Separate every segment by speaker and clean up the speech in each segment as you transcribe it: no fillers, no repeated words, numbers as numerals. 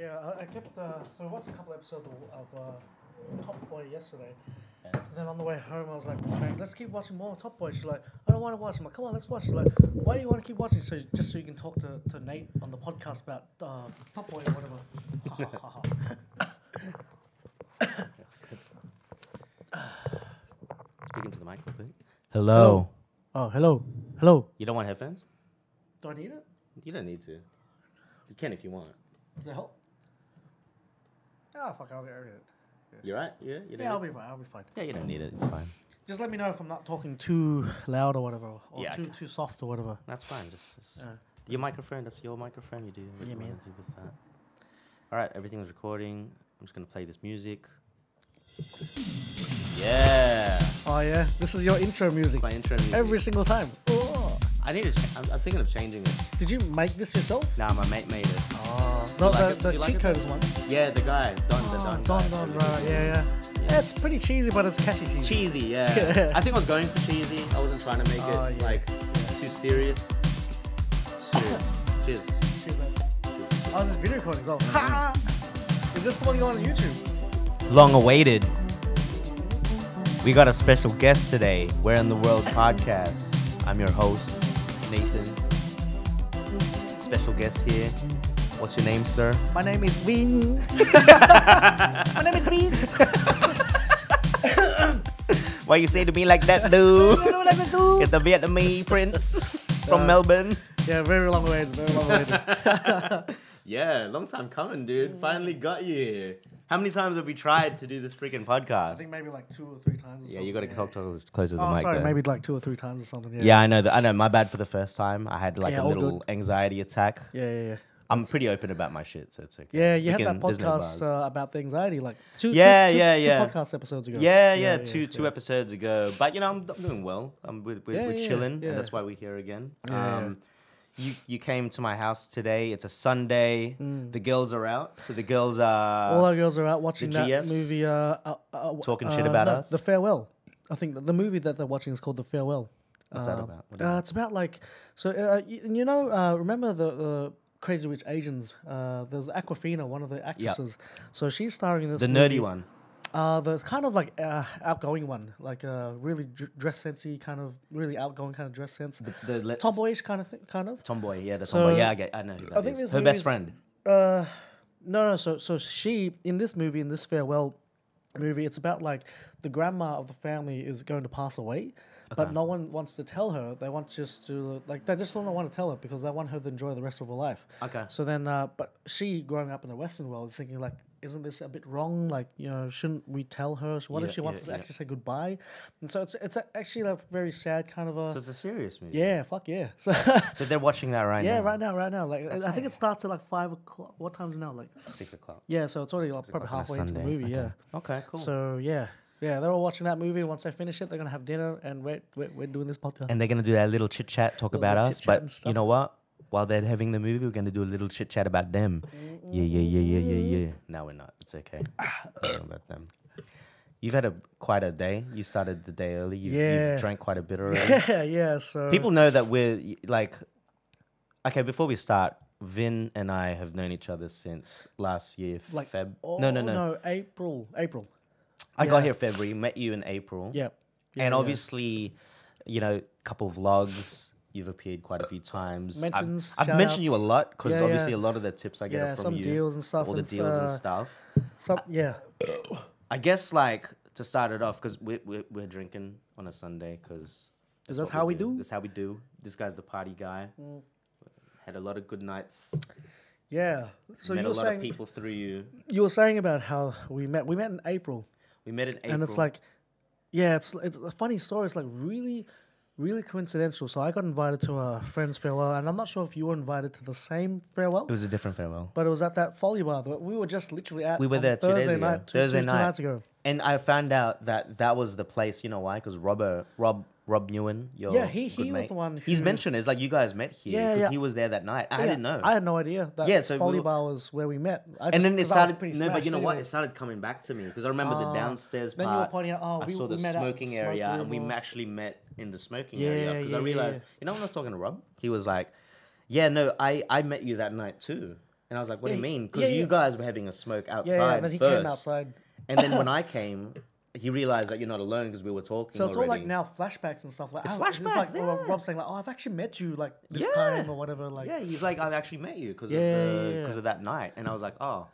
Speaker 1: Yeah, I kept. So I watched a couple episodes of Top Boy yesterday.
Speaker 2: Yeah.
Speaker 1: And then on the way home, I was like, "Man, let's keep watching more Top Boy." She's like, "I don't want to watch." I'm like, "Come on, let's watch." She's like, "Why do you want to keep watching?" So just so you can talk to Nate on the podcast about Top Boy or whatever.
Speaker 2: That's good. Speaking to the mic real quick. Hello.
Speaker 1: Oh, hello. Hello.
Speaker 2: You don't want headphones?
Speaker 1: Do I need it?
Speaker 2: You don't need to. You can if you want.
Speaker 1: Does it help? Oh, fuck, I'll get it.
Speaker 2: You right? Yeah? You don't
Speaker 1: Yeah, I'll
Speaker 2: need
Speaker 1: be fine. I'll be fine.
Speaker 2: Yeah, you don't need it. It's fine.
Speaker 1: Just let me know if I'm not talking too loud or whatever, or
Speaker 2: Yeah,
Speaker 1: too soft or whatever.
Speaker 2: That's fine. Just
Speaker 1: Yeah.
Speaker 2: your microphone, that's your microphone. You do what
Speaker 1: Yeah,
Speaker 2: you
Speaker 1: man.
Speaker 2: want to do with that. All right, everything's recording. I'm just going to play this music. Yeah.
Speaker 1: Oh yeah, this is your intro music.
Speaker 2: My intro music.
Speaker 1: Every single time. Oh.
Speaker 2: I need to. I'm thinking of changing it.
Speaker 1: Did you make this yourself?
Speaker 2: Nah, my mate made it.
Speaker 1: Oh,
Speaker 2: You like it?
Speaker 1: the
Speaker 2: You like
Speaker 1: cheat
Speaker 2: it?
Speaker 1: coders one.
Speaker 2: Yeah, the guy, Don, the Don. guy.
Speaker 1: Don, right? Yeah. Yeah, it's pretty cheesy, but it's catchy cheesy.
Speaker 2: Cheesy, yeah. I think I was going for cheesy. I wasn't trying to make it like too serious. Cheers.
Speaker 1: Cheers, man. Oh, this video recording as well. Ha! Is this the one you on YouTube?
Speaker 2: Long awaited. We got a special guest today. Where in the World podcast. I'm your host, Nathan. Special guest here. What's your name, sir?
Speaker 1: My name is Vinh. My name is Vinh.
Speaker 2: Why you say to me like that, dude? Get the Vietnamese prince from Melbourne.
Speaker 1: Yeah, very long way. Very long way.
Speaker 2: Yeah, long time coming, dude. Finally got you here. How many times have we tried to do this freaking podcast?
Speaker 1: I think maybe like 2 or 3 times. Or
Speaker 2: Yeah, you got to talk closer to the
Speaker 1: Oh,
Speaker 2: mic.
Speaker 1: sorry,
Speaker 2: though.
Speaker 1: maybe like 2 or 3 times or something. Yeah,
Speaker 2: Yeah, I know. I know. My bad for the first time. I had like
Speaker 1: Yeah,
Speaker 2: a
Speaker 1: all
Speaker 2: little
Speaker 1: good.
Speaker 2: anxiety attack.
Speaker 1: Yeah.
Speaker 2: I'm pretty open about my shit, so it's okay.
Speaker 1: Yeah, you had that
Speaker 2: There's no
Speaker 1: podcast
Speaker 2: bars.
Speaker 1: about the anxiety, like two
Speaker 2: Yeah.
Speaker 1: podcast episodes ago.
Speaker 2: Yeah, two episodes ago. But I'm doing well. We're chilling,
Speaker 1: yeah.
Speaker 2: and that's why we're here again.
Speaker 1: Yeah.
Speaker 2: You came to my house today. It's a Sunday. The girls are out, so the girls are
Speaker 1: All our girls are out watching
Speaker 2: the
Speaker 1: that
Speaker 2: GFs
Speaker 1: movie.
Speaker 2: talking shit about us.
Speaker 1: The Farewell. I think the movie that they're watching is called The Farewell.
Speaker 2: What's that about? What is it?
Speaker 1: It's about like remember the Crazy Rich Asians? There's Aquafina, one of the actresses. So she's starring in this.
Speaker 2: The
Speaker 1: movie.
Speaker 2: nerdy one.
Speaker 1: The kind of like outgoing one, like really dress sensey, kind of really outgoing kind of dress sense.
Speaker 2: The
Speaker 1: Tomboyish kind of thing, kind of.
Speaker 2: tomboy. Yeah, the
Speaker 1: So,
Speaker 2: tomboy. Yeah, I know who that
Speaker 1: think
Speaker 2: is.
Speaker 1: this
Speaker 2: Her
Speaker 1: movie
Speaker 2: best
Speaker 1: is-
Speaker 2: friend.
Speaker 1: No. So she in this movie, in this Farewell movie, it's about like the grandma of the family is going to pass away, but no one wants to tell her. They want just to they just don't want to tell her because they want her to enjoy the rest of her life.
Speaker 2: Okay.
Speaker 1: So then, but she growing up in the Western world is thinking like, isn't this a bit wrong? Like, shouldn't we tell her? What if she wants to actually say goodbye? And so it's actually a very sad kind of a.
Speaker 2: So it's a serious movie.
Speaker 1: Yeah, fuck yeah. So
Speaker 2: So they're watching that right now.
Speaker 1: right now. Like I think it starts at like 5 o'clock. What time's it now? Like
Speaker 2: 6 o'clock.
Speaker 1: yeah, so it's already like probably
Speaker 2: o'clock on a
Speaker 1: halfway into the
Speaker 2: Sunday.
Speaker 1: movie.
Speaker 2: Okay.
Speaker 1: Yeah.
Speaker 2: Okay, cool.
Speaker 1: So yeah, they're all watching that movie. Once they finish it, they're gonna have dinner, and we're doing this podcast.
Speaker 2: And they're gonna do that little chit chat, talk
Speaker 1: Little
Speaker 2: about
Speaker 1: bit
Speaker 2: us.
Speaker 1: chit-chat and
Speaker 2: But
Speaker 1: stuff.
Speaker 2: you know what? While they're having the movie, we're gonna do a little chit chat about them. Yeah. No, we're not. It's okay. Don't about them. You've had quite a day. You started the day early. You've drank quite a bit already.
Speaker 1: yeah. So
Speaker 2: People know that we're like. Okay, before we start, Vin and I have known each other since last year,
Speaker 1: like
Speaker 2: Feb.
Speaker 1: oh,
Speaker 2: No.
Speaker 1: April.
Speaker 2: I got
Speaker 1: yeah.
Speaker 2: here February. Met you in April.
Speaker 1: Yeah.
Speaker 2: And obviously, a couple of vlogs. You've appeared quite a few times.
Speaker 1: Mentions,
Speaker 2: I've mentioned you a
Speaker 1: shout-outs.
Speaker 2: lot because
Speaker 1: Yeah,
Speaker 2: obviously
Speaker 1: yeah.
Speaker 2: a lot of the tips I get are from
Speaker 1: some
Speaker 2: you.
Speaker 1: deals and stuff.
Speaker 2: All the
Speaker 1: and
Speaker 2: deals and stuff.
Speaker 1: Yeah.
Speaker 2: I guess like to start it off because we're drinking on a Sunday because
Speaker 1: Is that how we do?
Speaker 2: That's how we do. This guy's the party guy. Had a lot of good nights.
Speaker 1: Yeah. So
Speaker 2: met
Speaker 1: you
Speaker 2: a
Speaker 1: were
Speaker 2: lot
Speaker 1: saying
Speaker 2: of people through you.
Speaker 1: you were saying about how we met. We met in April.
Speaker 2: We met in April.
Speaker 1: And it's like, yeah, it's a funny story. It's like really coincidental. So I got invited to a friend's farewell, and I'm not sure if you were invited to the same farewell,
Speaker 2: it was a different farewell.
Speaker 1: but it was at that folly bar that we were just literally at.
Speaker 2: We were
Speaker 1: on
Speaker 2: there 2 days
Speaker 1: Thursday
Speaker 2: ago.
Speaker 1: night,
Speaker 2: Thursday
Speaker 1: two
Speaker 2: night.
Speaker 1: nights ago.
Speaker 2: And I found out that was the place. You know why? Because Rob Newen, your
Speaker 1: Yeah, he
Speaker 2: good
Speaker 1: was
Speaker 2: mate,
Speaker 1: the one
Speaker 2: he's
Speaker 1: who-
Speaker 2: mentioned it. It's like you guys met here
Speaker 1: Yeah,
Speaker 2: because
Speaker 1: yeah.
Speaker 2: he was there that night. I
Speaker 1: Yeah,
Speaker 2: didn't know.
Speaker 1: I had no idea that
Speaker 2: Yeah, so
Speaker 1: folly
Speaker 2: we-
Speaker 1: bar was where we met.
Speaker 2: And then it
Speaker 1: 'cause I was
Speaker 2: started.
Speaker 1: pretty
Speaker 2: No, but you
Speaker 1: smashed
Speaker 2: know what?
Speaker 1: anyway.
Speaker 2: It started coming back to me because I remember the downstairs
Speaker 1: then
Speaker 2: part.
Speaker 1: you were pointing out,
Speaker 2: I saw the
Speaker 1: we met at the
Speaker 2: smoking
Speaker 1: smoke
Speaker 2: area, and we
Speaker 1: room or-
Speaker 2: actually met in the smoking
Speaker 1: Yeah,
Speaker 2: area because I
Speaker 1: yeah,
Speaker 2: realized.
Speaker 1: yeah.
Speaker 2: You know when I was talking to Rob, he was like, "Yeah, no, I met you that night too." And I was like, what do you
Speaker 1: Yeah,
Speaker 2: mean? Because
Speaker 1: yeah,
Speaker 2: you
Speaker 1: yeah.
Speaker 2: guys were having a smoke outside
Speaker 1: Yeah, and then he
Speaker 2: first.
Speaker 1: came outside.
Speaker 2: And then when I came, he realized that you're not alone because we were talking
Speaker 1: So it's
Speaker 2: already.
Speaker 1: all like now flashbacks and stuff. Like
Speaker 2: It's
Speaker 1: It's like
Speaker 2: flashbacks, yeah.
Speaker 1: Rob's saying like, oh, I've actually met you like this
Speaker 2: Yeah.
Speaker 1: time or whatever. Like
Speaker 2: Yeah, he's like, I've actually met you because
Speaker 1: Yeah.
Speaker 2: of that night. And I was like, oh.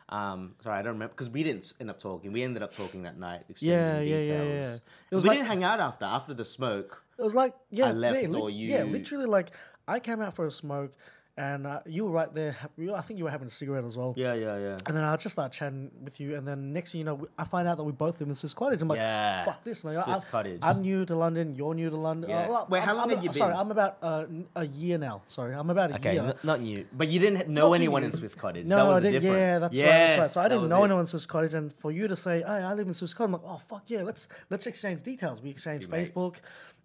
Speaker 2: Sorry, I don't remember because we didn't end up talking. We ended up talking that night, exchanging details.
Speaker 1: It was
Speaker 2: we
Speaker 1: like,
Speaker 2: didn't hang out after the smoke.
Speaker 1: It was like yeah,
Speaker 2: I left or you.
Speaker 1: Yeah, literally like I came out for a smoke, and you were right there. I think you were having a cigarette as well.
Speaker 2: Yeah.
Speaker 1: And then I just started chatting with you, and then next thing you know, I find out that we both live in Swiss Cottage. I'm like,
Speaker 2: Yeah.
Speaker 1: fuck this. Like,
Speaker 2: Swiss Cottage.
Speaker 1: I'm new to London. You're new to London.
Speaker 2: Yeah. Wait, how long had you been?
Speaker 1: Sorry, I'm about a year now. Sorry, I'm about a
Speaker 2: Okay,
Speaker 1: year.
Speaker 2: not you, but you didn't know
Speaker 1: Not
Speaker 2: anyone
Speaker 1: you.
Speaker 2: in Swiss Cottage.
Speaker 1: No,
Speaker 2: that was
Speaker 1: I
Speaker 2: the
Speaker 1: didn't.
Speaker 2: difference.
Speaker 1: Yeah, that's right. So I didn't know anyone in Swiss Cottage, and for you to say, "Hey, I live in Swiss Cottage," I'm like, "Oh fuck yeah, let's exchange details." We exchanged
Speaker 2: Be mates.
Speaker 1: Facebook,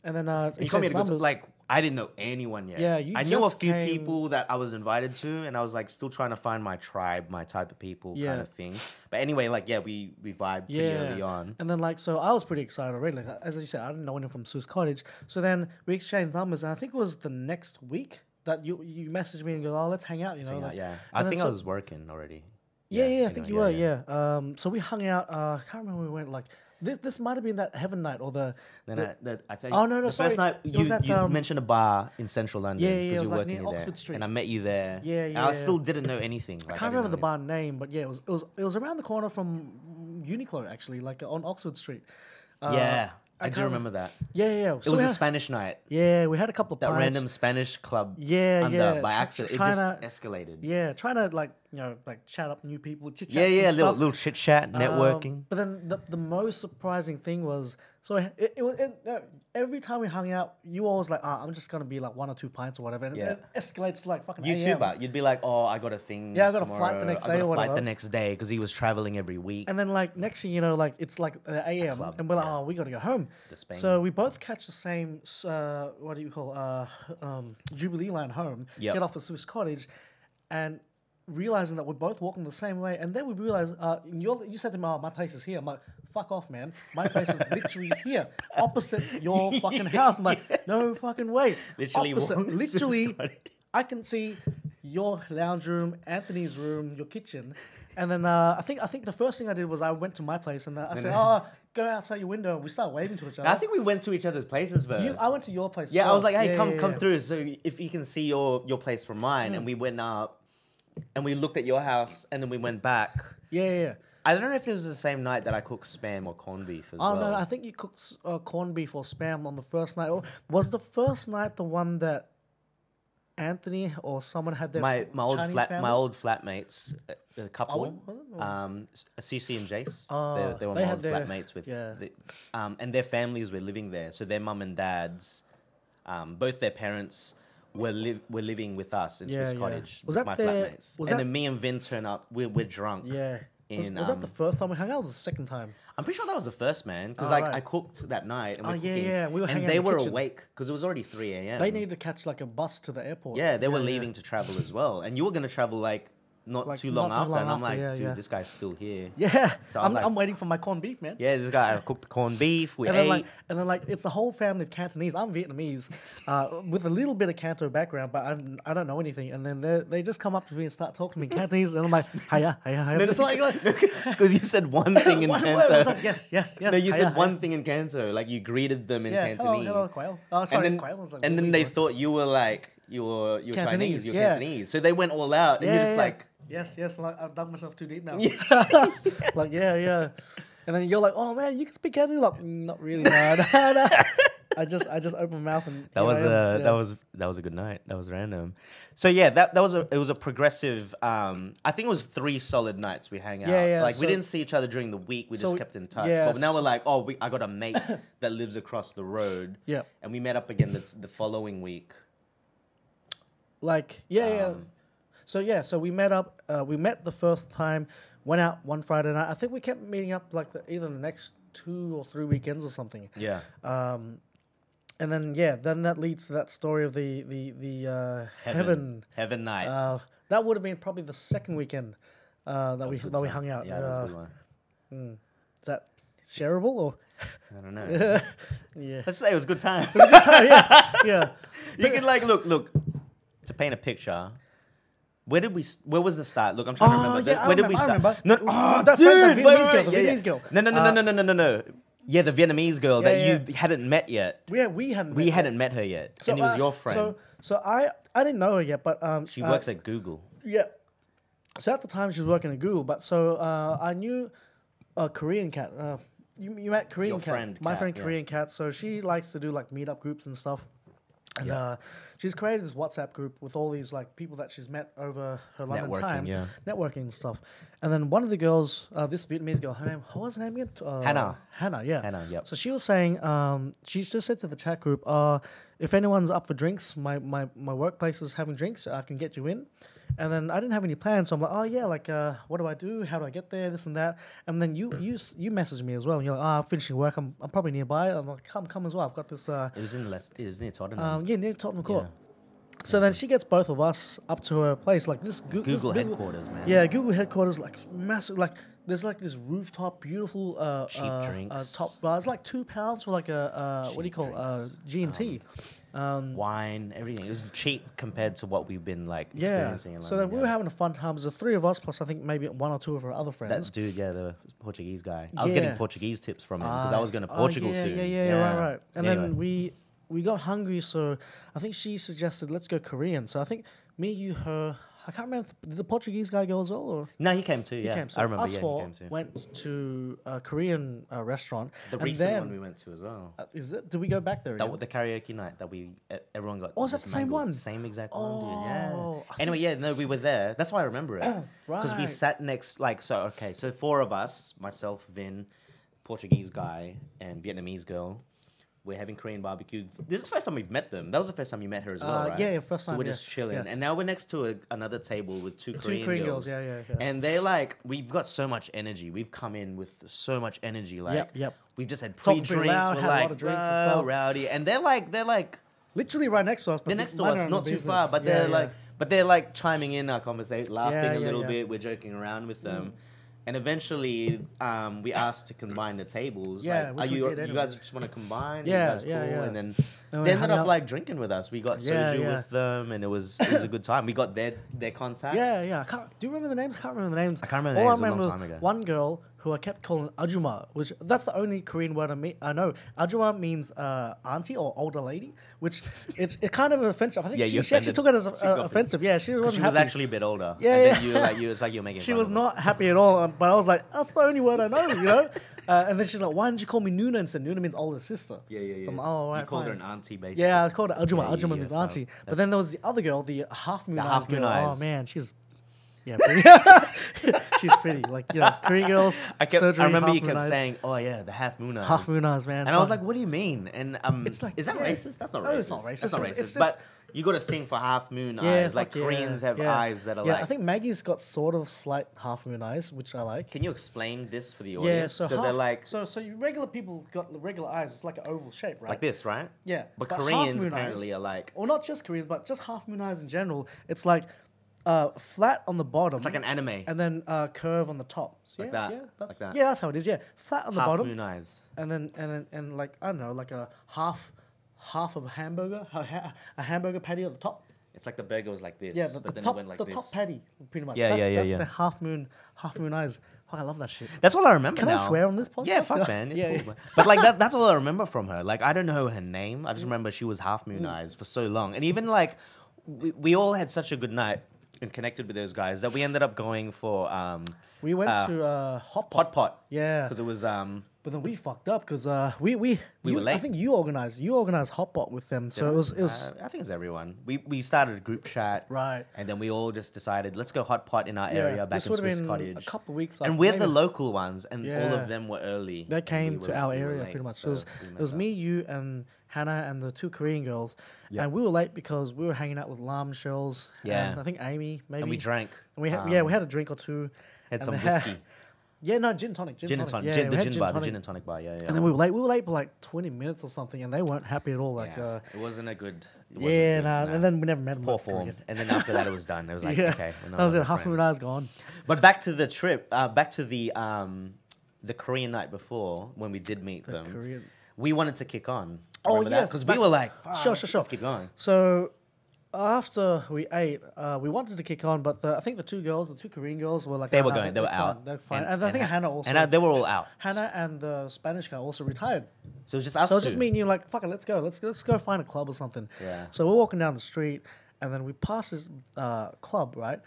Speaker 1: and then
Speaker 2: You told me
Speaker 1: exchanged
Speaker 2: to go to,
Speaker 1: numbers.
Speaker 2: like, I didn't know anyone yet.
Speaker 1: Yeah, you
Speaker 2: I knew a
Speaker 1: just
Speaker 2: few
Speaker 1: came-
Speaker 2: people that I was invited to, and I was like still trying to find my tribe, my type of people, kind
Speaker 1: Yeah.
Speaker 2: of thing. But anyway, like, yeah, we vibed pretty early on.
Speaker 1: And then like so I was pretty excited already. Like as you said, I didn't know anyone from Swiss Cottage. So then we exchanged numbers, and I think it was the next week that you messaged me and go, "Oh, let's hang out." You know, like,
Speaker 2: Yeah,
Speaker 1: and
Speaker 2: I
Speaker 1: then
Speaker 2: think
Speaker 1: so-
Speaker 2: I was working already.
Speaker 1: Yeah, I think you were.
Speaker 2: yeah.
Speaker 1: Yeah. So we hung out. I can't remember where we went. Like this might have been that heaven night or the.
Speaker 2: Then I think
Speaker 1: Oh, no,
Speaker 2: the
Speaker 1: sorry.
Speaker 2: first night
Speaker 1: It was at,
Speaker 2: you mentioned a bar in central London
Speaker 1: Yeah, it
Speaker 2: because
Speaker 1: was
Speaker 2: you were
Speaker 1: like
Speaker 2: working
Speaker 1: near
Speaker 2: there,
Speaker 1: Oxford Street.
Speaker 2: and I met you there.
Speaker 1: Yeah,
Speaker 2: And I
Speaker 1: yeah.
Speaker 2: still didn't know anything.
Speaker 1: I can't remember the bar name, but yeah, it was around the corner from Uniqlo actually, like on Oxford Street.
Speaker 2: Yeah, I do
Speaker 1: can't-
Speaker 2: remember that.
Speaker 1: Yeah.
Speaker 2: It
Speaker 1: So
Speaker 2: was
Speaker 1: we
Speaker 2: a
Speaker 1: had-
Speaker 2: Spanish night.
Speaker 1: Yeah, we had a couple of
Speaker 2: That
Speaker 1: pints.
Speaker 2: random Spanish club.
Speaker 1: Yeah,
Speaker 2: under
Speaker 1: yeah.
Speaker 2: by accident. It
Speaker 1: trying
Speaker 2: just
Speaker 1: to-
Speaker 2: escalated.
Speaker 1: Yeah, trying to like like chat up new people, chit
Speaker 2: Yeah,
Speaker 1: chat.
Speaker 2: little chit chat, networking.
Speaker 1: But then the most surprising thing was every time we hung out, you always like, I'm just gonna be like 1 or 2 pints or whatever, and
Speaker 2: Yeah.
Speaker 1: it escalates to like fucking.
Speaker 2: You too,
Speaker 1: 8
Speaker 2: but you'd be like, "Oh, I got a thing.
Speaker 1: Yeah, I got a
Speaker 2: tomorrow.
Speaker 1: flight the next
Speaker 2: I
Speaker 1: day
Speaker 2: got
Speaker 1: or
Speaker 2: a flight
Speaker 1: whatever."
Speaker 2: the next day because he was traveling every week."
Speaker 1: And then like next thing you know, like it's like AM,
Speaker 2: club,
Speaker 1: and we're like,
Speaker 2: yeah.
Speaker 1: oh, we gotta go home.
Speaker 2: The Spain.
Speaker 1: So we both catch the same, what do you call, Jubilee line home.
Speaker 2: Yep.
Speaker 1: Get off at Swiss Cottage, and realizing that we're both walking the same way, and then we realize, you said to me, "Oh, my place is here." I'm like, "Fuck off, man! My place is literally here, opposite your fucking house." I'm like, "No fucking way!"
Speaker 2: Literally
Speaker 1: opposite,
Speaker 2: walk to Swiss
Speaker 1: literally,
Speaker 2: Cottage.
Speaker 1: I can see your lounge room, Anthony's room, your kitchen. And then I think the first thing I did was I went to my place and I said, "Oh, go outside your window." And we started waving to each other.
Speaker 2: I think we went to each other's places first.
Speaker 1: I went to your place.
Speaker 2: Yeah, I was like, "Hey,
Speaker 1: first.
Speaker 2: come through." So if you can see your place from mine, and we went up, and we looked at your house, and then we went back.
Speaker 1: Yeah.
Speaker 2: I don't know if it was the same night that I cooked spam or corned beef as well.
Speaker 1: Oh no, I think you cooked corned beef or spam on the first night. Or was the first night the one that Anthony or someone had their
Speaker 2: my old
Speaker 1: Chinese
Speaker 2: flat
Speaker 1: family?
Speaker 2: my old flatmates, a couple,
Speaker 1: was it?
Speaker 2: Cece and Jace.
Speaker 1: Oh,
Speaker 2: they were
Speaker 1: they
Speaker 2: my
Speaker 1: had
Speaker 2: old
Speaker 1: their-
Speaker 2: flatmates with,
Speaker 1: yeah.
Speaker 2: and their families were living there. So their mum and dads, both their parents were living with us in Swiss
Speaker 1: Yeah.
Speaker 2: Cottage.
Speaker 1: Was
Speaker 2: with
Speaker 1: that
Speaker 2: my
Speaker 1: their-
Speaker 2: flatmates?
Speaker 1: was
Speaker 2: And
Speaker 1: that-
Speaker 2: then me and Vin turn up. We're drunk.
Speaker 1: Yeah. Was
Speaker 2: In,
Speaker 1: that the first time we hung out? Or the second time?
Speaker 2: I'm pretty sure that was the first, man. Because
Speaker 1: Oh,
Speaker 2: like
Speaker 1: right.
Speaker 2: I cooked that night. And we
Speaker 1: Oh,
Speaker 2: were
Speaker 1: yeah,
Speaker 2: cooking,
Speaker 1: yeah, we were hanging
Speaker 2: and
Speaker 1: out
Speaker 2: they
Speaker 1: in the
Speaker 2: were
Speaker 1: kitchen.
Speaker 2: awake because it was already 3 a.m.
Speaker 1: They needed to catch like a bus to the airport.
Speaker 2: Yeah, they were leaving to travel as well, and you were gonna travel like not
Speaker 1: Like,
Speaker 2: too long
Speaker 1: not too
Speaker 2: after.
Speaker 1: long
Speaker 2: And I'm
Speaker 1: after,
Speaker 2: like,
Speaker 1: yeah,
Speaker 2: dude,
Speaker 1: yeah.
Speaker 2: this guy's still here.
Speaker 1: Yeah,
Speaker 2: So I was like-
Speaker 1: I'm waiting for my corned beef, man.
Speaker 2: Yeah, this guy I cooked the corned beef. We
Speaker 1: And
Speaker 2: ate.
Speaker 1: then like it's a whole family of Cantonese. I'm Vietnamese, with a little bit of Canto background, but I don't know anything. And then they just come up to me and start talking to me in Cantonese, and I'm like, hiya. Just like
Speaker 2: because you said one thing in
Speaker 1: one word. I
Speaker 2: Canto.
Speaker 1: was like, yes.
Speaker 2: No, you
Speaker 1: hiya,
Speaker 2: said one
Speaker 1: hiya.
Speaker 2: thing in Canto. Like you greeted them in
Speaker 1: Yeah,
Speaker 2: Cantonese.
Speaker 1: hello, quail. Oh, sorry,
Speaker 2: and then,
Speaker 1: quail was like
Speaker 2: and then
Speaker 1: Vietnamese
Speaker 2: they
Speaker 1: one.
Speaker 2: thought you were like you were
Speaker 1: Cantonese,
Speaker 2: Chinese, you're
Speaker 1: yeah.
Speaker 2: Cantonese. So they went all out, and you're just like.
Speaker 1: Yes. Like I've dug myself too deep now.
Speaker 2: Yeah.
Speaker 1: Like yeah. And then you're like, oh man, you can speak Cantonese. Like, not really, no. I just opened my mouth and
Speaker 2: That was
Speaker 1: here I am. Yeah.
Speaker 2: that was a good night. That was random. So yeah, that was a progressive. I think it was 3 solid nights we hang out.
Speaker 1: Yeah,
Speaker 2: Like we
Speaker 1: so-
Speaker 2: didn't see each other during the week. We
Speaker 1: so,
Speaker 2: just kept in touch.
Speaker 1: yeah,
Speaker 2: But now
Speaker 1: so-
Speaker 2: we're like, oh, I got a mate that lives across the road.
Speaker 1: Yeah.
Speaker 2: And we met up again the following week.
Speaker 1: Like yeah. So we met up. We met the first time. Went out one Friday night. I think we kept meeting up like either the next 2 or 3 weekends or something.
Speaker 2: Yeah.
Speaker 1: And then then that leads to that story of the heaven.
Speaker 2: Heaven night.
Speaker 1: That would have been probably the second weekend that we hung out.
Speaker 2: Yeah, that was a good one.
Speaker 1: Is that shareable or?
Speaker 2: I don't know.
Speaker 1: Yeah.
Speaker 2: Let's say it was a good time.
Speaker 1: Yeah.
Speaker 2: You can like look to paint a picture. Where was the start? Look, I'm trying to remember.
Speaker 1: yeah,
Speaker 2: Where did we
Speaker 1: I
Speaker 2: start?
Speaker 1: remember.
Speaker 2: No,
Speaker 1: that
Speaker 2: dude,
Speaker 1: Vietnamese girl, the
Speaker 2: yeah, yeah.
Speaker 1: Vietnamese girl.
Speaker 2: No. Yeah, the Vietnamese girl
Speaker 1: Yeah,
Speaker 2: that
Speaker 1: yeah.
Speaker 2: you hadn't met yet.
Speaker 1: We hadn't.
Speaker 2: We
Speaker 1: met
Speaker 2: hadn't
Speaker 1: yet.
Speaker 2: met her yet, and it was your friend.
Speaker 1: So I didn't know her yet, but
Speaker 2: She works at Google.
Speaker 1: yeah. So at the time she was working at Google, but so I knew a Korean cat. You met Korean
Speaker 2: Your
Speaker 1: cat,
Speaker 2: friend
Speaker 1: my
Speaker 2: Kat,
Speaker 1: friend
Speaker 2: yeah.
Speaker 1: Korean cat. So she likes to do like meetup groups and stuff. And she's created this WhatsApp group with all these like people that she's met over her London
Speaker 2: Networking,
Speaker 1: time,
Speaker 2: yeah.
Speaker 1: networking and stuff. And then one of the girls, this Vietnamese girl, her name, what was her name again?
Speaker 2: Hannah.
Speaker 1: Hannah, yeah.
Speaker 2: Hannah, yep.
Speaker 1: So she was saying, she just said to the chat group, if anyone's up for drinks, my workplace is having drinks, I can get you in. And then I didn't have any plans, so I'm like, oh yeah, like what do I do? How do I get there? This and that. And then you messaged me as well, and you're like, I'm finishing work. I'm probably nearby. I'm like, come as well. I've got this.
Speaker 2: It was it was near Tottenham.
Speaker 1: Yeah, near Tottenham Court.
Speaker 2: Yeah.
Speaker 1: So then she gets both of us up to her place, like this
Speaker 2: Google headquarters, man.
Speaker 1: Yeah, Google headquarters, like massive, like there's like this rooftop, beautiful
Speaker 2: Cheap drinks.
Speaker 1: top bar. It's like £2 for like a what do you call G&T.
Speaker 2: Wine, everything. It was cheap compared to what we've been like
Speaker 1: Yeah.
Speaker 2: experiencing in
Speaker 1: So
Speaker 2: London.
Speaker 1: then we were having a fun time. There's the three of us plus I think maybe one or two of our other friends.
Speaker 2: That dude, yeah, the Portuguese guy. I was getting
Speaker 1: Yeah.
Speaker 2: Portuguese tips from him because I was going to
Speaker 1: Oh,
Speaker 2: Portugal
Speaker 1: yeah,
Speaker 2: soon.
Speaker 1: Yeah, right. And
Speaker 2: Anyway.
Speaker 1: then we got hungry, so I think she suggested let's go Korean. So I think me, you, her. I can't remember. Did the Portuguese guy go as well, or
Speaker 2: No, he came too. Yeah,
Speaker 1: came? So
Speaker 2: I remember.
Speaker 1: us
Speaker 2: Yeah,
Speaker 1: four
Speaker 2: he came too.
Speaker 1: went to a Korean restaurant.
Speaker 2: The
Speaker 1: and
Speaker 2: recent
Speaker 1: then,
Speaker 2: one we went to as well.
Speaker 1: Is it? Did we go back there? Again?
Speaker 2: The karaoke night that everyone got.
Speaker 1: Oh, is that
Speaker 2: just
Speaker 1: the same
Speaker 2: mangled.
Speaker 1: one?
Speaker 2: Same exact one,
Speaker 1: Oh,
Speaker 2: dude. Yeah.
Speaker 1: I
Speaker 2: Anyway, yeah, no, we were there. That's why I remember it. Because we
Speaker 1: Right.
Speaker 2: sat next, like, so four of us, myself, Vin, Portuguese guy, and Vietnamese girl. We're having Korean barbecue. This is the first time we've met them. That was the first time you met her as well, right?
Speaker 1: yeah, first
Speaker 2: So
Speaker 1: time,
Speaker 2: we're
Speaker 1: yeah.
Speaker 2: just chilling,
Speaker 1: Yeah.
Speaker 2: and now we're next to another table with two Korean girls.
Speaker 1: Yeah.
Speaker 2: And they're like, we've got so much energy. We've come in with so much energy. Like,
Speaker 1: Yep.
Speaker 2: we've just had
Speaker 1: Talking pretty
Speaker 2: pre-drinks.
Speaker 1: loud,
Speaker 2: We're
Speaker 1: had a lot
Speaker 2: like,
Speaker 1: of drinks and
Speaker 2: "Wow,
Speaker 1: stuff."
Speaker 2: rowdy, and they're like.
Speaker 1: Literally right next to us. But
Speaker 2: They're next to
Speaker 1: mind
Speaker 2: us,
Speaker 1: our own
Speaker 2: not too
Speaker 1: business.
Speaker 2: far, but
Speaker 1: Yeah.
Speaker 2: they're like chiming in our conversation, laughing
Speaker 1: Yeah,
Speaker 2: a little
Speaker 1: yeah.
Speaker 2: bit. We're joking around with them, and eventually, we asked to combine the tables.
Speaker 1: Yeah,
Speaker 2: like,
Speaker 1: which
Speaker 2: are
Speaker 1: we
Speaker 2: you
Speaker 1: did
Speaker 2: guys
Speaker 1: anyways.
Speaker 2: just want to combine?
Speaker 1: Yeah,
Speaker 2: you guys cool?
Speaker 1: yeah.
Speaker 2: And then
Speaker 1: And we
Speaker 2: they ended
Speaker 1: hung
Speaker 2: up
Speaker 1: out.
Speaker 2: like drinking with us. We got
Speaker 1: Yeah,
Speaker 2: soju
Speaker 1: yeah.
Speaker 2: with them, and it was a good time. We got their contacts.
Speaker 1: Yeah. Do you remember the names? I can't remember the names.
Speaker 2: I can't remember the
Speaker 1: All
Speaker 2: names,
Speaker 1: I
Speaker 2: it was a
Speaker 1: remember
Speaker 2: long
Speaker 1: was
Speaker 2: time ago.
Speaker 1: one girl who I kept calling Ajuma, which that's the only Korean word I know. Ajuma means auntie or older lady, which it's kind of offensive. I think
Speaker 2: Yeah,
Speaker 1: she
Speaker 2: you
Speaker 1: actually
Speaker 2: offended.
Speaker 1: took it as
Speaker 2: She got
Speaker 1: offensive. Yeah, she wasn't
Speaker 2: She was
Speaker 1: happy.
Speaker 2: actually a bit older.
Speaker 1: Yeah,
Speaker 2: and
Speaker 1: yeah.
Speaker 2: then it's like you're making.
Speaker 1: She
Speaker 2: fun
Speaker 1: was
Speaker 2: of
Speaker 1: not happy at all, but I was like, that's the only word I know, you know? And then she's like, why didn't you call me Nuna instead? Nuna means older sister.
Speaker 2: Yeah.
Speaker 1: So I'm like, oh, right,
Speaker 2: You called
Speaker 1: fine.
Speaker 2: her an auntie, basically.
Speaker 1: Yeah, I called her Ajuma.
Speaker 2: Yeah,
Speaker 1: Ajuma
Speaker 2: yeah,
Speaker 1: means
Speaker 2: yeah,
Speaker 1: auntie.
Speaker 2: fine.
Speaker 1: But then there was the other girl, the half moon eyes
Speaker 2: half moon
Speaker 1: girl.
Speaker 2: eyes.
Speaker 1: Oh man, she's pretty. She's pretty. Like, you know, Korean girls.
Speaker 2: I
Speaker 1: surgery,
Speaker 2: remember you
Speaker 1: half moon
Speaker 2: kept
Speaker 1: eyes.
Speaker 2: saying, "Oh yeah, the half moon eyes."
Speaker 1: Half moon eyes, man.
Speaker 2: And I was like, "What do you mean?" And
Speaker 1: It's like,
Speaker 2: is that
Speaker 1: yeah.
Speaker 2: racist? That's not
Speaker 1: No,
Speaker 2: racist.
Speaker 1: it's not racist.
Speaker 2: That's not
Speaker 1: It's
Speaker 2: racist.
Speaker 1: just-
Speaker 2: But you got a thing for half moon eyes. Like
Speaker 1: fuck yeah,
Speaker 2: Koreans have
Speaker 1: yeah.
Speaker 2: eyes that are
Speaker 1: yeah,
Speaker 2: like.
Speaker 1: I think Maggie's got sort of slight half moon eyes, which I like.
Speaker 2: Can you explain this for the
Speaker 1: Yeah,
Speaker 2: audience?
Speaker 1: so,
Speaker 2: they're like
Speaker 1: so you regular people got the regular eyes. It's like an oval shape, right?
Speaker 2: like this, right?
Speaker 1: Yeah,
Speaker 2: But
Speaker 1: half
Speaker 2: Koreans
Speaker 1: moon
Speaker 2: apparently
Speaker 1: eyes,
Speaker 2: are like
Speaker 1: or not just Koreans, but just half moon eyes in general. It's like flat on the bottom.
Speaker 2: it's like an anime.
Speaker 1: and then curve on the top. So
Speaker 2: Like
Speaker 1: yeah,
Speaker 2: that,
Speaker 1: Yeah, that's,
Speaker 2: like that.
Speaker 1: yeah, that's how it is. Yeah, flat on the
Speaker 2: half
Speaker 1: bottom,
Speaker 2: moon eyes.
Speaker 1: and then like I don't know, like a half of a hamburger, a hamburger patty at the top.
Speaker 2: It's like the burger was like this.
Speaker 1: Yeah, the
Speaker 2: but then
Speaker 1: top,
Speaker 2: it went like
Speaker 1: the
Speaker 2: this.
Speaker 1: top patty, pretty much.
Speaker 2: Yeah,
Speaker 1: that's
Speaker 2: yeah.
Speaker 1: the half moon eyes. Fuck, I love that shit.
Speaker 2: That's all I remember.
Speaker 1: Can
Speaker 2: now.
Speaker 1: I swear on this podcast?
Speaker 2: Yeah, fuck man. It's
Speaker 1: Yeah,
Speaker 2: cool.
Speaker 1: yeah.
Speaker 2: Man. But like that's all I remember from her. Like I don't know her name. I just remember she was half moon eyes for so long. And even like we all had such a good night and connected with those guys that we ended up going for
Speaker 1: We went to Hot Pot.
Speaker 2: Hot Pot.
Speaker 1: Yeah.
Speaker 2: Because it was
Speaker 1: But then we fucked up because we
Speaker 2: were late.
Speaker 1: I think you organized Hot Pot with them. So it was
Speaker 2: I think it's everyone. We started a group chat.
Speaker 1: Right.
Speaker 2: And then we all just decided, let's go Hot Pot in our area back
Speaker 1: this
Speaker 2: in
Speaker 1: would have
Speaker 2: Swiss
Speaker 1: been
Speaker 2: Cottage.
Speaker 1: a couple of weeks.
Speaker 2: And
Speaker 1: after,
Speaker 2: we're
Speaker 1: maybe.
Speaker 2: the local ones, and all
Speaker 1: Yeah.
Speaker 2: of them were early.
Speaker 1: They
Speaker 2: and
Speaker 1: came
Speaker 2: we
Speaker 1: to
Speaker 2: were-
Speaker 1: our
Speaker 2: we were
Speaker 1: area
Speaker 2: late,
Speaker 1: pretty much.
Speaker 2: so
Speaker 1: So
Speaker 2: we
Speaker 1: it
Speaker 2: messed
Speaker 1: was
Speaker 2: up.
Speaker 1: me, you, and Hannah, and the two Korean girls.
Speaker 2: Yeah.
Speaker 1: And we were late because we were hanging out with Lam Shells.
Speaker 2: Yeah.
Speaker 1: And I think Amy, maybe.
Speaker 2: And we drank.
Speaker 1: And we had, we had a drink or two.
Speaker 2: Had
Speaker 1: and
Speaker 2: some
Speaker 1: then-
Speaker 2: whiskey.
Speaker 1: Yeah, no, gin and tonic.
Speaker 2: Gin and tonic.
Speaker 1: Yeah,
Speaker 2: Gin,
Speaker 1: we
Speaker 2: the
Speaker 1: had
Speaker 2: gin bar. The
Speaker 1: tonic.
Speaker 2: gin and tonic bar. Yeah, yeah.
Speaker 1: And then we were late. We were late for like 20 minutes or something, and they weren't happy at all. Like,
Speaker 2: Yeah. It wasn't a good. It wasn't
Speaker 1: yeah,
Speaker 2: good,
Speaker 1: nah.
Speaker 2: nah.
Speaker 1: And then we never met them.
Speaker 2: Poor
Speaker 1: like,
Speaker 2: form.
Speaker 1: again.
Speaker 2: And then after that, it was done. It was like,
Speaker 1: Yeah.
Speaker 2: okay, we're no
Speaker 1: That was it.
Speaker 2: longer
Speaker 1: Half of an
Speaker 2: friends.
Speaker 1: hour's gone.
Speaker 2: But back to the trip. Back to the Korean night before when we did meet them.
Speaker 1: Korean.
Speaker 2: We wanted to kick on.
Speaker 1: Oh,
Speaker 2: Remember that?
Speaker 1: yes,
Speaker 2: Because
Speaker 1: back-
Speaker 2: we were like,
Speaker 1: Sure.
Speaker 2: let's keep going.
Speaker 1: So After we ate, we wanted to kick on, but I think the two Korean girls were like...
Speaker 2: They were going. They were out.
Speaker 1: They're fine. And I think Hannah also...
Speaker 2: And they were all out.
Speaker 1: Hannah and the Spanish guy also retired.
Speaker 2: So it was just us
Speaker 1: So it was
Speaker 2: two.
Speaker 1: just me and you, like, fuck it, let's go. Let's go find a club or something.
Speaker 2: Yeah.
Speaker 1: So we're walking down the street, and then we pass this club, right?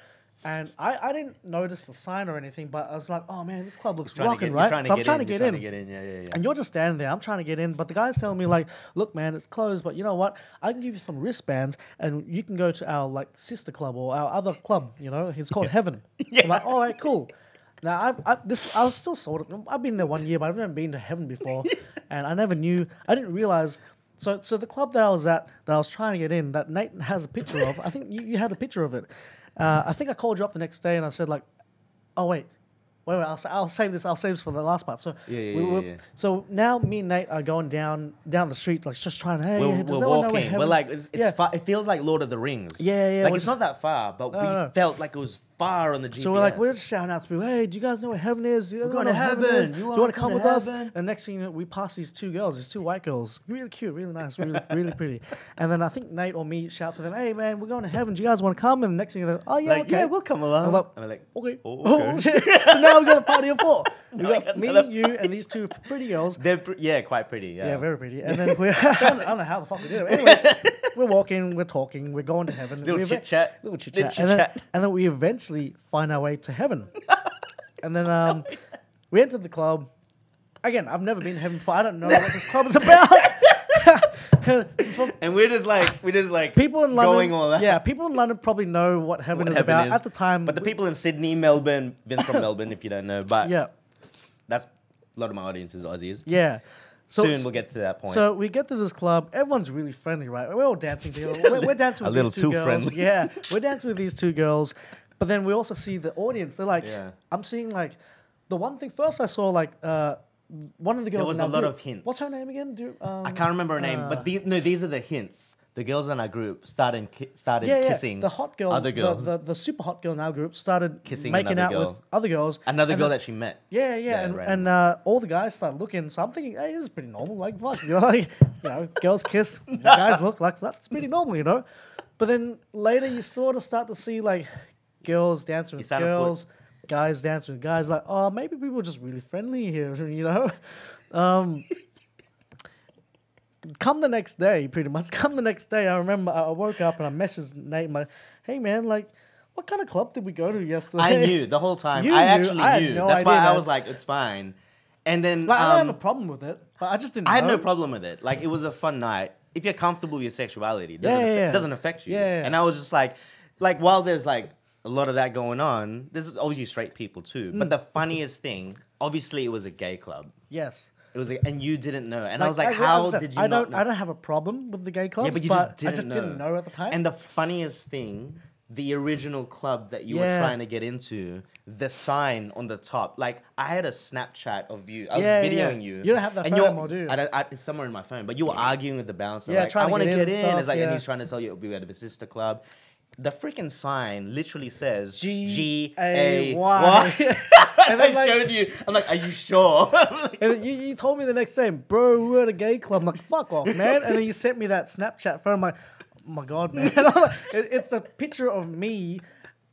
Speaker 1: And I didn't notice the sign or anything, but I was like, oh man, this club looks rocking, right? So I'm trying to get in.
Speaker 2: Yeah.
Speaker 1: And you're just standing there. I'm trying to get in, but the guy's telling me like, look, man, it's closed, but you know what? I can give you some wristbands, and you can go to our like sister club or our other club. You know, it's called Heaven. I'm like, all right, cool. Now I was still sort of. I've been there 1 year, but I've never been to Heaven before, and I never knew. I didn't realize. So the club that I was at, that I was trying to get in, that Nate has a picture of. I think you had a picture of it. I think I called you up the next day and I said like, oh wait, I'll save this for the last part. So So now me and Nate are going down the street, like just trying to. Hey,
Speaker 2: we're walking. We're like it feels like Lord of the Rings.
Speaker 1: Yeah.
Speaker 2: Like it's not that far, but we felt like it was far on the GPS.
Speaker 1: So we're just shouting out to people, hey, do you guys know what Heaven is?
Speaker 2: We're going to Heaven.
Speaker 1: Do you want to come with us? And next thing you know, we pass these two girls, these two white girls, really cute, really nice, really pretty. And then I think Nate or me shout to them, hey man, we're going to Heaven. Do you guys want to come? And the next thing they're oh yeah,
Speaker 2: like,
Speaker 1: okay,
Speaker 2: yeah, we'll come along.
Speaker 1: And
Speaker 2: I'm like,
Speaker 1: okay.
Speaker 2: Oh, okay.
Speaker 1: So now we've got a party of four. We got me, you, and these two pretty girls.
Speaker 2: They're quite pretty. Yeah,
Speaker 1: very pretty. And then I don't know how the fuck we did it. Anyways, we're walking, we're talking, we're going to Heaven.
Speaker 2: Little chit chat.
Speaker 1: And then we eventually find our way to Heaven. And then we entered the club. Again, I've never been to Heaven before. I don't know what this club is about.
Speaker 2: And we're just like
Speaker 1: people in London
Speaker 2: going all out.
Speaker 1: Yeah, people in London probably know what Heaven is about at the time.
Speaker 2: But the people in Sydney, Melbourne, Vin's from Melbourne, if you don't know. But
Speaker 1: yeah,
Speaker 2: that's a lot of my audience is Aussies.
Speaker 1: Yeah.
Speaker 2: Soon we'll get to that point.
Speaker 1: So we get to this club. Everyone's really friendly, right? We're all dancing together. We're dancing with these two girls. Friendly. Yeah, we're dancing with these two girls. But then we also see the audience. They're like, I'm seeing like, the one thing first I saw like one of the girls.
Speaker 2: There was a lot of hints.
Speaker 1: What's her name again?
Speaker 2: I can't remember her name, but these are the hints. The girls in our group started kissing.
Speaker 1: The hot girl,
Speaker 2: other girls.
Speaker 1: The super hot girl in our group started
Speaker 2: kissing
Speaker 1: making out with other girls.
Speaker 2: Another girl that she met.
Speaker 1: And all the guys started looking. So I'm thinking, hey, this is pretty normal. Like, fuck, girls kiss, guys look like that's pretty normal, But then later you sort of start to see like girls dancing with girls, guys dancing with guys. Like, oh, maybe people are just really friendly here, Come the next day, I remember I woke up and I messaged Nate, I'm like, hey man, like, what kind of club did we go to yesterday?
Speaker 2: I knew the whole time. I actually knew. That's why I was like, it's fine. And then
Speaker 1: I don't have a problem with it, but I just didn't know.
Speaker 2: I had no problem with it. Like, it was a fun night. If you're comfortable with your sexuality, it doesn't affect you. And I was just like while there's like a lot of that going on, there's obviously straight people too. But the funniest thing, obviously it was a gay club.
Speaker 1: Yes.
Speaker 2: It was like, and you didn't know. And I was like, how did you not know?
Speaker 1: I don't have a problem with the gay clubs,
Speaker 2: but
Speaker 1: I just didn't know at the time.
Speaker 2: And the funniest thing, the original club that you were trying to get into, the sign on the top, like I had a Snapchat of you. I was videoing you.
Speaker 1: You don't have that phone anymore, do you?
Speaker 2: It's somewhere in my phone. But you were arguing with the bouncer. Like, I want to get in. It's like, and he's trying to tell you we had a sister club. The freaking sign literally says G-A-Y. And then I showed you. I'm like, are you sure?
Speaker 1: And you told me the next day, bro, we're at a gay club. I'm like, fuck off, man. And then you sent me that Snapchat phone. I'm like, oh my God, man. It's a picture of me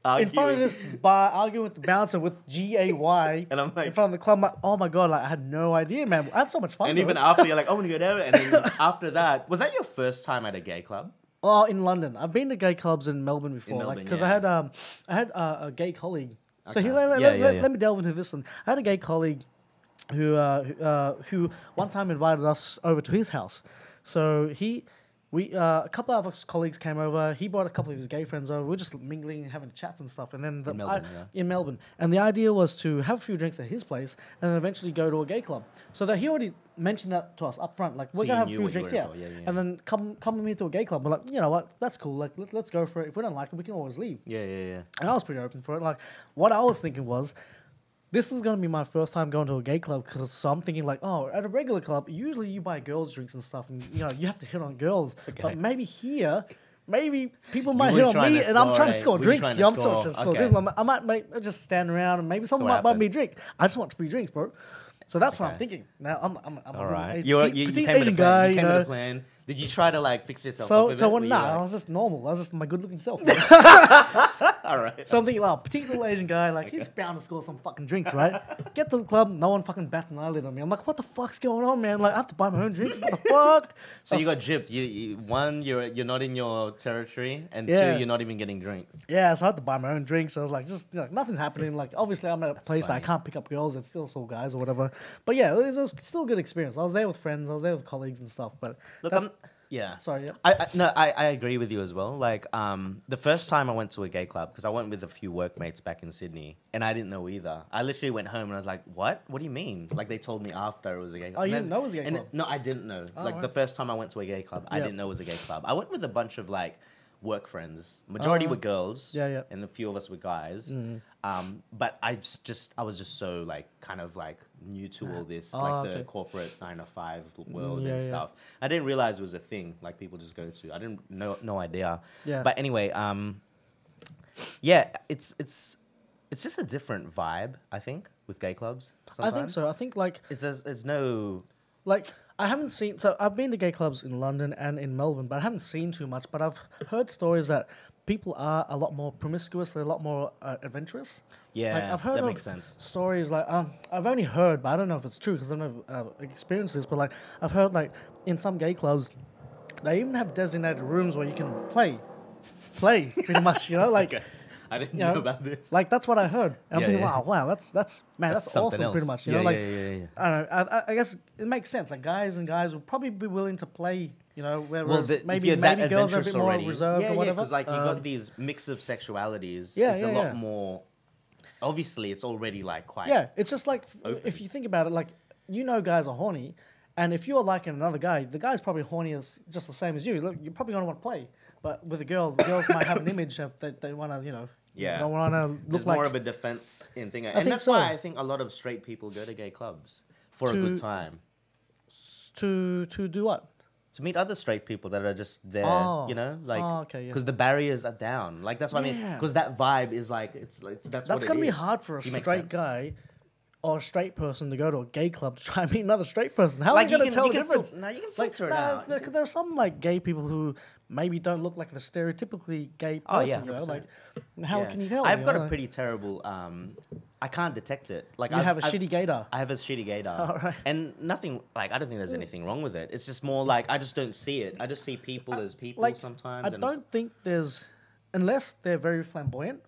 Speaker 1: in front of this bar arguing with the bouncer with G-A-Y.
Speaker 2: And I'm like,
Speaker 1: in front of the club. I'm like, oh my God, like, I had no idea, man. I had so much fun.
Speaker 2: And even after, you're like, I want to go there. And then after that, was that your first time at a gay club?
Speaker 1: Oh, in London. I've been to gay clubs in Melbourne before. Because I had a gay colleague. Okay. So let me delve into this one. I had a gay colleague who one time invited us over to his house. So a couple of us colleagues came over. He brought a couple of his gay friends over. We were just mingling, having chats and stuff. And then in Melbourne. And the idea was to have a few drinks at his place and then eventually go to a gay club. So that he already mentioned that to us up front. Like, we're going to have a few drinks, and then come with me to a gay club. We're like, you know what? That's cool. Like, let's go for it. If we don't like it, we can always leave.
Speaker 2: Yeah.
Speaker 1: And I was pretty open for it. Like, what I was thinking was, this is going to be my first time going to a gay club, so I'm thinking like, oh, at a regular club, usually you buy girls drinks and stuff, and you have to hit on girls. Okay. But maybe here, people might hit on me, and I'm trying to score drinks. I'm trying to score drinks. I might just stand around, and maybe someone might buy me a drink. I just want free drinks, bro. So that's what I'm thinking. Now I'm
Speaker 2: all right.
Speaker 1: You came with a
Speaker 2: plan. You came with a plan. Did you try to like fix yourself up
Speaker 1: So
Speaker 2: a bit?
Speaker 1: so
Speaker 2: Were
Speaker 1: when
Speaker 2: you
Speaker 1: nah, I
Speaker 2: like-
Speaker 1: was just normal. I was just my good looking self.
Speaker 2: All right.
Speaker 1: Something like petite little Asian guy, like he's bound to score some fucking drinks, right? Get to the club, no one fucking bats an eyelid on me. I'm like, what the fuck's going on, man? Like I have to buy my own drinks. What the fuck?
Speaker 2: So you got gypped. One, you're not in your territory, and
Speaker 1: Yeah.
Speaker 2: two, you're not even getting drinks.
Speaker 1: Yeah, so I had to buy my own drinks. I was like, just like nothing's happening. Like obviously I'm at a place that I
Speaker 2: funny.
Speaker 1: can't pick up girls. It's still all guys or whatever. But yeah, it was still a good experience. I was there with friends. I was there with colleagues and stuff. But
Speaker 2: Look,
Speaker 1: that's-
Speaker 2: yeah.
Speaker 1: sorry, yeah.
Speaker 2: I agree with you as well. Like, the first time I went to a gay club, because I went with a few workmates back in Sydney, and I didn't know either. I literally went home and I was like, "What? What do you mean?" Like they told me after it was a gay club.
Speaker 1: Oh, you
Speaker 2: And
Speaker 1: didn't know it was a gay
Speaker 2: and
Speaker 1: club?
Speaker 2: No, I didn't know. Like
Speaker 1: right.
Speaker 2: the first time I went to a gay club, I
Speaker 1: Yeah.
Speaker 2: didn't know it was a gay club. I went with a bunch of like work friends. Majority were girls.
Speaker 1: Yeah, yeah.
Speaker 2: And a few of us were guys. But I was just so like kind of like new to all this, like the
Speaker 1: okay.
Speaker 2: corporate 9 to 5 world
Speaker 1: Yeah,
Speaker 2: and
Speaker 1: yeah.
Speaker 2: stuff. I didn't realize it was a thing like people just go to. I didn't no idea.
Speaker 1: Yeah.
Speaker 2: But anyway, yeah, it's just a different vibe, I think, with gay clubs.
Speaker 1: I think so. I think like
Speaker 2: It's no.
Speaker 1: I haven't seen. So I've been to gay clubs in London and in Melbourne, but I haven't seen too much. But I've heard stories that people are a lot more promiscuous. They're a lot more adventurous.
Speaker 2: Yeah,
Speaker 1: Like, I've heard
Speaker 2: that
Speaker 1: of
Speaker 2: makes sense.
Speaker 1: stories like I've only heard, but I don't know if it's true because I've never experienced this. But like I've heard like in some gay clubs, they even have designated rooms where you can play pretty much. You know, like.
Speaker 2: Okay. I didn't
Speaker 1: You
Speaker 2: know
Speaker 1: know,
Speaker 2: about this.
Speaker 1: Like that's what I heard. And I'm
Speaker 2: Yeah,
Speaker 1: thinking,
Speaker 2: yeah.
Speaker 1: wow, that's
Speaker 2: something
Speaker 1: awesome,
Speaker 2: else.
Speaker 1: pretty much. You
Speaker 2: Yeah,
Speaker 1: know, like
Speaker 2: yeah.
Speaker 1: I don't know. I guess it makes sense. Like guys will probably be willing to play. You know, whereas
Speaker 2: If
Speaker 1: maybe
Speaker 2: you're that
Speaker 1: girls are a
Speaker 2: adventurous
Speaker 1: bit more
Speaker 2: already-
Speaker 1: reserved
Speaker 2: yeah,
Speaker 1: or whatever.
Speaker 2: because like you got these mix of sexualities.
Speaker 1: Yeah,
Speaker 2: it's
Speaker 1: yeah,
Speaker 2: a lot
Speaker 1: yeah.
Speaker 2: more. Obviously, it's already like quite.
Speaker 1: Yeah, it's just like
Speaker 2: Open.
Speaker 1: if you think about it, like guys are horny, and if you're liking another guy, the guy's probably horny as just the same as you. Look, you're probably gonna want to play. But with a girl, girls might have an image of they want to,
Speaker 2: Yeah.
Speaker 1: they want to look
Speaker 2: There's
Speaker 1: like
Speaker 2: more of a defense in thing, and
Speaker 1: think
Speaker 2: that's
Speaker 1: so.
Speaker 2: why I think a lot of straight people go to gay clubs for a good
Speaker 1: To-
Speaker 2: time.
Speaker 1: to do what?
Speaker 2: To meet other straight people that are just there,
Speaker 1: Oh.
Speaker 2: like
Speaker 1: Okay, yeah.
Speaker 2: because the barriers are down. Like that's what I mean.
Speaker 1: Yeah.
Speaker 2: Because that vibe is like that's
Speaker 1: That's
Speaker 2: what it
Speaker 1: gonna be
Speaker 2: is.
Speaker 1: hard for a
Speaker 2: Do you make
Speaker 1: straight
Speaker 2: sense?
Speaker 1: guy or a straight person to go to a gay club to try and meet another straight person. How
Speaker 2: Like
Speaker 1: are
Speaker 2: you
Speaker 1: you gonna
Speaker 2: can-
Speaker 1: tell
Speaker 2: you
Speaker 1: the
Speaker 2: can
Speaker 1: difference?
Speaker 2: no, you can
Speaker 1: Like,
Speaker 2: filter it out.
Speaker 1: there are some like gay people who maybe don't look like the stereotypically gay person.
Speaker 2: Oh, yeah,
Speaker 1: you know?
Speaker 2: 100%.
Speaker 1: Like how
Speaker 2: Yeah.
Speaker 1: can you tell?
Speaker 2: I've
Speaker 1: you
Speaker 2: got
Speaker 1: know?
Speaker 2: a
Speaker 1: Like,
Speaker 2: pretty terrible. I can't detect it. Like
Speaker 1: You
Speaker 2: I've,
Speaker 1: have a
Speaker 2: I've-
Speaker 1: shitty gaydar.
Speaker 2: I have a shitty gaydar.
Speaker 1: Alright.
Speaker 2: And nothing, like, I don't think there's anything wrong with it. It's just more like, I just don't see it. I just see people as people
Speaker 1: Like
Speaker 2: sometimes.
Speaker 1: I
Speaker 2: and
Speaker 1: don't think there's unless they're very flamboyant.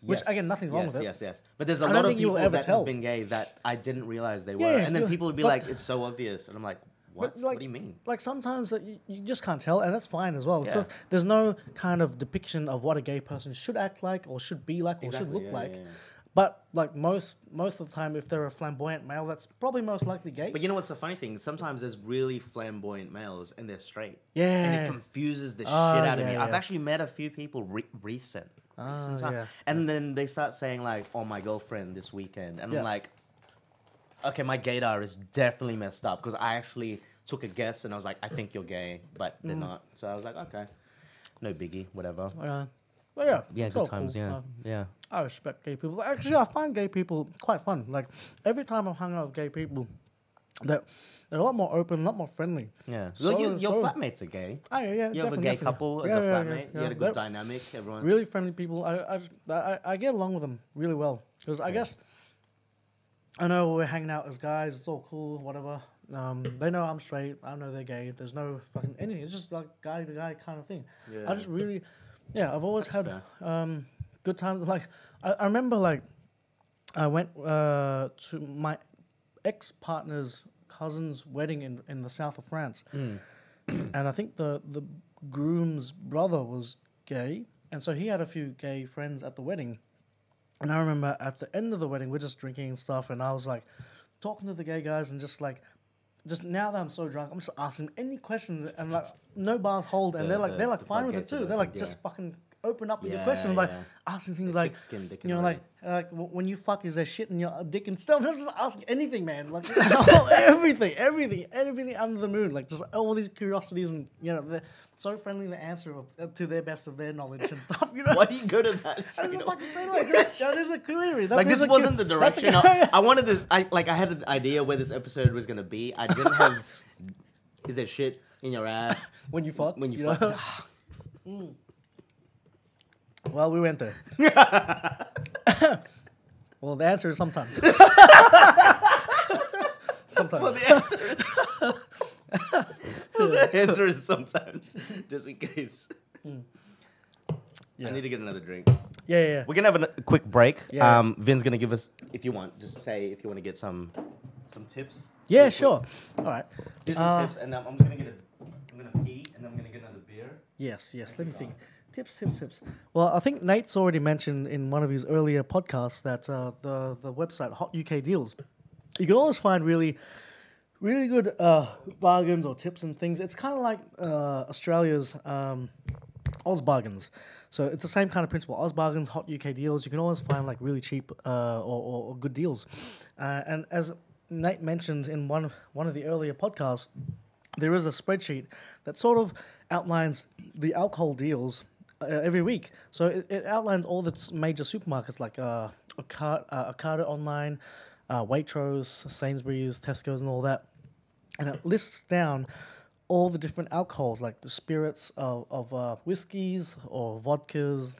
Speaker 1: Which
Speaker 2: Yes,
Speaker 1: again, nothing wrong
Speaker 2: yes,
Speaker 1: with it.
Speaker 2: Yes. But there's a
Speaker 1: I don't
Speaker 2: lot of
Speaker 1: think you will
Speaker 2: people
Speaker 1: ever
Speaker 2: that
Speaker 1: tell.
Speaker 2: have been gay that I didn't realize they were.
Speaker 1: Yeah,
Speaker 2: and then
Speaker 1: yeah,
Speaker 2: people would be
Speaker 1: but-
Speaker 2: like, it's so obvious. And I'm like, what?
Speaker 1: But, like,
Speaker 2: What do you mean?
Speaker 1: Like sometimes you just can't tell, and that's fine as well. It's
Speaker 2: Yeah.
Speaker 1: just, there's no kind of depiction of what a gay person should act like, or should be like, or should
Speaker 2: Exactly,
Speaker 1: look
Speaker 2: yeah,
Speaker 1: like.
Speaker 2: yeah, yeah.
Speaker 1: But like most of the time, if they're a flamboyant male, that's probably most likely gay.
Speaker 2: But you know what's the funny thing? Sometimes there's really flamboyant males and they're straight.
Speaker 1: Yeah.
Speaker 2: And it confuses the shit
Speaker 1: Oh,
Speaker 2: out of me.
Speaker 1: yeah,
Speaker 2: I've
Speaker 1: yeah.
Speaker 2: actually met a few people recent time.
Speaker 1: yeah.
Speaker 2: And then they start saying like, oh, my girlfriend this weekend. And
Speaker 1: Yeah.
Speaker 2: I'm like, okay, my gaydar is definitely messed up because I actually took a guess and I was like, I think you're gay, but they're not. So I was like, okay, no biggie, whatever.
Speaker 1: But yeah,
Speaker 2: Yeah,
Speaker 1: it's
Speaker 2: good
Speaker 1: all
Speaker 2: times,
Speaker 1: cool.
Speaker 2: yeah. Yeah.
Speaker 1: I respect gay people. Actually, I find gay people quite fun. Like every time I've hung out with gay people, they're a lot more open, a lot more friendly.
Speaker 2: Yeah.
Speaker 1: So-
Speaker 2: Your
Speaker 1: so-
Speaker 2: flatmates are gay.
Speaker 1: Oh, yeah,
Speaker 2: You have a
Speaker 1: definitely,
Speaker 2: gay
Speaker 1: definitely.
Speaker 2: couple as
Speaker 1: Yeah,
Speaker 2: a
Speaker 1: yeah,
Speaker 2: flatmate.
Speaker 1: yeah,
Speaker 2: You had a
Speaker 1: They're
Speaker 2: good dynamic, everyone.
Speaker 1: really friendly people. I get along with them really well because I guess I know we're hanging out as guys. It's all cool, whatever. They know I'm straight. I know they're gay. There's no fucking anything. It's just like guy to guy kind of thing.
Speaker 2: Yeah.
Speaker 1: I just really, I've always
Speaker 2: That's
Speaker 1: had good times. Like I remember, like I went to my ex partner's cousin's wedding in the south of France, and I think the groom's brother was gay, and so he had a few gay friends at the wedding. And I remember at the end of the wedding, we're just drinking and stuff, and I was like talking to the gay guys and just now that I'm so drunk, I'm just asking any questions and like no bar hold, and they're like fine with it
Speaker 2: floodgates are
Speaker 1: too. They're like
Speaker 2: open,
Speaker 1: just
Speaker 2: yeah.
Speaker 1: fucking open up with your
Speaker 2: Yeah,
Speaker 1: questions, like
Speaker 2: yeah.
Speaker 1: asking things like,
Speaker 2: Thick-skinned, dick
Speaker 1: you know,
Speaker 2: and
Speaker 1: like when you fuck, is there shit in your dick and stuff? I'm just asking anything, man. Like everything under the moon. Like just all these curiosities, and you know, they're so friendly. The answer to their best of their knowledge and stuff. You know,
Speaker 2: Why do you go to that?
Speaker 1: That's
Speaker 2: You
Speaker 1: a
Speaker 2: know?
Speaker 1: fucking thing, like, that is a query. That
Speaker 2: Like
Speaker 1: is
Speaker 2: this
Speaker 1: a
Speaker 2: wasn't the
Speaker 1: that's a
Speaker 2: direction.
Speaker 1: query.
Speaker 2: I wanted this. I had an idea where this episode was gonna be. I didn't have Is there shit in your ass?
Speaker 1: When you fuck?
Speaker 2: When you
Speaker 1: know?
Speaker 2: fuck?
Speaker 1: Well, we went there. Well, the answer is sometimes. Sometimes.
Speaker 2: Well, the answer is sometimes, just in case.
Speaker 1: Yeah.
Speaker 2: I need to get another drink.
Speaker 1: Yeah.
Speaker 2: We're gonna have a quick break.
Speaker 1: Yeah.
Speaker 2: Vin's gonna give us, if you want, just say if you want to get some tips.
Speaker 1: Yeah,
Speaker 2: Real
Speaker 1: sure.
Speaker 2: quick.
Speaker 1: All right.
Speaker 2: Do some tips, and I'm gonna pee, and then I'm gonna get another beer.
Speaker 1: Yes. Let me think. Tips. Well, I think Nate's already mentioned in one of his earlier podcasts that the website Hot UK Deals, you can always find really good bargains or tips and things. It's kind of like Australia's Oz Bargains. So it's the same kind of principle. Oz Bargains, Hot UK Deals. You can always find like really cheap or good deals. And as Nate mentioned in one of the earlier podcasts, there is a spreadsheet that sort of outlines the alcohol deals every week. So it outlines all the major supermarkets like Ocado Online, Waitrose, Sainsbury's, Tesco's, and all that. And it lists down all the different alcohols, like the spirits of whiskies or vodkas,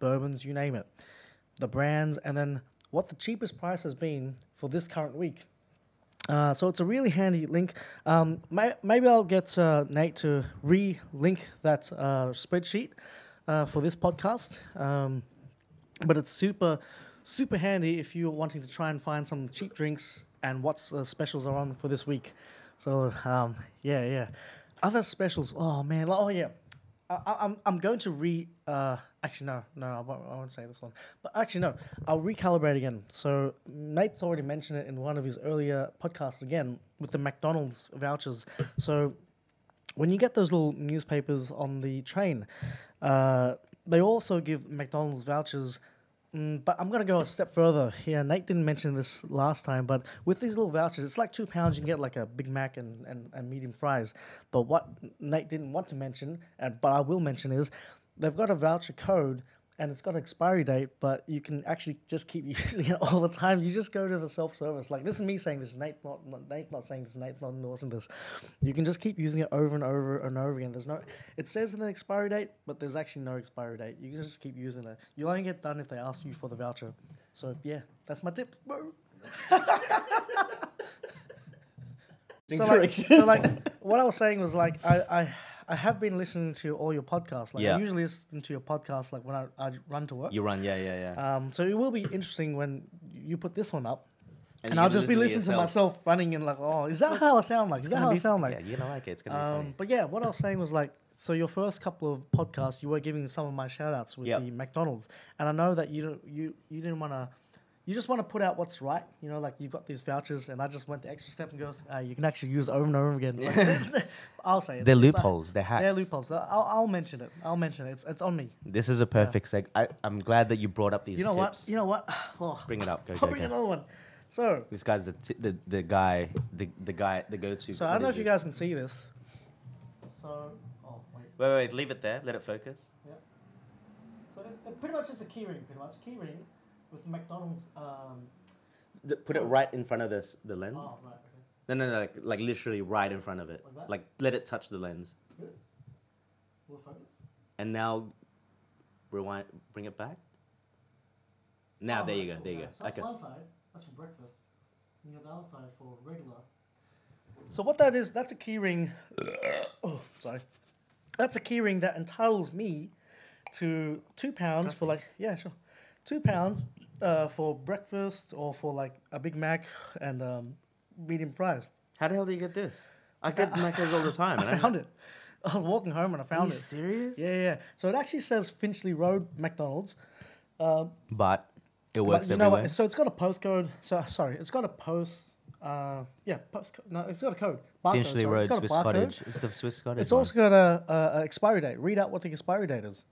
Speaker 1: bourbons, you name it, the brands, and then what the cheapest price has been for this current week. So it's a really handy link. Maybe I'll get Nate to re-link that spreadsheet for this podcast. But it's super handy if you're wanting to try and find some cheap drinks and what specials are on for this week. So yeah. Other specials. Oh man. Oh yeah. I'm going to actually no, I won't say this one. But actually no, I'll recalibrate again. So Nate's already mentioned it in one of his earlier podcasts again with the McDonald's vouchers. So when you get those little newspapers on the train, they also give McDonald's vouchers. But I'm going to go a step further here. Nate didn't mention this last time, but with these little vouchers, it's like £2. You can get like a Big Mac and medium fries. But what Nate didn't want to mention, but I will mention, is they've got a voucher code and it's got an expiry date, but you can actually just keep using it all the time. You just go to the self-service. Like, this is me saying this. Nate's not saying this. Nate's not endorsing this. You can just keep using it over and over and over again. It says an expiry date, but there's actually no expiry date. You can just keep using it. You'll only get done if they ask you for the voucher. So yeah, that's my tips, bro. So like what I was saying was like I have been listening to all your podcasts. Like I usually listen to your podcast like when I run to work.
Speaker 2: You run, yeah.
Speaker 1: So it will be interesting when you put this one up. And I'll just be listening to myself running and like, oh, is that how I sound like?
Speaker 2: Yeah, you're gonna like it. It's gonna be funny.
Speaker 1: But yeah, what I was saying was like, so your first couple of podcasts, you were giving some of my shout outs with the McDonald's. And I know that you didn't want to, you just want to put out what's right. You know, like you've got these vouchers and I just went the extra step and goes, you can actually use it over and over again. Like, I'll say it.
Speaker 2: They're loopholes. They're hacks.
Speaker 1: They're loopholes. I'll mention it. It's on me.
Speaker 2: This is a perfect seg. I'm glad that you brought up these tips.
Speaker 1: You know what? Oh,
Speaker 2: bring it up. Go.
Speaker 1: Bring another one. So
Speaker 2: this guy's the guy, the go-to.
Speaker 1: So I don't know if you guys can see this. So
Speaker 2: wait, leave it there. Let it focus.
Speaker 1: Yeah. So it pretty much is a keyring. Keyring with McDonald's.
Speaker 2: Put it right in front of the lens.
Speaker 1: Oh right. Okay.
Speaker 2: No, like literally right in front of it.
Speaker 1: Like that?
Speaker 2: Like let it touch the lens.
Speaker 1: Good. Will focus.
Speaker 2: And now, rewind. Bring it back. Now there you go. There you go.
Speaker 1: So that's one side. That's for breakfast. And the other side for regular. So what that is, that's a keyring. Sorry. That's a keyring that entitles me to £2 for like, yeah, sure. £2 for breakfast or for like a Big Mac and medium fries.
Speaker 2: How the hell do you get this? I get macros all the time.
Speaker 1: I found it. I was walking home and I found it.
Speaker 2: Are you serious?
Speaker 1: Yeah. So it actually says Finchley Road McDonald's.
Speaker 2: But it works everywhere.
Speaker 1: What? So it's got a postcode. It's got a postcode. No, it's got a code.
Speaker 2: Finchley Road, Swiss Cottage. It's the Swiss Cottage.
Speaker 1: It's also got a expiry date. Read out what the expiry date is.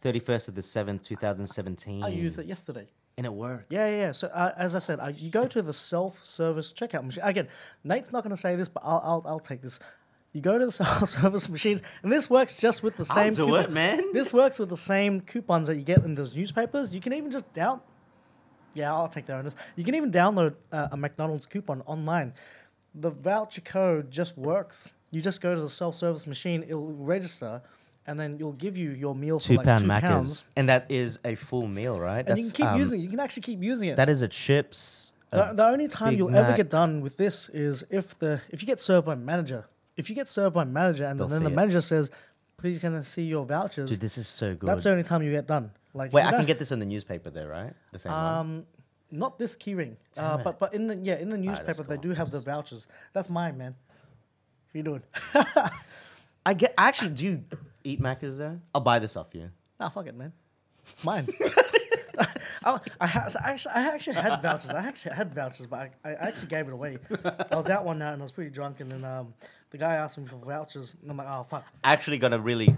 Speaker 2: 31st of the 7th, 2017.
Speaker 1: I used it yesterday.
Speaker 2: And it works.
Speaker 1: Yeah. So as I said, you go to the self-service checkout machine. Again, Nate's not going to say this, but I'll take this. You go to the self-service machines, and this works just with the same.
Speaker 2: I'll do it, man.
Speaker 1: This works with the same coupons that you get in those newspapers. You can even just Yeah, I'll take that on this. You can even download a McDonald's coupon online. the voucher code just works. You just go to the self-service machine, it'll register, and then it'll give you your meal for like £2.
Speaker 2: Macca's. And that is a full meal, right?
Speaker 1: And you can keep using it. You can actually keep using it.
Speaker 2: That is a chips.
Speaker 1: The only time
Speaker 2: Big
Speaker 1: you'll
Speaker 2: Mac.
Speaker 1: ever get done with this is if you get served by manager. If you get served by manager and
Speaker 2: They'll
Speaker 1: then
Speaker 2: see
Speaker 1: the
Speaker 2: it.
Speaker 1: manager says, please can I see your vouchers?
Speaker 2: Dude, this is so good.
Speaker 1: That's the only time you get done. Like,
Speaker 2: Wait, I can get this in the newspaper there, right? The same one?
Speaker 1: Not this keyring.
Speaker 2: Damn it.
Speaker 1: But in the newspaper
Speaker 2: let's
Speaker 1: they
Speaker 2: go.
Speaker 1: do have the vouchers. That's mine, man. What you doing?
Speaker 2: I actually do eat Macca's there. I'll buy this off you.
Speaker 1: Nah, fuck it, man. It's mine. I actually had vouchers. I actually had vouchers, but I actually gave it away. I was out one night and I was pretty drunk, and then the guy asked me for vouchers, and I'm like, oh fuck.
Speaker 2: Actually got a really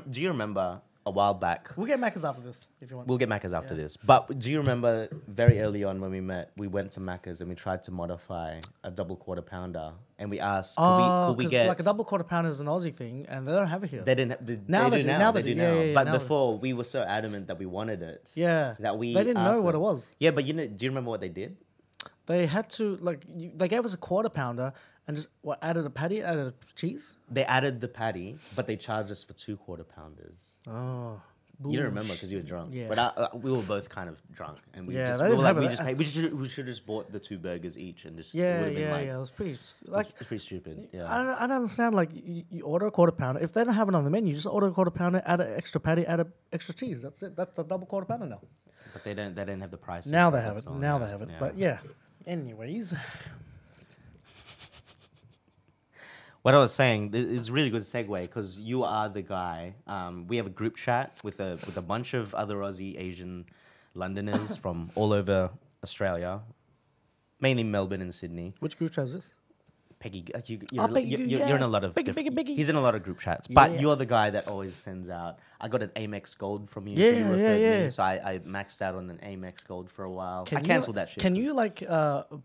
Speaker 2: do you remember a while back?
Speaker 1: We'll get Macca's after this if you want.
Speaker 2: We'll get Macca's after this. But do you remember very early on when we met, we went to Macca's and we tried to modify a double quarter pounder, and we asked, could we get
Speaker 1: like a double quarter pounder is an Aussie thing, and they don't have it here.
Speaker 2: They didn't.
Speaker 1: Now they do. Now
Speaker 2: they
Speaker 1: they
Speaker 2: do
Speaker 1: do.
Speaker 2: now.
Speaker 1: Yeah,
Speaker 2: But
Speaker 1: now they-
Speaker 2: before, we were so adamant that we wanted it.
Speaker 1: Yeah.
Speaker 2: That we
Speaker 1: They didn't know
Speaker 2: asked
Speaker 1: what
Speaker 2: them.
Speaker 1: it was.
Speaker 2: Yeah, but do you remember what they did?
Speaker 1: They had to they gave us a quarter pounder and just added a patty, added a cheese.
Speaker 2: They added the patty, but they charged us for 2 quarter pounders.
Speaker 1: Oh.
Speaker 2: You don't remember because you were drunk.
Speaker 1: Yeah.
Speaker 2: But we were both kind of drunk, and we
Speaker 1: Yeah,
Speaker 2: just
Speaker 1: they
Speaker 2: we were
Speaker 1: didn't
Speaker 2: like,
Speaker 1: have
Speaker 2: we
Speaker 1: it.
Speaker 2: just paid. We should have just bought the 2 burgers each, and just it
Speaker 1: Yeah,
Speaker 2: would have been
Speaker 1: yeah,
Speaker 2: like
Speaker 1: yeah. It was pretty
Speaker 2: it's pretty stupid. Yeah.
Speaker 1: I don't understand. Like you order a quarter pounder. If they don't have it on the menu, just order a quarter pounder, add an extra patty, add an extra cheese. That's it. That's a double quarter pounder now.
Speaker 2: But they didn't have the price.
Speaker 1: Now they have it. Now they have it. But yeah. Anyways,
Speaker 2: What I was saying is a really good segue because you are the guy. We have a group chat with a bunch of other Aussie, Asian, Londoners from all over Australia, mainly Melbourne and Sydney.
Speaker 1: which group chat is this?
Speaker 2: Peggy,
Speaker 1: Peggy,
Speaker 2: you're in a lot of
Speaker 1: Biggie.
Speaker 2: he's in a lot of group chats, but
Speaker 1: Yeah.
Speaker 2: you're the guy that always sends out. I got an Amex Gold from you. so
Speaker 1: Yeah,
Speaker 2: you referred
Speaker 1: yeah.
Speaker 2: Me, so I maxed out on an Amex Gold for a while. I
Speaker 1: you,
Speaker 2: cancelled that shit.
Speaker 1: Can you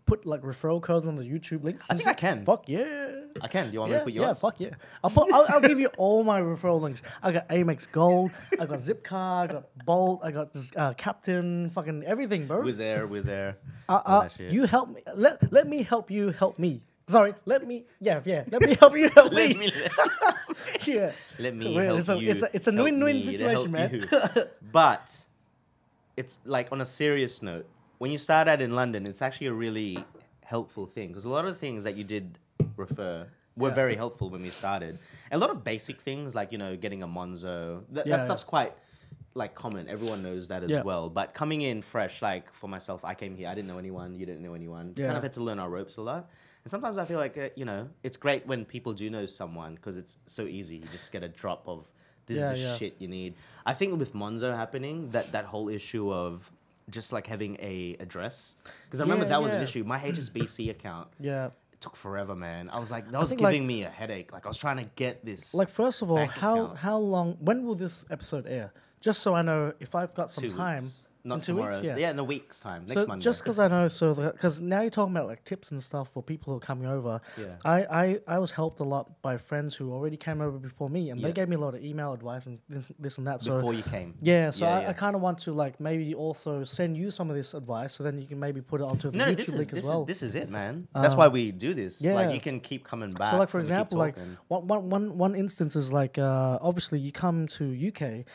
Speaker 1: put like referral codes on the YouTube links?
Speaker 2: I
Speaker 1: and
Speaker 2: think I
Speaker 1: shit?
Speaker 2: can.
Speaker 1: Fuck yeah.
Speaker 2: I can. Do you want me to put yours?
Speaker 1: Yeah, fuck yeah. I'll give you all my referral links. I got Amex Gold, I got Zipcar, I got Bolt, I got Captain, fucking everything, bro.
Speaker 2: Wizz Air. all that shit.
Speaker 1: You help me. Let me help you help me. Sorry, let me help you help me. Yeah.
Speaker 2: Let me
Speaker 1: Well,
Speaker 2: help
Speaker 1: it's a-
Speaker 2: you.
Speaker 1: it's a
Speaker 2: help
Speaker 1: win-win
Speaker 2: me to
Speaker 1: situation,
Speaker 2: help
Speaker 1: man.
Speaker 2: you. But it's like on a serious note, when you start out in London, it's actually a really helpful thing because a lot of things that you did refer were very helpful when we started. And a lot of basic things like, getting a Monzo, that stuff's quite like common. Everyone knows that as well. But coming in fresh, like for myself, I came here, I didn't know anyone, you didn't know anyone.
Speaker 1: Yeah.
Speaker 2: Kind of had to learn our ropes a lot. And sometimes I feel like, it's great when people do know someone because it's so easy. You just get a drop of, this is the shit you need. I think with Monzo happening, that whole issue of just like having a address. Because I remember that was an issue. My HSBC account,
Speaker 1: Yeah.
Speaker 2: it took forever, man. I was like, that was
Speaker 1: think,
Speaker 2: giving me a headache. Like I was trying to get this.
Speaker 1: Like, first of all,
Speaker 2: bank account.
Speaker 1: how long? When will this episode air? Just so I know if I've got some
Speaker 2: 2
Speaker 1: time.
Speaker 2: weeks. Not
Speaker 1: in 2
Speaker 2: tomorrow.
Speaker 1: weeks,
Speaker 2: Yeah, in a week's time. Next
Speaker 1: So
Speaker 2: Monday.
Speaker 1: just because I know, because now you're talking about like tips and stuff for people who are coming over.
Speaker 2: Yeah.
Speaker 1: I was helped a lot by friends who already came over before me, and they gave me a lot of email advice and this and that. So
Speaker 2: Before you came.
Speaker 1: yeah, so I kind of want to like maybe also send you some of this advice, so then you can maybe put it onto the YouTube link as well.
Speaker 2: This is it, man. That's why we do this.
Speaker 1: yeah.
Speaker 2: Like you can keep coming back.
Speaker 1: So like for
Speaker 2: and we keep
Speaker 1: example, like
Speaker 2: talking.
Speaker 1: one instance is like obviously you come to UK.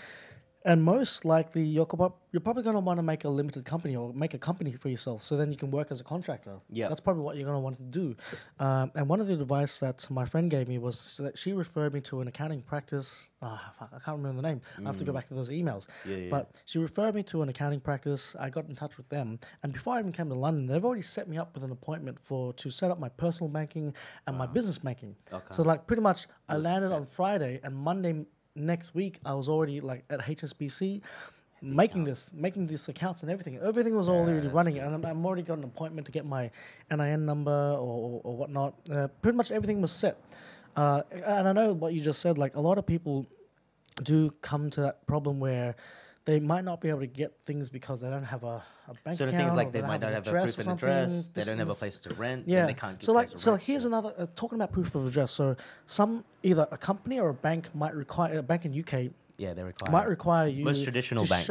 Speaker 1: And most likely, you're probably going to want to make a limited company or make a company for yourself, so then you can work as a contractor.
Speaker 2: Yeah,
Speaker 1: that's probably what you're going to want to do. And one of the advice that my friend gave me was that she referred me to an accounting practice. I can't remember the name. I have to go back to those emails. But she referred me to an accounting practice. I got in touch with them, and before I even came to London, they've already set me up with an appointment to set up my personal banking and my business banking. Okay. So like pretty much, I landed on Friday, and Monday next week I was already like at HSBC making these accounts and everything. Everything was already running, and I'm already got an appointment to get my NIN number or whatnot. Pretty much everything was set. And I know what you just said. Like a lot of people do come to that problem where they might not be able to get things because they don't have a bank
Speaker 2: certain
Speaker 1: account.
Speaker 2: things like they might not have a proof of address. They don't have a place to rent.
Speaker 1: Yeah.
Speaker 2: And they can't get
Speaker 1: So here's another talking about proof of address. So either a company or a bank might require a bank in UK
Speaker 2: Yeah, they require.
Speaker 1: Might require you
Speaker 2: Most traditional
Speaker 1: to
Speaker 2: banks.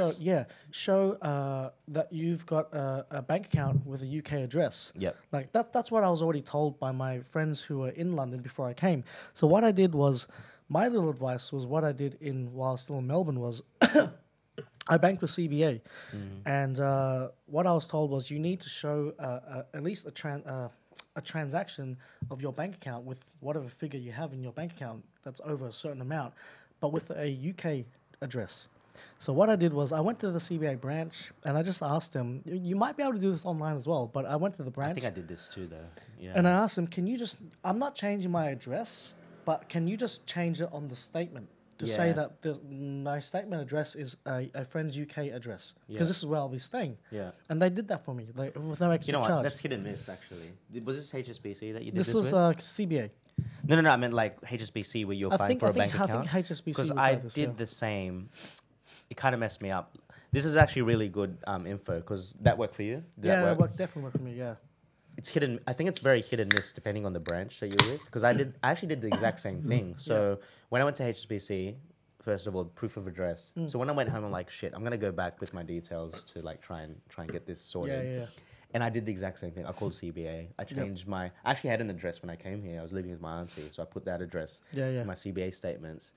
Speaker 1: show that you've got a bank account with a UK address.
Speaker 2: Yep.
Speaker 1: Like that's what I was already told by my friends who were in London before I came. So what I did was, my little advice was what I did while I was still in Melbourne was I banked with CBA, and what I was told was you need to show at least a transaction of your bank account with whatever figure you have in your bank account that's over a certain amount, but with a UK address. So what I did was I went to the CBA branch and I just asked them, you might be able to do this online as well, but I went to the branch.
Speaker 2: I think I did this too, though. Yeah.
Speaker 1: And I asked them, I'm not changing my address, but can you just change it on the statement to say that my statement address is a friend's UK address? Because this is where I'll be staying.
Speaker 2: Yeah.
Speaker 1: And they did that for me, with no extra charge.
Speaker 2: What? That's hit and miss, actually. Was this HSBC that you did this
Speaker 1: was
Speaker 2: with?
Speaker 1: CBA.
Speaker 2: No. I meant like HSBC where you're applying for a bank account.
Speaker 1: I think HSBC.
Speaker 2: Because I did the same. It kind of messed me up. This is actually really good info. Because that worked for you? Did that work?
Speaker 1: Definitely worked for me. Yeah.
Speaker 2: It's hidden. I think it's very hit and miss depending on the branch that you're with. Because I actually did the exact same thing. So when I went to HSBC, first of all, proof of address. So when I went home, I'm like, shit, I'm gonna go back with my details to like try and get this sorted.
Speaker 1: Yeah.
Speaker 2: And I did the exact same thing. I called CBA. I changed I actually had an address when I came here. I was living with my auntie, so I put that address in my CBA statements.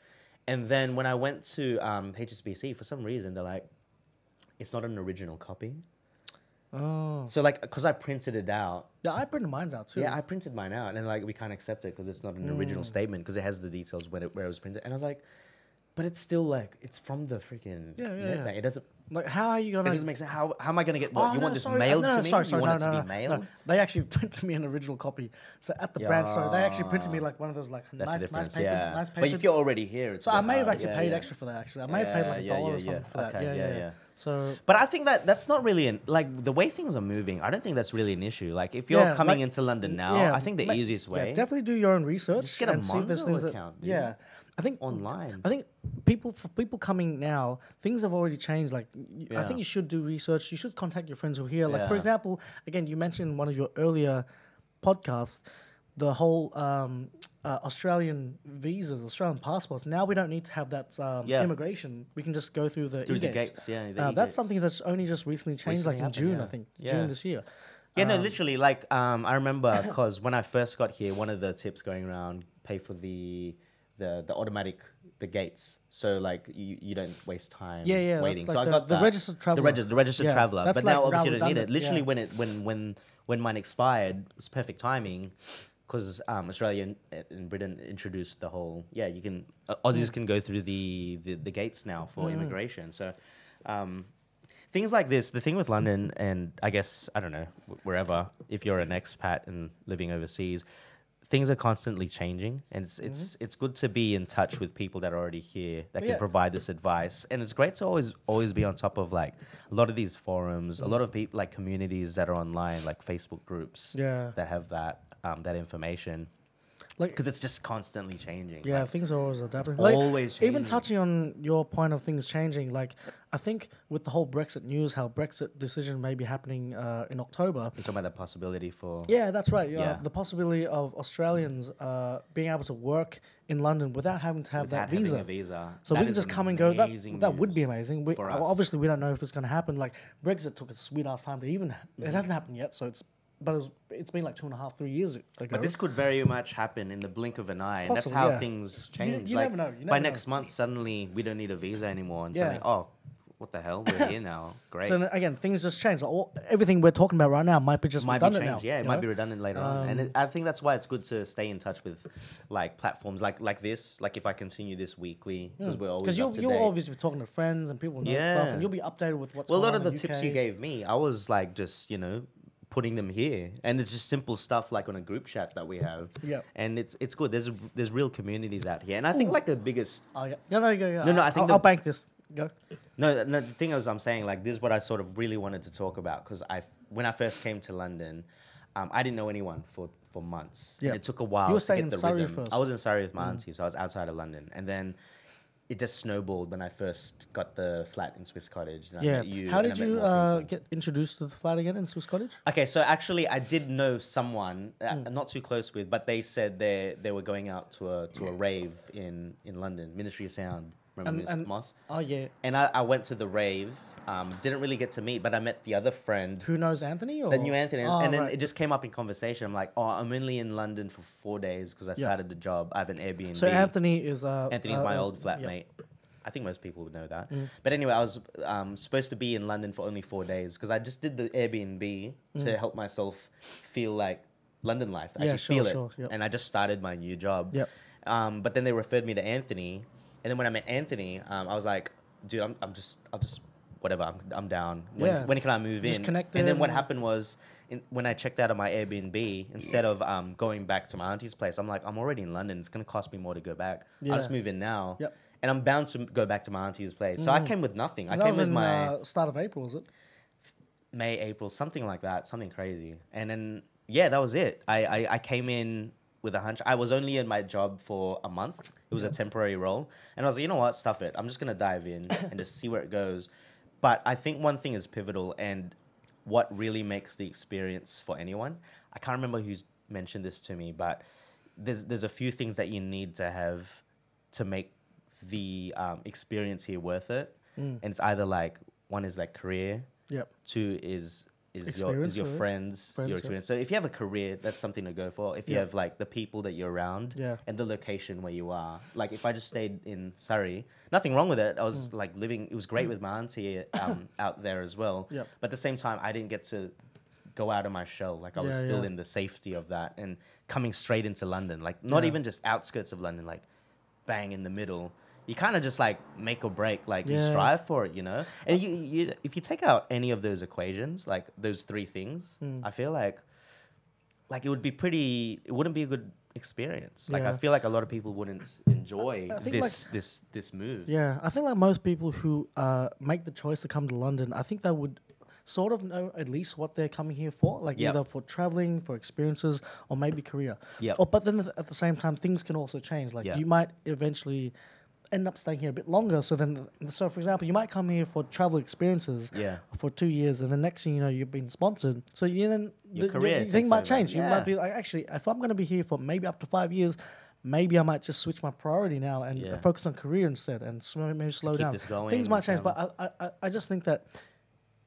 Speaker 2: And then when I went to HSBC, for some reason, they're like, it's not an original copy.
Speaker 1: Oh.
Speaker 2: So like, because I printed it out.
Speaker 1: Yeah, I printed mine out too.
Speaker 2: Yeah, I printed mine out. And like, we can't accept it because it's not an original statement because it has the details where it was printed. And I was like, but it's still like, it's from the freaking net bank. It doesn't...
Speaker 1: Like, how are you going to...
Speaker 2: It doesn't make sense. How am I going to get... What, you want this mailed to me? You want it to be mailed?
Speaker 1: No. They actually printed me an original copy. So at the branch, they actually printed me like one of those like nice paper.
Speaker 2: But if you're already here, it's...
Speaker 1: So I may have actually paid extra for that, actually. I may have paid like $1 or something for that. Yeah. So...
Speaker 2: But I think that's not really... like, the way things are moving, I don't think that's really an issue. Like, if you're coming into London now, I think the easiest way...
Speaker 1: Yeah, definitely do your own research.
Speaker 2: Just get a Monzo account, dude.
Speaker 1: Yeah. I think
Speaker 2: online.
Speaker 1: I think for people coming now, things have already changed. Like, I think you should do research. You should contact your friends who are here. Like, for example, again, you mentioned in one of your earlier podcasts, the whole Australian visas, Australian passports. Now we don't need to have that immigration. We can just go through the
Speaker 2: gates.
Speaker 1: That's something that's only just recently changed, like in June, I think, June this year.
Speaker 2: Yeah, no, literally. Like, I remember because when I first got here, one of the tips going around, pay for the automatic gates, so like you don't waste time waiting.
Speaker 1: Like
Speaker 2: so I got
Speaker 1: the registered traveller.
Speaker 2: The registered traveller. But
Speaker 1: like
Speaker 2: now obviously you don't need it. Literally
Speaker 1: when
Speaker 2: when mine expired, it was perfect timing because Australia and Britain introduced the whole you can Aussies can go through the gates now for immigration. So things like this, the thing with London and I guess I don't know wherever, if you're an expat and living overseas, things are constantly changing, and it's good to be in touch with people that are already here that can provide this advice. And it's great to always be on top of like a lot of these forums, a lot of people like communities that are online, like Facebook groups that have that information. Like, because it's just constantly changing.
Speaker 1: Yeah,
Speaker 2: like,
Speaker 1: things are always adapting.
Speaker 2: Always changing.
Speaker 1: Even touching on your point of things changing, like I think with the whole Brexit news, how Brexit decision may be happening in October.
Speaker 2: You're talking about the possibility for...
Speaker 1: Yeah, that's right. The possibility of Australians being able to work in London without having to have that visa.
Speaker 2: Having a visa.
Speaker 1: So we can just come and go. That would be amazing.
Speaker 2: For us.
Speaker 1: Obviously, we don't know if it's going to happen. Like Brexit took a sweet ass time to even... It hasn't happened yet, so it's been like 2.5, 3 years ago.
Speaker 2: But this could very much happen in the blink of an eye. And that's how things change.
Speaker 1: You never know.
Speaker 2: By next month, suddenly we don't need a visa anymore. And suddenly, what the hell? We're here now. Great.
Speaker 1: So again, things just change. Like everything we're talking about right now might be redundant now.
Speaker 2: Yeah, it might be redundant later on. And I think that's why it's good to stay in touch with like platforms like this. Like if I continue this weekly, because we're always up to date.
Speaker 1: You'll always be talking to friends and people know stuff, and you'll be updated with what's going on in the UK.
Speaker 2: A lot of the tips you gave me, I was like just, putting them here, and it's just simple stuff like on a group chat that we have.
Speaker 1: Yeah,
Speaker 2: and it's good. There's real communities out here, and I think like the biggest.
Speaker 1: Oh yeah, no, go.
Speaker 2: No, I think
Speaker 1: I'll bank this. Go.
Speaker 2: No, the thing is, I'm saying like this is what I sort of really wanted to talk about because when I first came to London, I didn't know anyone for months. Yeah, and it took a while.
Speaker 1: You were
Speaker 2: to
Speaker 1: staying
Speaker 2: get the
Speaker 1: in Surrey
Speaker 2: rhythm.
Speaker 1: first.
Speaker 2: I was in Surrey with my auntie, so I was outside of London, and then it just snowballed when I first got the flat in Swiss Cottage. And I met you,
Speaker 1: how did you get introduced to the flat again in Swiss Cottage?
Speaker 2: Okay, so actually I did know someone, not too close with, but they said they were going out to a rave in London, Ministry of Sound. Remember Moss?
Speaker 1: Oh yeah.
Speaker 2: And I went to the rave. Didn't really get to meet, but I met the other friend.
Speaker 1: Who knows Anthony? Or?
Speaker 2: The new Anthony.
Speaker 1: Oh,
Speaker 2: and then
Speaker 1: right.
Speaker 2: it just came up in conversation. I'm like, oh, I'm only in London for 4 days because I started the job. I have an Airbnb.
Speaker 1: So Anthony is
Speaker 2: Anthony's my old flatmate. I think most people would know that. But anyway, I was supposed to be in London for only 4 days because I just did the Airbnb to help myself feel like London life. Actually feel it. And I just started my new job.
Speaker 1: Yep.
Speaker 2: But then they referred me to Anthony. And then when I met Anthony, I was like, dude, I'll just whatever, I'm down. When can I move just in? Connect and then what happened was, when I checked out of my Airbnb, instead of going back to my auntie's place, I'm like, I'm already in London. It's going to cost me more to go back. I'll just move in now.
Speaker 1: Yep.
Speaker 2: And I'm bound to go back to my auntie's place. So I came with nothing. I came with my...
Speaker 1: start of April, was it?
Speaker 2: May, April, something like that. Something crazy. And then, yeah, that was it. I came in with a hunch. I was only in my job for a month. It was a temporary role. And I was like, you know what? Stuff it. I'm just going to dive in and just see where it goes. But I think one thing is pivotal and what really makes the experience for anyone. I can't remember who's mentioned this to me, but there's a few things that you need to have to make the experience here worth it. And it's either like, one is like career.
Speaker 1: Yep.
Speaker 2: Two is your friends, your experience. So if you have a career, that's something to go for. If you have like the people that you're around and the location where you are. Like if I just stayed in Surrey, nothing wrong with it. I was like living, it was great with my auntie out there as well.
Speaker 1: Yep.
Speaker 2: But at the same time, I didn't get to go out of my shell. Like I was still in the safety of that and coming straight into London. Like not even just outskirts of London, like bang in the middle. You kind of just like make or break, like you strive for it, you know? And you if you take out any of those equations, like those three things, I feel like it would be it wouldn't be a good experience. Like I feel like a lot of people wouldn't enjoy this move.
Speaker 1: Yeah, I think like most people who make the choice to come to London, I think they would sort of know at least what they're coming here for, like either for traveling, for experiences, or maybe career.
Speaker 2: Yeah.
Speaker 1: But then at the same time, things can also change. Like you might eventually end up staying here a bit longer. So for example, you might come here for travel experiences for 2 years, and the next thing you know, you've been sponsored. So your thing might change. You might be like, actually, if I'm going to be here for maybe up to 5 years, maybe I might just switch my priority now and focus on career instead, and maybe slow down. Things might change, but I just think that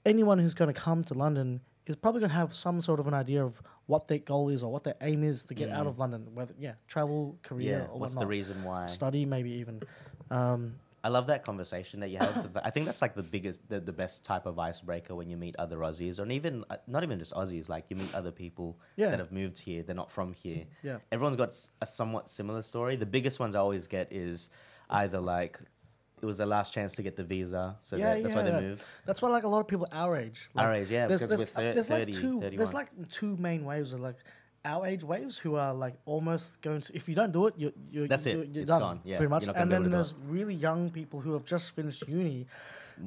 Speaker 1: anyone who's going to come to London is probably going to have some sort of an idea of what their goal is or what their aim is to get out of London, whether travel, career, or
Speaker 2: what's
Speaker 1: whatnot.
Speaker 2: the reason why?
Speaker 1: Study, maybe even.
Speaker 2: I love that conversation that you have. I think that's like the best type of icebreaker when you meet other Aussies, or even not even just Aussies. Like you meet other people that have moved here. They're not from here.
Speaker 1: Yeah.
Speaker 2: Everyone's got a somewhat similar story. The biggest ones I always get is either like it was their last chance to get the visa, so that's why they moved.
Speaker 1: That's why like a lot of people our age. Like,
Speaker 2: our age, because we're 30, 31.
Speaker 1: There's like two main waves of like our age waves who are like almost going to, if you don't do it, you're
Speaker 2: that's it.
Speaker 1: You're
Speaker 2: it's
Speaker 1: done,
Speaker 2: gone. Yeah,
Speaker 1: pretty much. And then there's really young people who have just finished uni.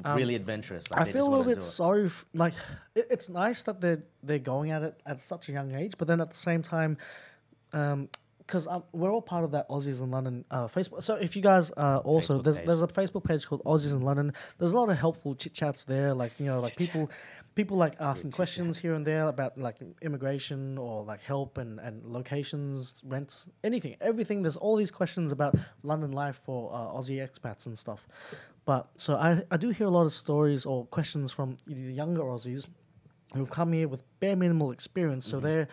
Speaker 2: Really adventurous. Like
Speaker 1: I feel a little bit sorry. Like it's nice that they're going at it at such a young age, but then at the same time, because we're all part of that Aussies in London Facebook. So if you guys also there's a Facebook page called Aussies in London. There's a lot of helpful chit chats there. Like like people like asking questions here and there about like immigration or like help and locations, rents, everything. There's all these questions about London life for Aussie expats and stuff. But so I do hear a lot of stories or questions from either younger Aussies who've come here with bare minimal experience. So they're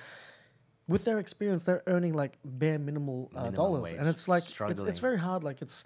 Speaker 1: with their experience, they're earning like bare minimal dollars, wage. And it's like it's very hard. Like it's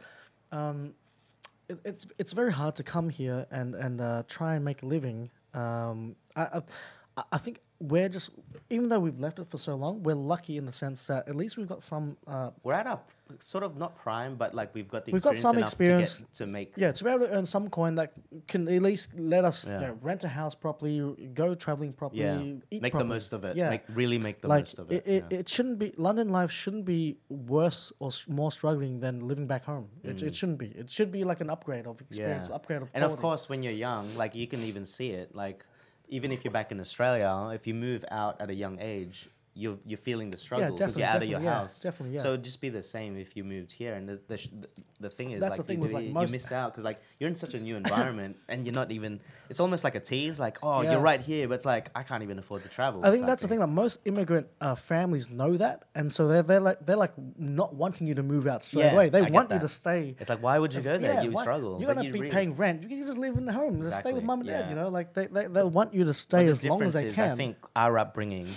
Speaker 1: very hard to come here and try and make a living. I think we're just, even though we've left it for so long, we're lucky in the sense that at least we've got some.
Speaker 2: We're at our sort of not prime, but like we've got
Speaker 1: some experience
Speaker 2: to make.
Speaker 1: Yeah, to be able to earn some coin that can at least let us rent a house properly, go traveling properly, eat
Speaker 2: make
Speaker 1: properly.
Speaker 2: The most of it. Yeah, really make the
Speaker 1: like,
Speaker 2: most of it.
Speaker 1: It shouldn't be, London life shouldn't be worse or more struggling than living back home. It shouldn't be. It should be like an upgrade of experience, upgrade of quality.
Speaker 2: And of course, when you're young, like you can even see it. Like even if you're back in Australia, if you move out at a young age, you're feeling the struggle because you're out of your house.
Speaker 1: Definitely, yeah.
Speaker 2: So it'd just be the same if you moved here. And the thing is,
Speaker 1: That's
Speaker 2: like,
Speaker 1: the thing with, like,
Speaker 2: you
Speaker 1: most-
Speaker 2: miss out because, like, you're in such a new environment and you're not even. It's almost like a tease, like, oh,
Speaker 1: Yeah.
Speaker 2: you're right here, but it's like I can't even afford to travel.
Speaker 1: I think
Speaker 2: type
Speaker 1: that's the thing. Like most immigrant families know that, and so they're like not wanting you to move out straight
Speaker 2: Yeah,
Speaker 1: away. They
Speaker 2: I get
Speaker 1: want you
Speaker 2: that.
Speaker 1: to stay.
Speaker 2: It's like, why would you go there?
Speaker 1: Yeah,
Speaker 2: You would struggle.
Speaker 1: You're
Speaker 2: but
Speaker 1: gonna
Speaker 2: you
Speaker 1: be
Speaker 2: really-
Speaker 1: paying rent. You can just live in the home. Just stay with
Speaker 2: Exactly,
Speaker 1: mum and dad.
Speaker 2: yeah.
Speaker 1: You know, like they want you to stay
Speaker 2: But
Speaker 1: as
Speaker 2: the
Speaker 1: long as
Speaker 2: difference
Speaker 1: they
Speaker 2: is,
Speaker 1: can.
Speaker 2: I think our upbringing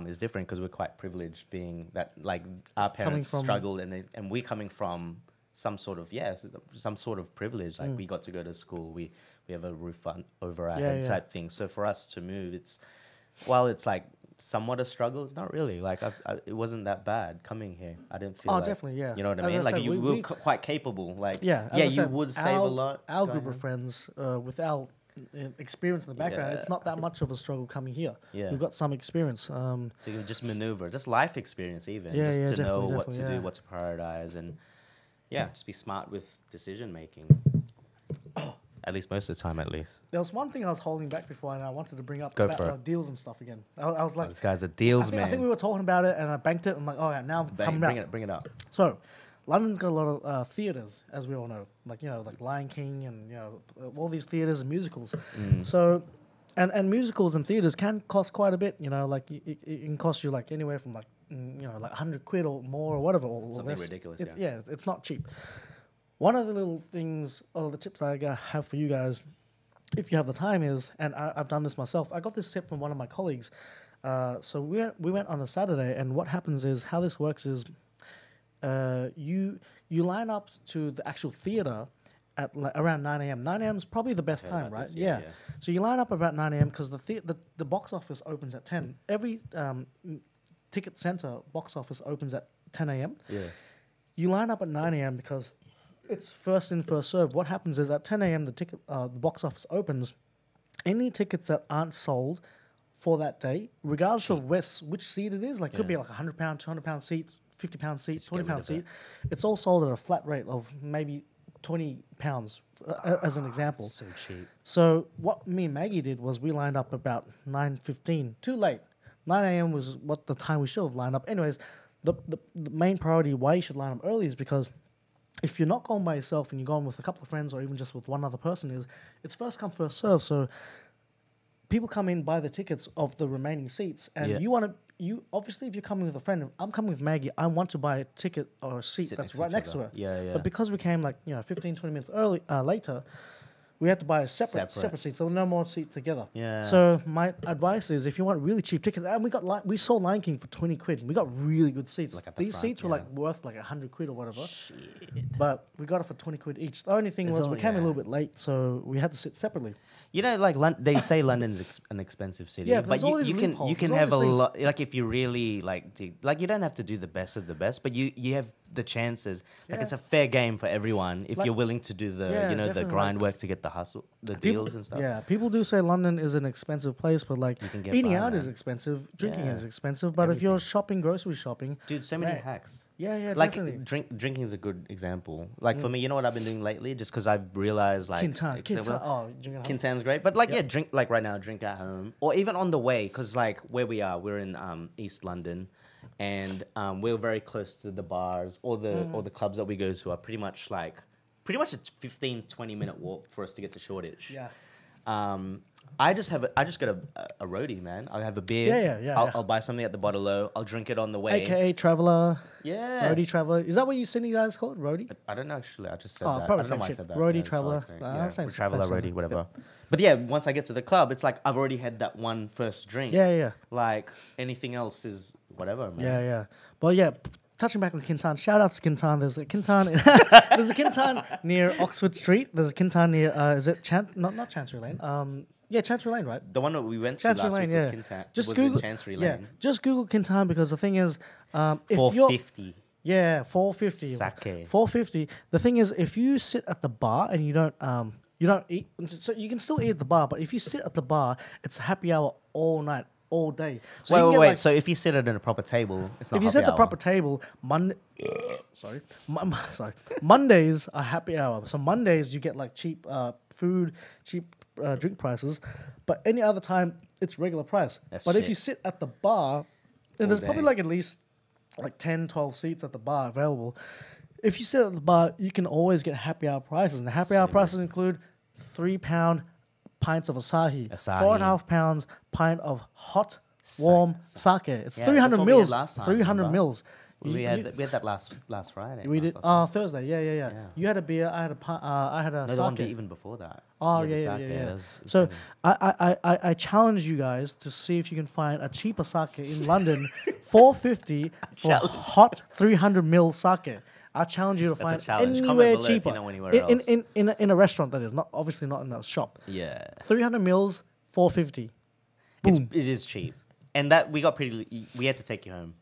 Speaker 2: is different because we're quite privileged, being that like our parents
Speaker 1: from-
Speaker 2: struggled and we coming from some sort of privilege. Like we got to go to school, we have a roof over our head type thing. So for us to move, while it's like somewhat a struggle, it's not really. Like it wasn't that bad coming here. I didn't feel.
Speaker 1: Oh,
Speaker 2: like,
Speaker 1: definitely, yeah.
Speaker 2: You know what I
Speaker 1: As I
Speaker 2: mean? Like
Speaker 1: said,
Speaker 2: we
Speaker 1: we-
Speaker 2: were quite capable. Like
Speaker 1: Yeah, as I
Speaker 2: you
Speaker 1: said,
Speaker 2: would save a lot.
Speaker 1: Our
Speaker 2: going
Speaker 1: group of
Speaker 2: home.
Speaker 1: friends, with our experience in the background, it's not that much of a struggle coming here.
Speaker 2: Yeah.
Speaker 1: We've got some experience.
Speaker 2: To just maneuver, just life experience, even
Speaker 1: Yeah,
Speaker 2: just
Speaker 1: yeah,
Speaker 2: to know
Speaker 1: definitely,
Speaker 2: what to
Speaker 1: definitely,
Speaker 2: do,
Speaker 1: yeah.
Speaker 2: what to prioritize, and just be smart with decision making. At least most of the time, at least.
Speaker 1: There was one thing I was holding back before, and I wanted to bring up
Speaker 2: Go
Speaker 1: about
Speaker 2: for it.
Speaker 1: deals and stuff again. I was like,
Speaker 2: This guy's a deals man.
Speaker 1: I think we were talking about it, and I banked it. I'm like, all right, now I'm coming back.
Speaker 2: Bring it up.
Speaker 1: So, London's got a lot of theaters, as we all know, like like Lion King and all these theaters and musicals. So, and musicals and theaters can cost quite a bit. Like it can cost you like anywhere from like like £100 or more or whatever. Or
Speaker 2: Something
Speaker 1: less.
Speaker 2: ridiculous.
Speaker 1: It's not cheap. One of the little things, or the tips I have for you guys, if you have the time, is, and I've done this myself. I got this tip from one of my colleagues. So we went on a Saturday, and what happens is, how this works is, you line up to the actual theater at around 9 a.m. 9 a.m. is probably the best time, right?
Speaker 2: this, yeah.
Speaker 1: So you line up about 9 a.m. because the box office opens at 10. Every ticket center box office opens at 10 a.m.
Speaker 2: Yeah.
Speaker 1: You line up at 9 a.m. because it's first in, first served. What happens is at 10 a.m. the box office opens. Any tickets that aren't sold for that day, regardless of which seat it is, like it could be like £100, £200 seat, £50 seat, £20 seat, it's all sold at a flat rate of maybe £20 as an example.
Speaker 2: So cheap.
Speaker 1: So what me and Maggie did was we lined up about 9:15. Too late. 9 a.m. was what the time we should have lined up. Anyways, the main priority why you should line up early is because if you're not going by yourself and you're going with a couple of friends or even just with one other person, it's first come, first serve. So people come in, buy the tickets of the remaining seats, and you obviously, if you're coming with a friend, if I'm coming with Maggie, I want to buy a ticket or a seat that's right next to her.
Speaker 2: Yeah.
Speaker 1: But because we came 15, 20 minutes later, we had to buy a separate seat, so no more seats together.
Speaker 2: Yeah.
Speaker 1: So my advice is, if you want really cheap tickets, and we saw Lion King for £20. We got really good seats.
Speaker 2: Like at the
Speaker 1: These
Speaker 2: front,
Speaker 1: seats were like worth like £100 or whatever. But we got it for £20 each. The only thing was we came a little bit late, so we had to sit separately.
Speaker 2: Like they say London's an expensive city.
Speaker 1: Yeah,
Speaker 2: but
Speaker 1: there's
Speaker 2: you can have a lot. Like if you really you don't have to do the best of the best, but you have the chances. Like it's a fair game for everyone if you're willing to do the the grind work to get the hustle, the deals and stuff.
Speaker 1: Yeah, people do say London is an expensive place, but like eating out is expensive, drinking is expensive. But if you're grocery shopping,
Speaker 2: dude, so many hacks.
Speaker 1: Yeah,
Speaker 2: like
Speaker 1: definitely.
Speaker 2: Drinking is a good example. Like for me, you know what I've been doing lately, just because I've realized like Kintan's great, but drink like right now, drink at home or even on the way, because like where we are, we're in East London, and we're very close to the bars or the clubs that we go to are pretty much a 15-20 minute walk for us to get to Shoreditch.
Speaker 1: Yeah.
Speaker 2: I just got a roadie, man. I'll have a beer. I'll buy something at the Bottle-O. I'll drink it on the way.
Speaker 1: AKA Traveller.
Speaker 2: Yeah.
Speaker 1: Roadie Traveller. Is that what you Sydney guys call it? Roadie?
Speaker 2: I don't know, actually. I just said that.
Speaker 1: Probably
Speaker 2: I don't know why I
Speaker 1: shit.
Speaker 2: said that.
Speaker 1: Roadie
Speaker 2: Yeah,
Speaker 1: Traveller.
Speaker 2: Traveller, roadie, whatever. But yeah, once I get to the club, it's like I've already had that one first drink.
Speaker 1: Yeah.
Speaker 2: Like anything else is whatever, man.
Speaker 1: Yeah. Well, yeah. Touching back on Kintan, shout out to Kintan. There's a Kintan. There's a Kintan near Oxford Street. There's a Kintan near. Is it not Chancery Lane? Yeah, Chancery Lane, right?
Speaker 2: The one that we went to
Speaker 1: Chancery
Speaker 2: last
Speaker 1: Lane,
Speaker 2: week was
Speaker 1: yeah.
Speaker 2: Kintan.
Speaker 1: Just
Speaker 2: was
Speaker 1: Google
Speaker 2: in Chancery Lane.
Speaker 1: Yeah, just Google Kintan, because the thing is, if
Speaker 2: $4.50.
Speaker 1: Yeah, $4.50.
Speaker 2: Sake.
Speaker 1: $4.50. The thing is, if you sit at the bar and you don't eat, so you can still eat at the bar, but if you sit at the bar, it's happy hour all night, all day. So
Speaker 2: wait.
Speaker 1: Like,
Speaker 2: so if you sit at a proper table, it's not
Speaker 1: if you
Speaker 2: happy
Speaker 1: sit at the
Speaker 2: hour.
Speaker 1: proper table, Mondays are happy hour. So Mondays you get like cheap food, cheap drink prices, but any other time it's regular price. But if you sit at the bar, And there's probably like at least like 10, 12 seats at the bar available. If you sit at the bar, you can always get happy hour prices. And the happy hour prices include £3 pints of Asahi. 4.5 pounds pint of hot, warm sake. It's 300 mils. 300 mils.
Speaker 2: We had that last Friday.
Speaker 1: We did Thursday. Yeah. You had a beer. I had a sake.
Speaker 2: The one even before that.
Speaker 1: Oh yeah. So I challenge you guys to see if you can find a cheaper sake in London, $4.50 for hot 300 mil sake. I challenge you to find anywhere cheaper.
Speaker 2: You know anywhere else.
Speaker 1: In a restaurant, that is not obviously not in a shop.
Speaker 2: Yeah.
Speaker 1: 300 mils, $4.50.
Speaker 2: It is cheap, and that we got pretty. We had to take you home.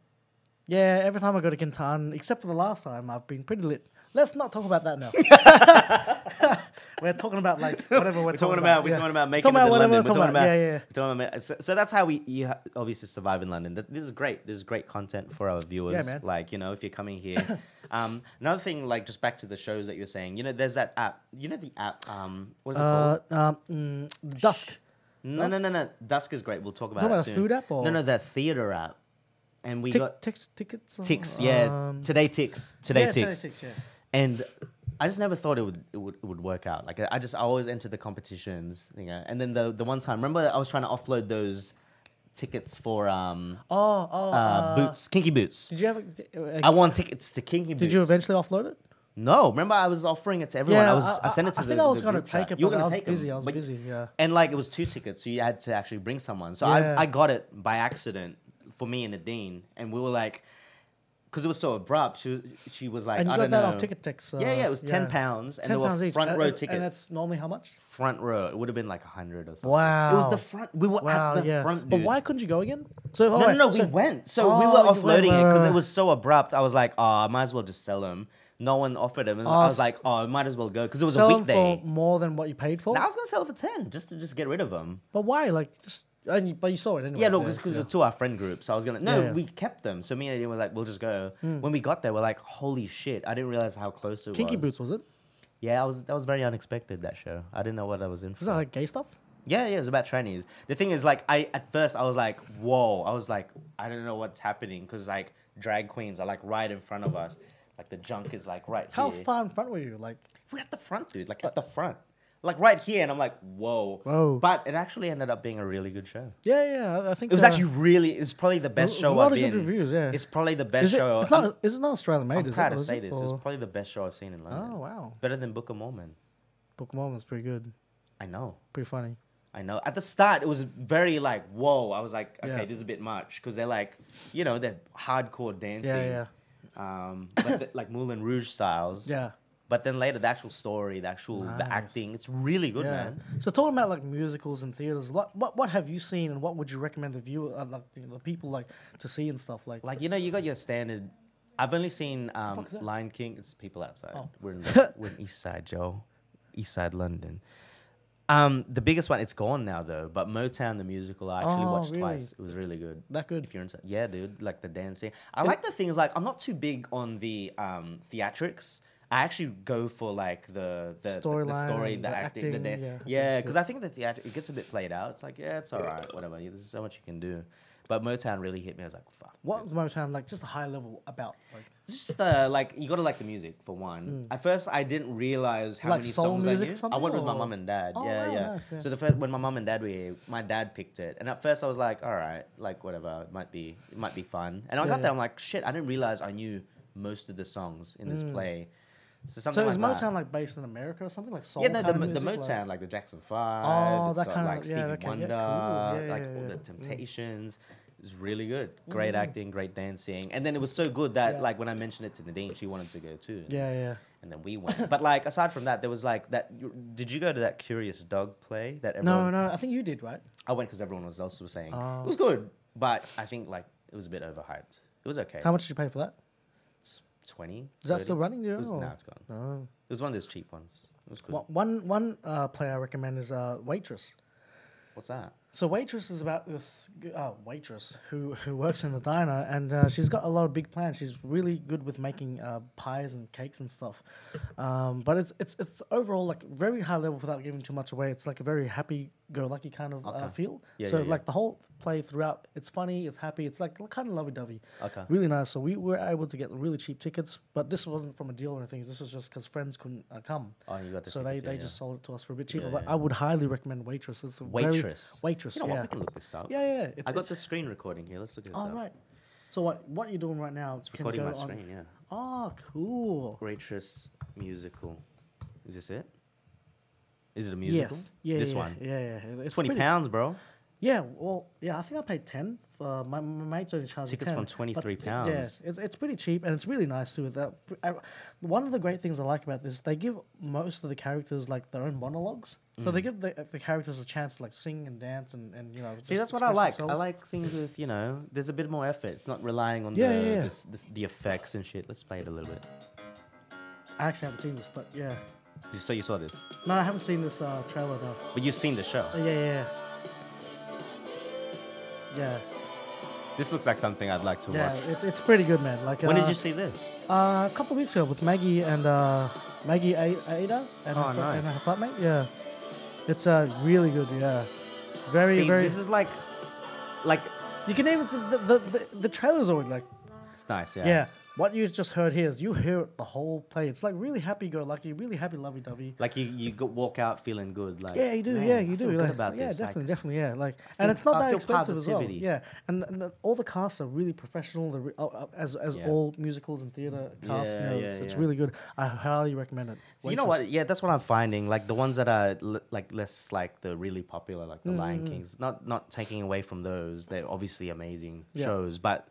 Speaker 1: Yeah, every time I go to Kintan, except for the last time, I've been pretty lit. Let's not talk about that now. We're talking about like whatever we're talking about.
Speaker 2: We're talking about making it in London. We're talking about
Speaker 1: yeah.
Speaker 2: So that's how you obviously survive in London. This is great. This is great content for our viewers.
Speaker 1: Yeah, man.
Speaker 2: Like, you know, if you're coming here. Another thing, like just back to the shows that you're saying. You know, there's that app. You know the app. What is it called?
Speaker 1: Dusk.
Speaker 2: No. Dusk is great. We'll talk about it soon.
Speaker 1: A food app or
Speaker 2: no, that theater app. And we got
Speaker 1: tickets.
Speaker 2: Tix, yeah. Today Tix.
Speaker 1: Yeah.
Speaker 2: And I just never thought it would work out. Like I always entered the competitions, you know. And then the one time, remember I was trying to offload those tickets for boots, Kinky Boots.
Speaker 1: Did you have?
Speaker 2: I won tickets to Kinky Boots.
Speaker 1: Did you eventually offload it?
Speaker 2: No, remember I was offering it to everyone.
Speaker 1: Yeah,
Speaker 2: I sent it to
Speaker 1: I think I was going to take it, but I was busy. I was busy. Yeah.
Speaker 2: And like it was 2 tickets, so you had to actually bring someone. So I got it by accident for me and Nadine, and we were like, because it was so abrupt. She was like,
Speaker 1: and you
Speaker 2: I
Speaker 1: got
Speaker 2: don't
Speaker 1: that
Speaker 2: know.
Speaker 1: off Ticket Tex.
Speaker 2: Yeah, it was £10, and there were front row tickets.
Speaker 1: And that's normally how much?
Speaker 2: Front row. It would have been like 100 or something.
Speaker 1: Wow.
Speaker 2: It was the front. We were at the front, dude.
Speaker 1: But why couldn't you go again? So
Speaker 2: no, we went. So we were offloading it because it was so abrupt. I was like, I might as well just sell them. No one offered them. And I was like, I might as well go because it was a weekday.
Speaker 1: Sell them for more than what you paid for?
Speaker 2: No, I was going to sell it for 10 just to get rid of them.
Speaker 1: But why? Like, just... But you saw it anyway.
Speaker 2: Yeah, no, because it's to our friend group. So I was going to... we kept them. So me and Nadine were like, we'll just go. When we got there, we're like, holy shit. I didn't realize how close it was.
Speaker 1: Kinky Boots, was it?
Speaker 2: Yeah, that was very unexpected, that show. I didn't know what I was in for.
Speaker 1: Was that like gay stuff?
Speaker 2: Yeah, it was about trannies. The thing is, like, at first I was like, whoa. I was like, I don't know what's happening because, like, drag queens are, like, right in front of us. Like, the junk is, like, right
Speaker 1: How
Speaker 2: here.
Speaker 1: far in front were you? Like,
Speaker 2: we're at the front, dude. Like, at the front. Like, right here. And I'm like, whoa. But it actually ended up being a really good show.
Speaker 1: Yeah. I think...
Speaker 2: It was actually really... It's probably the best show I've been.
Speaker 1: A lot of good reviews, yeah.
Speaker 2: It's probably the best show.
Speaker 1: It's not Australian made,
Speaker 2: I'm proud to say this. It's probably the best show I've seen in London.
Speaker 1: Oh, wow.
Speaker 2: Better than Book of Mormon.
Speaker 1: Book of Mormon's pretty good.
Speaker 2: I know.
Speaker 1: Pretty funny.
Speaker 2: I know. At the start, it was very like, whoa. I was like, okay, this is a bit much. Because they're like, you know, they're hardcore dancing.
Speaker 1: Yeah.
Speaker 2: Like Moulin Rouge styles.
Speaker 1: Yeah.
Speaker 2: But then later, the actual story, the acting, it's really good, man.
Speaker 1: So talking about like musicals and theaters, what have you seen and what would you recommend the viewer, the people like to see and stuff like?
Speaker 2: Like, you know, you got your standard. I've only seen Lion King. It's people outside.
Speaker 1: Oh.
Speaker 2: We're in East Side, Joe. East Side London. The biggest one, it's gone now though. But Motown the musical, I actually watched twice. It was really good.
Speaker 1: That good?
Speaker 2: If you're into, yeah, dude, like the dancing. I like the things like I'm not too big on the theatrics. I actually go for like the story, the acting, the dance. Yeah, because I think the theatric it gets a bit played out. It's like it's all right, whatever. There's so much you can do. But Motown really hit me. I was like, fuck.
Speaker 1: What was Motown like? Just a high level about like.
Speaker 2: It's just like you gotta like the music for one. At first, I didn't realize how
Speaker 1: like
Speaker 2: many
Speaker 1: soul
Speaker 2: songs I
Speaker 1: music
Speaker 2: knew. I went with my mum and dad.
Speaker 1: Oh,
Speaker 2: yeah.
Speaker 1: Nice, yeah.
Speaker 2: So when my mum and dad were here, my dad picked it, and at first I was like, all right, like whatever, it might be fun. And I got there, I'm like, shit, I didn't realize I knew most of the songs in this play. So
Speaker 1: is Motown like based in America or something like soul?
Speaker 2: Yeah, no, the Motown, like the Jackson 5. It's got like Stevie Wonder, like all the Temptations. It was really good. Great acting, great dancing. And then it was so good that like when I mentioned it to Nadine, she wanted to go too.
Speaker 1: Yeah.
Speaker 2: And then we went. But like aside from that, there was like that. Did you go to that Curious Dog play? That everyone,
Speaker 1: No. I think you did, right?
Speaker 2: I went because everyone else was saying it was good, but I think like it was a bit overhyped. It was okay.
Speaker 1: How much did you pay for that?
Speaker 2: It's 20.
Speaker 1: Is that still running?
Speaker 2: No, it's gone.
Speaker 1: Oh.
Speaker 2: It was one of those cheap ones. It was good.
Speaker 1: One play I recommend is Waitress.
Speaker 2: What's that?
Speaker 1: So Waitress is about this waitress who works in a diner, and she's got a lot of big plans. She's really good with making pies and cakes and stuff. But it's overall like very high level without giving too much away. It's like a very happy happy-go-lucky kind of feel.
Speaker 2: Yeah,
Speaker 1: So
Speaker 2: yeah, yeah.
Speaker 1: like the whole play throughout, it's funny, it's happy, it's like kind of lovey-dovey.
Speaker 2: Okay.
Speaker 1: Really nice. So we were able to get really cheap tickets, but this wasn't from a deal or anything. This was just because friends couldn't come.
Speaker 2: Oh, you got the
Speaker 1: So
Speaker 2: tickets,
Speaker 1: they
Speaker 2: yeah,
Speaker 1: just sold it to us for a bit cheaper.
Speaker 2: Yeah,
Speaker 1: But
Speaker 2: yeah.
Speaker 1: I would highly recommend Waitress. It's a
Speaker 2: Waitress.
Speaker 1: Waitress.
Speaker 2: You know what?
Speaker 1: Yeah.
Speaker 2: We can look this up.
Speaker 1: Yeah.
Speaker 2: I got the screen recording here. Let's look at this
Speaker 1: Oh
Speaker 2: up.
Speaker 1: right. So what you're doing right now?
Speaker 2: It's recording my screen, yeah.
Speaker 1: Oh, cool.
Speaker 2: Waitress musical. Is this it? Is it a musical?
Speaker 1: Yes. Yeah.
Speaker 2: This
Speaker 1: yeah,
Speaker 2: one.
Speaker 1: Yeah. It's
Speaker 2: £20,
Speaker 1: pretty-
Speaker 2: bro.
Speaker 1: Yeah. Well, yeah. I think I paid 10. For my mates only charged
Speaker 2: Tickets
Speaker 1: 10.
Speaker 2: from
Speaker 1: but
Speaker 2: £23.
Speaker 1: Yeah, it's pretty cheap and it's really nice too. One of the great things I like about this, they give most of the characters like their own monologues. So they give the characters a chance to like sing and dance and
Speaker 2: See,
Speaker 1: just
Speaker 2: that's what I
Speaker 1: express
Speaker 2: like.
Speaker 1: themselves.
Speaker 2: I like things with, there's a bit more effort. It's not relying on
Speaker 1: Yeah.
Speaker 2: the effects and shit. Let's play it a little bit.
Speaker 1: I actually haven't seen this, but yeah.
Speaker 2: So you saw this?
Speaker 1: No, I haven't seen this trailer though.
Speaker 2: But you've seen the show.
Speaker 1: Yeah.
Speaker 2: This looks like something I'd like to
Speaker 1: Yeah,
Speaker 2: watch.
Speaker 1: it's pretty good, man. Like
Speaker 2: When did you see this?
Speaker 1: A couple of weeks ago with Maggie and Maggie Ada and
Speaker 2: Oh,
Speaker 1: her, and
Speaker 2: nice.
Speaker 1: her flatmate. Yeah, it's really good. Yeah, very.
Speaker 2: This is like
Speaker 1: You can name it. The trailer's already like.
Speaker 2: it's nice, yeah.
Speaker 1: Yeah. What you just heard here is you hear it the whole play. It's like really happy-go-lucky, really happy lovey-dovey.
Speaker 2: Like you walk out feeling good. Like
Speaker 1: Yeah, you do.
Speaker 2: man,
Speaker 1: Yeah,
Speaker 2: I
Speaker 1: you
Speaker 2: feel
Speaker 1: do.
Speaker 2: good
Speaker 1: Like,
Speaker 2: about
Speaker 1: yeah,
Speaker 2: this.
Speaker 1: definitely. Yeah, like,
Speaker 2: feel-
Speaker 1: and it's not
Speaker 2: I
Speaker 1: that
Speaker 2: feel
Speaker 1: expensive as well.
Speaker 2: positivity.
Speaker 1: Yeah, and all the casts are really professional. As
Speaker 2: Yeah.
Speaker 1: all musicals and theater casts,
Speaker 2: Yeah,
Speaker 1: it's
Speaker 2: yeah.
Speaker 1: really good. I highly recommend it.
Speaker 2: So you know what? Yeah, that's what I'm finding. Like the ones that are like less like the really popular, like the Lion Kings. Not taking away from those. They're obviously amazing
Speaker 1: Yeah.
Speaker 2: shows, but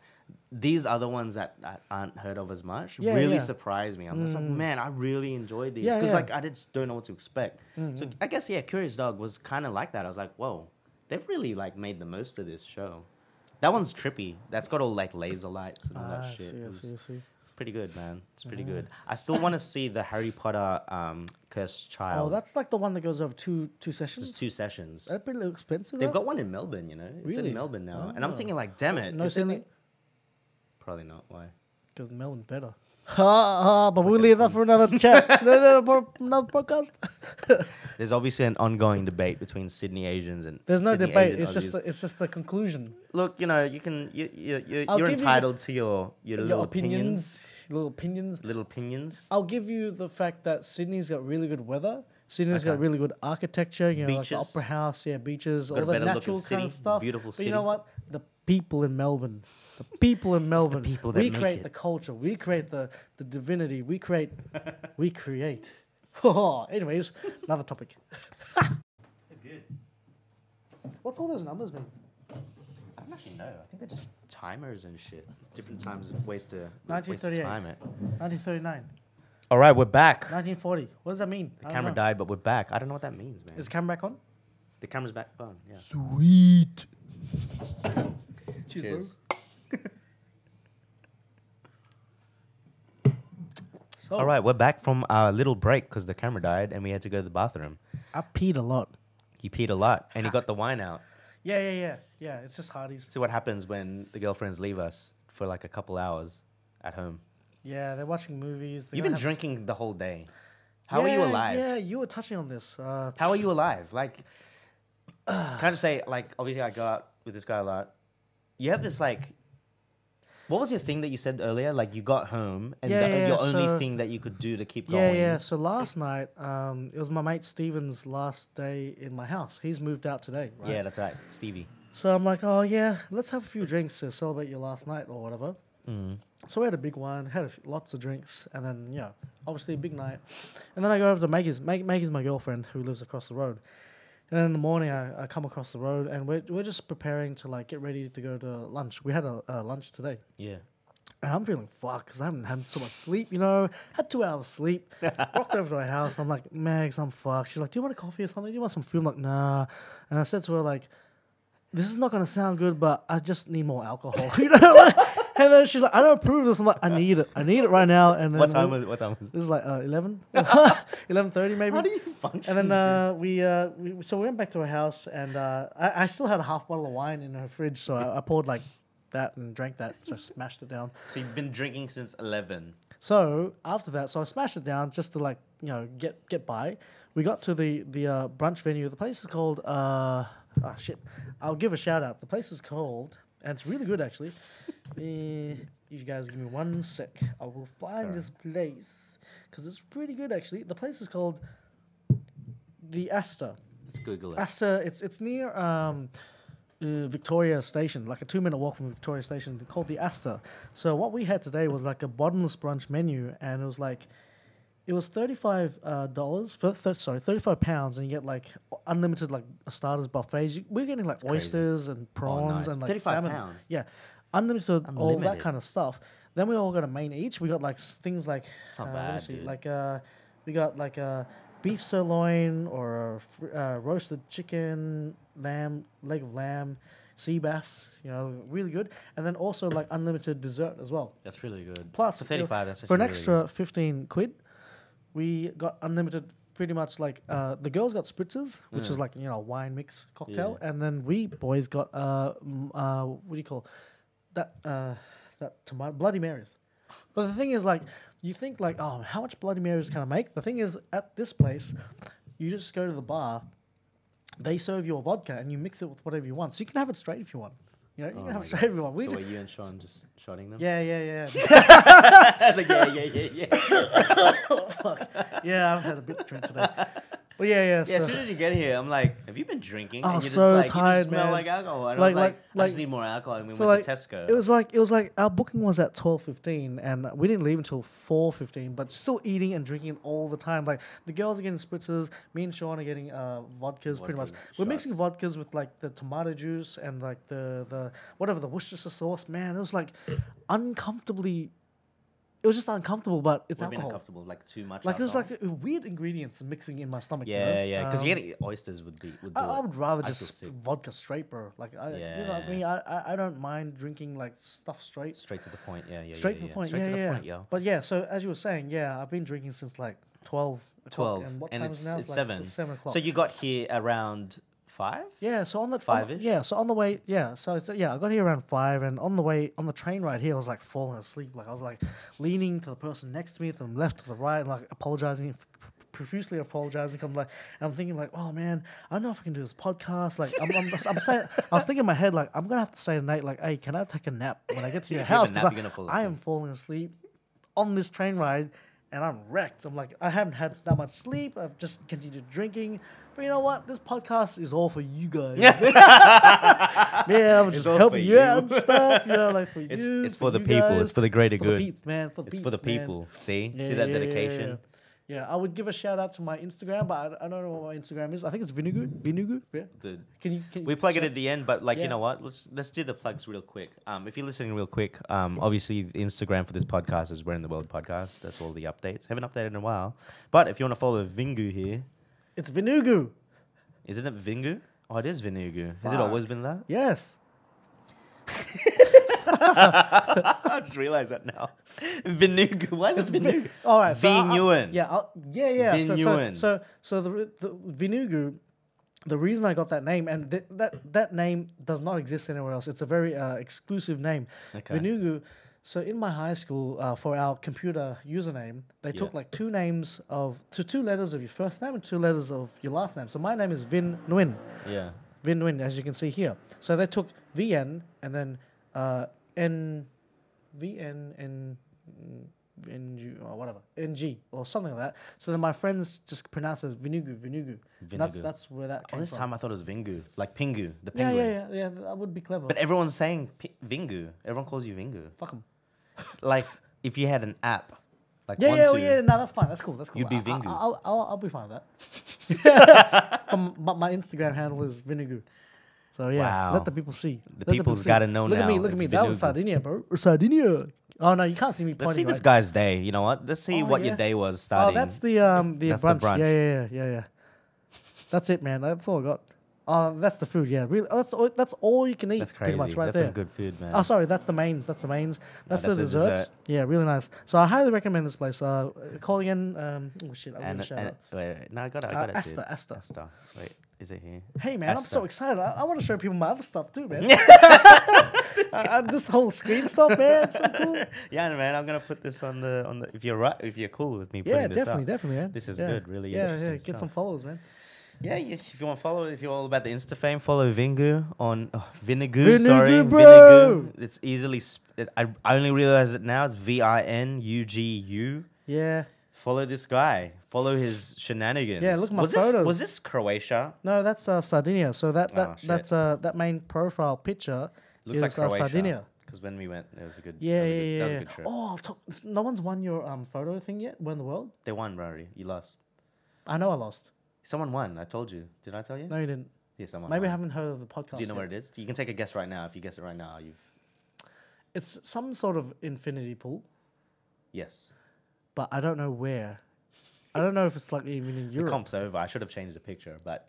Speaker 2: these other ones that aren't heard of as much
Speaker 1: Yeah,
Speaker 2: really
Speaker 1: yeah.
Speaker 2: surprise me. I'm just like, man, I really enjoyed these
Speaker 1: Yeah,
Speaker 2: because
Speaker 1: yeah.
Speaker 2: like I just don't know what to expect. So I guess Curious Dog was kind of like that. I was like, whoa, they've really like made the most of this show. That one's trippy. That's got all like laser lights and all that shit.
Speaker 1: I see.
Speaker 2: It's pretty good, man. It's pretty good. I still want to see the Harry Potter Cursed Child.
Speaker 1: Oh, that's like the one that goes over two sessions.
Speaker 2: Just 2 sessions.
Speaker 1: That'd be a little expensive.
Speaker 2: They've
Speaker 1: right?
Speaker 2: got one in Melbourne, It's
Speaker 1: Really?
Speaker 2: in Melbourne now. And I'm
Speaker 1: Oh.
Speaker 2: thinking like, damn it.
Speaker 1: No
Speaker 2: if they
Speaker 1: Sydney?
Speaker 2: make- Probably not. Why?
Speaker 1: Because Melbourne's better. But we'll leave that for another chat, another podcast.
Speaker 2: There's obviously an ongoing debate between Sydney Asians and
Speaker 1: There's no
Speaker 2: Sydney
Speaker 1: debate.
Speaker 2: Asian
Speaker 1: It's just the conclusion.
Speaker 2: Look, you can you're
Speaker 1: I'll give you
Speaker 2: entitled to your little
Speaker 1: opinions, little opinions.
Speaker 2: little opinions.
Speaker 1: I'll give you the fact that Sydney's got really good weather. Sydney's
Speaker 2: Okay.
Speaker 1: got really good architecture. You know, like the
Speaker 2: Beaches.
Speaker 1: opera house, beaches,
Speaker 2: Got a
Speaker 1: all the
Speaker 2: better looking
Speaker 1: natural kind
Speaker 2: city,
Speaker 1: of stuff.
Speaker 2: beautiful
Speaker 1: But you know
Speaker 2: city.
Speaker 1: what? The people in Melbourne,
Speaker 2: people that
Speaker 1: we
Speaker 2: make
Speaker 1: create
Speaker 2: it.
Speaker 1: the culture. We create the divinity. We create. Anyways, another topic.
Speaker 2: It's good.
Speaker 1: What's all those numbers mean?
Speaker 2: I don't actually know. I think they're just timers and shit. Different times of ways to
Speaker 1: 1938.
Speaker 2: time it.
Speaker 1: 1939,
Speaker 2: All right, we're back.
Speaker 1: 1940. What does that mean?
Speaker 2: The camera died, but we're back. I don't know what that means, man.
Speaker 1: Is the camera back on?
Speaker 2: The camera's back on. Yeah.
Speaker 1: Sweet.
Speaker 2: Cheers.
Speaker 1: So,
Speaker 2: All right, we're back from our little break because the camera died and we had to go to the bathroom.
Speaker 1: I peed a lot.
Speaker 2: You peed a lot and you got the wine out.
Speaker 1: Yeah. It's just Hardy's.
Speaker 2: See what happens when the girlfriends leave us for like a couple hours at home.
Speaker 1: Yeah, they're watching movies.
Speaker 2: You've been drinking the whole day. How are you alive?
Speaker 1: Yeah, you were touching on this.
Speaker 2: How are you alive? Like, can I just say, like, obviously I go out with this guy a lot. You have this, like, what was your thing that you said earlier? Like, you got home and your only thing that you could do to keep going.
Speaker 1: Yeah. So last night, it was my mate Steven's last day in my house. He's moved out today, right?
Speaker 2: Yeah, that's right. Stevie.
Speaker 1: So I'm like, oh yeah, let's have a few drinks to celebrate your last night or whatever. So we had a big one, had lots of drinks, and then obviously a big night. And then I go over to Maggie's. Maggie's my girlfriend who lives across the road. And then in the morning, I come across the road, and we're just preparing to like get ready to go to lunch. We had a lunch today,
Speaker 2: Yeah.
Speaker 1: and I'm feeling fucked because I haven't had so much sleep. Had 2 hours sleep. Walked over to her house. I'm like, Mags, I'm fucked. She's like, do you want a coffee or something? Do you want some food? I'm like, nah. And I said to her like, this is not gonna sound good, but I just need more alcohol. And then she's like, I don't approve this. I'm like, I need it right now. And then
Speaker 2: What time was it?
Speaker 1: This is like 11, 11:30 maybe.
Speaker 2: How do you function?
Speaker 1: And then we went back to her house, and I still had a half bottle of wine in her fridge, so I poured like that and drank that. So I smashed it down.
Speaker 2: So you've been drinking since 11.
Speaker 1: So after that, I smashed it down just to like get by. We got to the brunch venue. The place is called shit. I'll give a shout out. The place is called, and it's really good actually. You guys give me 1 sec. I will find this place because it's pretty good actually. The place is called the Astor.
Speaker 2: Let's Google it.
Speaker 1: Astor. It's near Victoria Station, like a 2-minute walk from Victoria Station, called the Astor. So what we had today was like a bottomless brunch menu, and it was $35 £35, and you get like unlimited like starters buffets. We're getting like oysters and prawns and like salmon.
Speaker 2: £35.
Speaker 1: Yeah, unlimited, all that kind of stuff. Then we all got a main each. We got like things like
Speaker 2: it's not bad, dude.
Speaker 1: like we got like a beef sirloin or roasted chicken, lamb, leg of lamb, sea bass, really good. And then also like unlimited dessert as well.
Speaker 2: That's really good.
Speaker 1: Plus,
Speaker 2: for 35, that's
Speaker 1: for an
Speaker 2: really
Speaker 1: extra
Speaker 2: good.
Speaker 1: 15 quid, we got unlimited. Pretty much like the girls got spritzers, which is like a wine mix cocktail, and then we boys got what do you call that tomato Bloody Marys. But the thing is, like, you think like, oh, how much Bloody Marys can I make? The thing is, at this place, you just go to the bar, they serve you a vodka, and you mix it with whatever you want. So you can have it straight if you want. You can have it straight if you want.
Speaker 2: So are you and Sean just shotting them?
Speaker 1: Yeah.
Speaker 2: Like, yeah.
Speaker 1: Oh, fuck. Yeah, I've had a bit to drink today. Well, yeah.
Speaker 2: Yeah, as soon as you get here, I'm like, have you been drinking?
Speaker 1: Oh,
Speaker 2: and you're
Speaker 1: so
Speaker 2: just like,
Speaker 1: tired,
Speaker 2: you just smell
Speaker 1: man.
Speaker 2: like alcohol. And
Speaker 1: Like-
Speaker 2: I was like, I
Speaker 1: like-
Speaker 2: just need more alcohol. And we
Speaker 1: so
Speaker 2: went
Speaker 1: like,
Speaker 2: to Tesco.
Speaker 1: It was like our booking was at 12:15, and we didn't leave until 4:15. But still eating and drinking all the time. Like the girls are getting spritzers, me and Sean are getting vodkas. Pretty much, we're mixing vodkas with like the tomato juice and like the whatever the Worcestershire sauce. Man, it was like uncomfortably. It was just uncomfortable, but it's
Speaker 2: Would have been
Speaker 1: alcohol.
Speaker 2: uncomfortable, like too much.
Speaker 1: Like it was
Speaker 2: alcohol.
Speaker 1: like weird ingredients mixing in my stomach.
Speaker 2: Yeah. Because getting oysters would do
Speaker 1: I
Speaker 2: it.
Speaker 1: would rather
Speaker 2: I feel
Speaker 1: just
Speaker 2: sick.
Speaker 1: vodka straight, bro. Like you know what I mean. I don't mind drinking like stuff straight.
Speaker 2: Straight to the point. Yeah.
Speaker 1: Straight to the point.
Speaker 2: Straight to the point, yo.
Speaker 1: But yeah, so as you were saying, I've been drinking since like 12 o'clock.
Speaker 2: 12.
Speaker 1: And what
Speaker 2: And
Speaker 1: time is it now?
Speaker 2: it's
Speaker 1: Like
Speaker 2: 7.
Speaker 1: 7 o'clock.
Speaker 2: So you got here around 5?
Speaker 1: Yeah, so on the
Speaker 2: 5-ish?
Speaker 1: so on the way, I got here around 5, and on the way on the train ride here, I was like falling asleep. Like I was like leaning to the person next to me, to the left, to the right, and like profusely apologizing. I'm thinking like, oh man, I don't know if I can do this podcast. Like I'm saying, I was thinking in my head like, I'm gonna have to say to Nate like, hey, can I take a nap when I get to your
Speaker 2: If you have
Speaker 1: house?
Speaker 2: a nap,
Speaker 1: Because
Speaker 2: you're gonna fall
Speaker 1: I am
Speaker 2: asleep.
Speaker 1: falling asleep on this train ride. And I'm wrecked. I'm like, I haven't had that much sleep. I've just continued drinking. But you know what? This podcast is all for you guys. I'm just
Speaker 2: all
Speaker 1: helping
Speaker 2: for
Speaker 1: you out and stuff. Like for you.
Speaker 2: It's for the people.
Speaker 1: guys.
Speaker 2: It's for the greater
Speaker 1: For
Speaker 2: good.
Speaker 1: the peeps, man. For the
Speaker 2: It's for the
Speaker 1: peeps, man.
Speaker 2: people. See?
Speaker 1: Yeah,
Speaker 2: See that
Speaker 1: yeah,
Speaker 2: dedication?
Speaker 1: Yeah, I would give a shout out to my Instagram, but I don't know what my Instagram is. I think it's Vinugu. Yeah.
Speaker 2: The-
Speaker 1: Can
Speaker 2: We plug it
Speaker 1: shout-
Speaker 2: at the end, but like
Speaker 1: Yeah.
Speaker 2: you know what? Let's do the plugs real quick. If you're listening real quick, obviously the Instagram for this podcast is Where in the World Podcast. That's all the updates. Haven't updated in a while. But if you want to follow Vingu here,
Speaker 1: It's Vinugu.
Speaker 2: isn't it Vingu? Oh, it is Vinugu. Has it
Speaker 1: Fuck.
Speaker 2: always been that?
Speaker 1: Yes.
Speaker 2: I just realized that now. Vinugu. Why is it Vinugu?
Speaker 1: All right. So
Speaker 2: Vinuan.
Speaker 1: Yeah.
Speaker 2: Vinuan.
Speaker 1: So the Vinugu, the reason I got that name, and that name does not exist anywhere else. It's a very exclusive name.
Speaker 2: Okay.
Speaker 1: Vinugu. So in my high school, for our computer username, they took like two letters of your first name and 2 letters of your last name. So my name is Vin Nguyen.
Speaker 2: Yeah.
Speaker 1: Vin Nguyen, as you can see here. So they took VN and then NG or whatever, NG or something like that. So then my friends just pronounce it as Vinugu. And that's where that came
Speaker 2: This
Speaker 1: from.
Speaker 2: time I thought it was Vingu, like Pingu, the
Speaker 1: Yeah,
Speaker 2: penguin.
Speaker 1: yeah. That would be clever.
Speaker 2: But everyone's saying Vingu. Everyone calls you Vingu.
Speaker 1: Fuck 'em.
Speaker 2: Like if you had an app, like
Speaker 1: Yeah,
Speaker 2: 1,
Speaker 1: yeah,
Speaker 2: 2,
Speaker 1: oh, yeah. No, that's fine. That's cool.
Speaker 2: You'd be Vingu.
Speaker 1: I'll be fine with that. But my Instagram handle is Vinugu. So yeah,
Speaker 2: Wow.
Speaker 1: let the people see.
Speaker 2: The
Speaker 1: Let
Speaker 2: people's
Speaker 1: see.
Speaker 2: gotta know
Speaker 1: Look
Speaker 2: now.
Speaker 1: at me. Look at
Speaker 2: It's
Speaker 1: me. That was
Speaker 2: Vinugu.
Speaker 1: Sardinia, bro. Sardinia. Oh no, you can't see me pointing.
Speaker 2: Let's see this
Speaker 1: right?
Speaker 2: guy's day. You know what? Let's see
Speaker 1: Oh,
Speaker 2: what
Speaker 1: yeah.
Speaker 2: your day was
Speaker 1: Oh,
Speaker 2: starting.
Speaker 1: that's the
Speaker 2: That's the
Speaker 1: brunch.
Speaker 2: brunch.
Speaker 1: Yeah. That's it, man. That's all I got. That's the food. Yeah, really. That's all you can eat.
Speaker 2: That's
Speaker 1: Pretty
Speaker 2: crazy.
Speaker 1: much right
Speaker 2: That's
Speaker 1: there.
Speaker 2: some good food, man.
Speaker 1: Oh, sorry. That's the mains. That's the mains. That's the
Speaker 2: that's the
Speaker 1: desserts.
Speaker 2: dessert.
Speaker 1: Yeah, really nice. So I highly recommend this place. Call again. Oh shit! I'm
Speaker 2: And,
Speaker 1: gonna shout out.
Speaker 2: wait, no, I got it. I got it. dude.
Speaker 1: Asta.
Speaker 2: Asta. Wait. Is it here?
Speaker 1: Hey man, I'm so excited. I want to show people my other stuff too, man. This whole screen stuff, man, it's so cool.
Speaker 2: Yeah, man. I'm gonna put this on the. If you're cool with me putting this up.
Speaker 1: Definitely, man.
Speaker 2: This is good, really
Speaker 1: Yeah,
Speaker 2: interesting
Speaker 1: get
Speaker 2: stuff.
Speaker 1: some followers, man.
Speaker 2: Yeah, if you want to follow, if you're all about the Insta fame, follow Vingu on Vinagu.
Speaker 1: Vinagu,
Speaker 2: Sorry,
Speaker 1: bro.
Speaker 2: Vinagu. It's easily. I only realize it now. It's Vinugu.
Speaker 1: Yeah.
Speaker 2: Follow this guy. Follow his shenanigans.
Speaker 1: Yeah, look at my photos.
Speaker 2: Was this Croatia?
Speaker 1: No, that's Sardinia. So that main profile picture
Speaker 2: Looks
Speaker 1: is
Speaker 2: like Croatia.
Speaker 1: Sardinia.
Speaker 2: Because when we went, it was a good.
Speaker 1: Yeah,
Speaker 2: that was a good trip.
Speaker 1: Oh, no one's won your photo thing yet. Where in the world?
Speaker 2: They won, Rory. You lost.
Speaker 1: I know I lost.
Speaker 2: Someone won. I told you. Did I tell you?
Speaker 1: No, you didn't.
Speaker 2: Yeah, someone.
Speaker 1: Maybe
Speaker 2: won.
Speaker 1: I haven't heard of the podcast.
Speaker 2: Do you know
Speaker 1: yet.
Speaker 2: where it is? You can take a guess right now. If you guess it right now, you've.
Speaker 1: It's some sort of infinity pool,
Speaker 2: Yes.
Speaker 1: but I don't know where. I don't know if it's like even in
Speaker 2: The
Speaker 1: Europe.
Speaker 2: comp's over. I should have changed the picture, but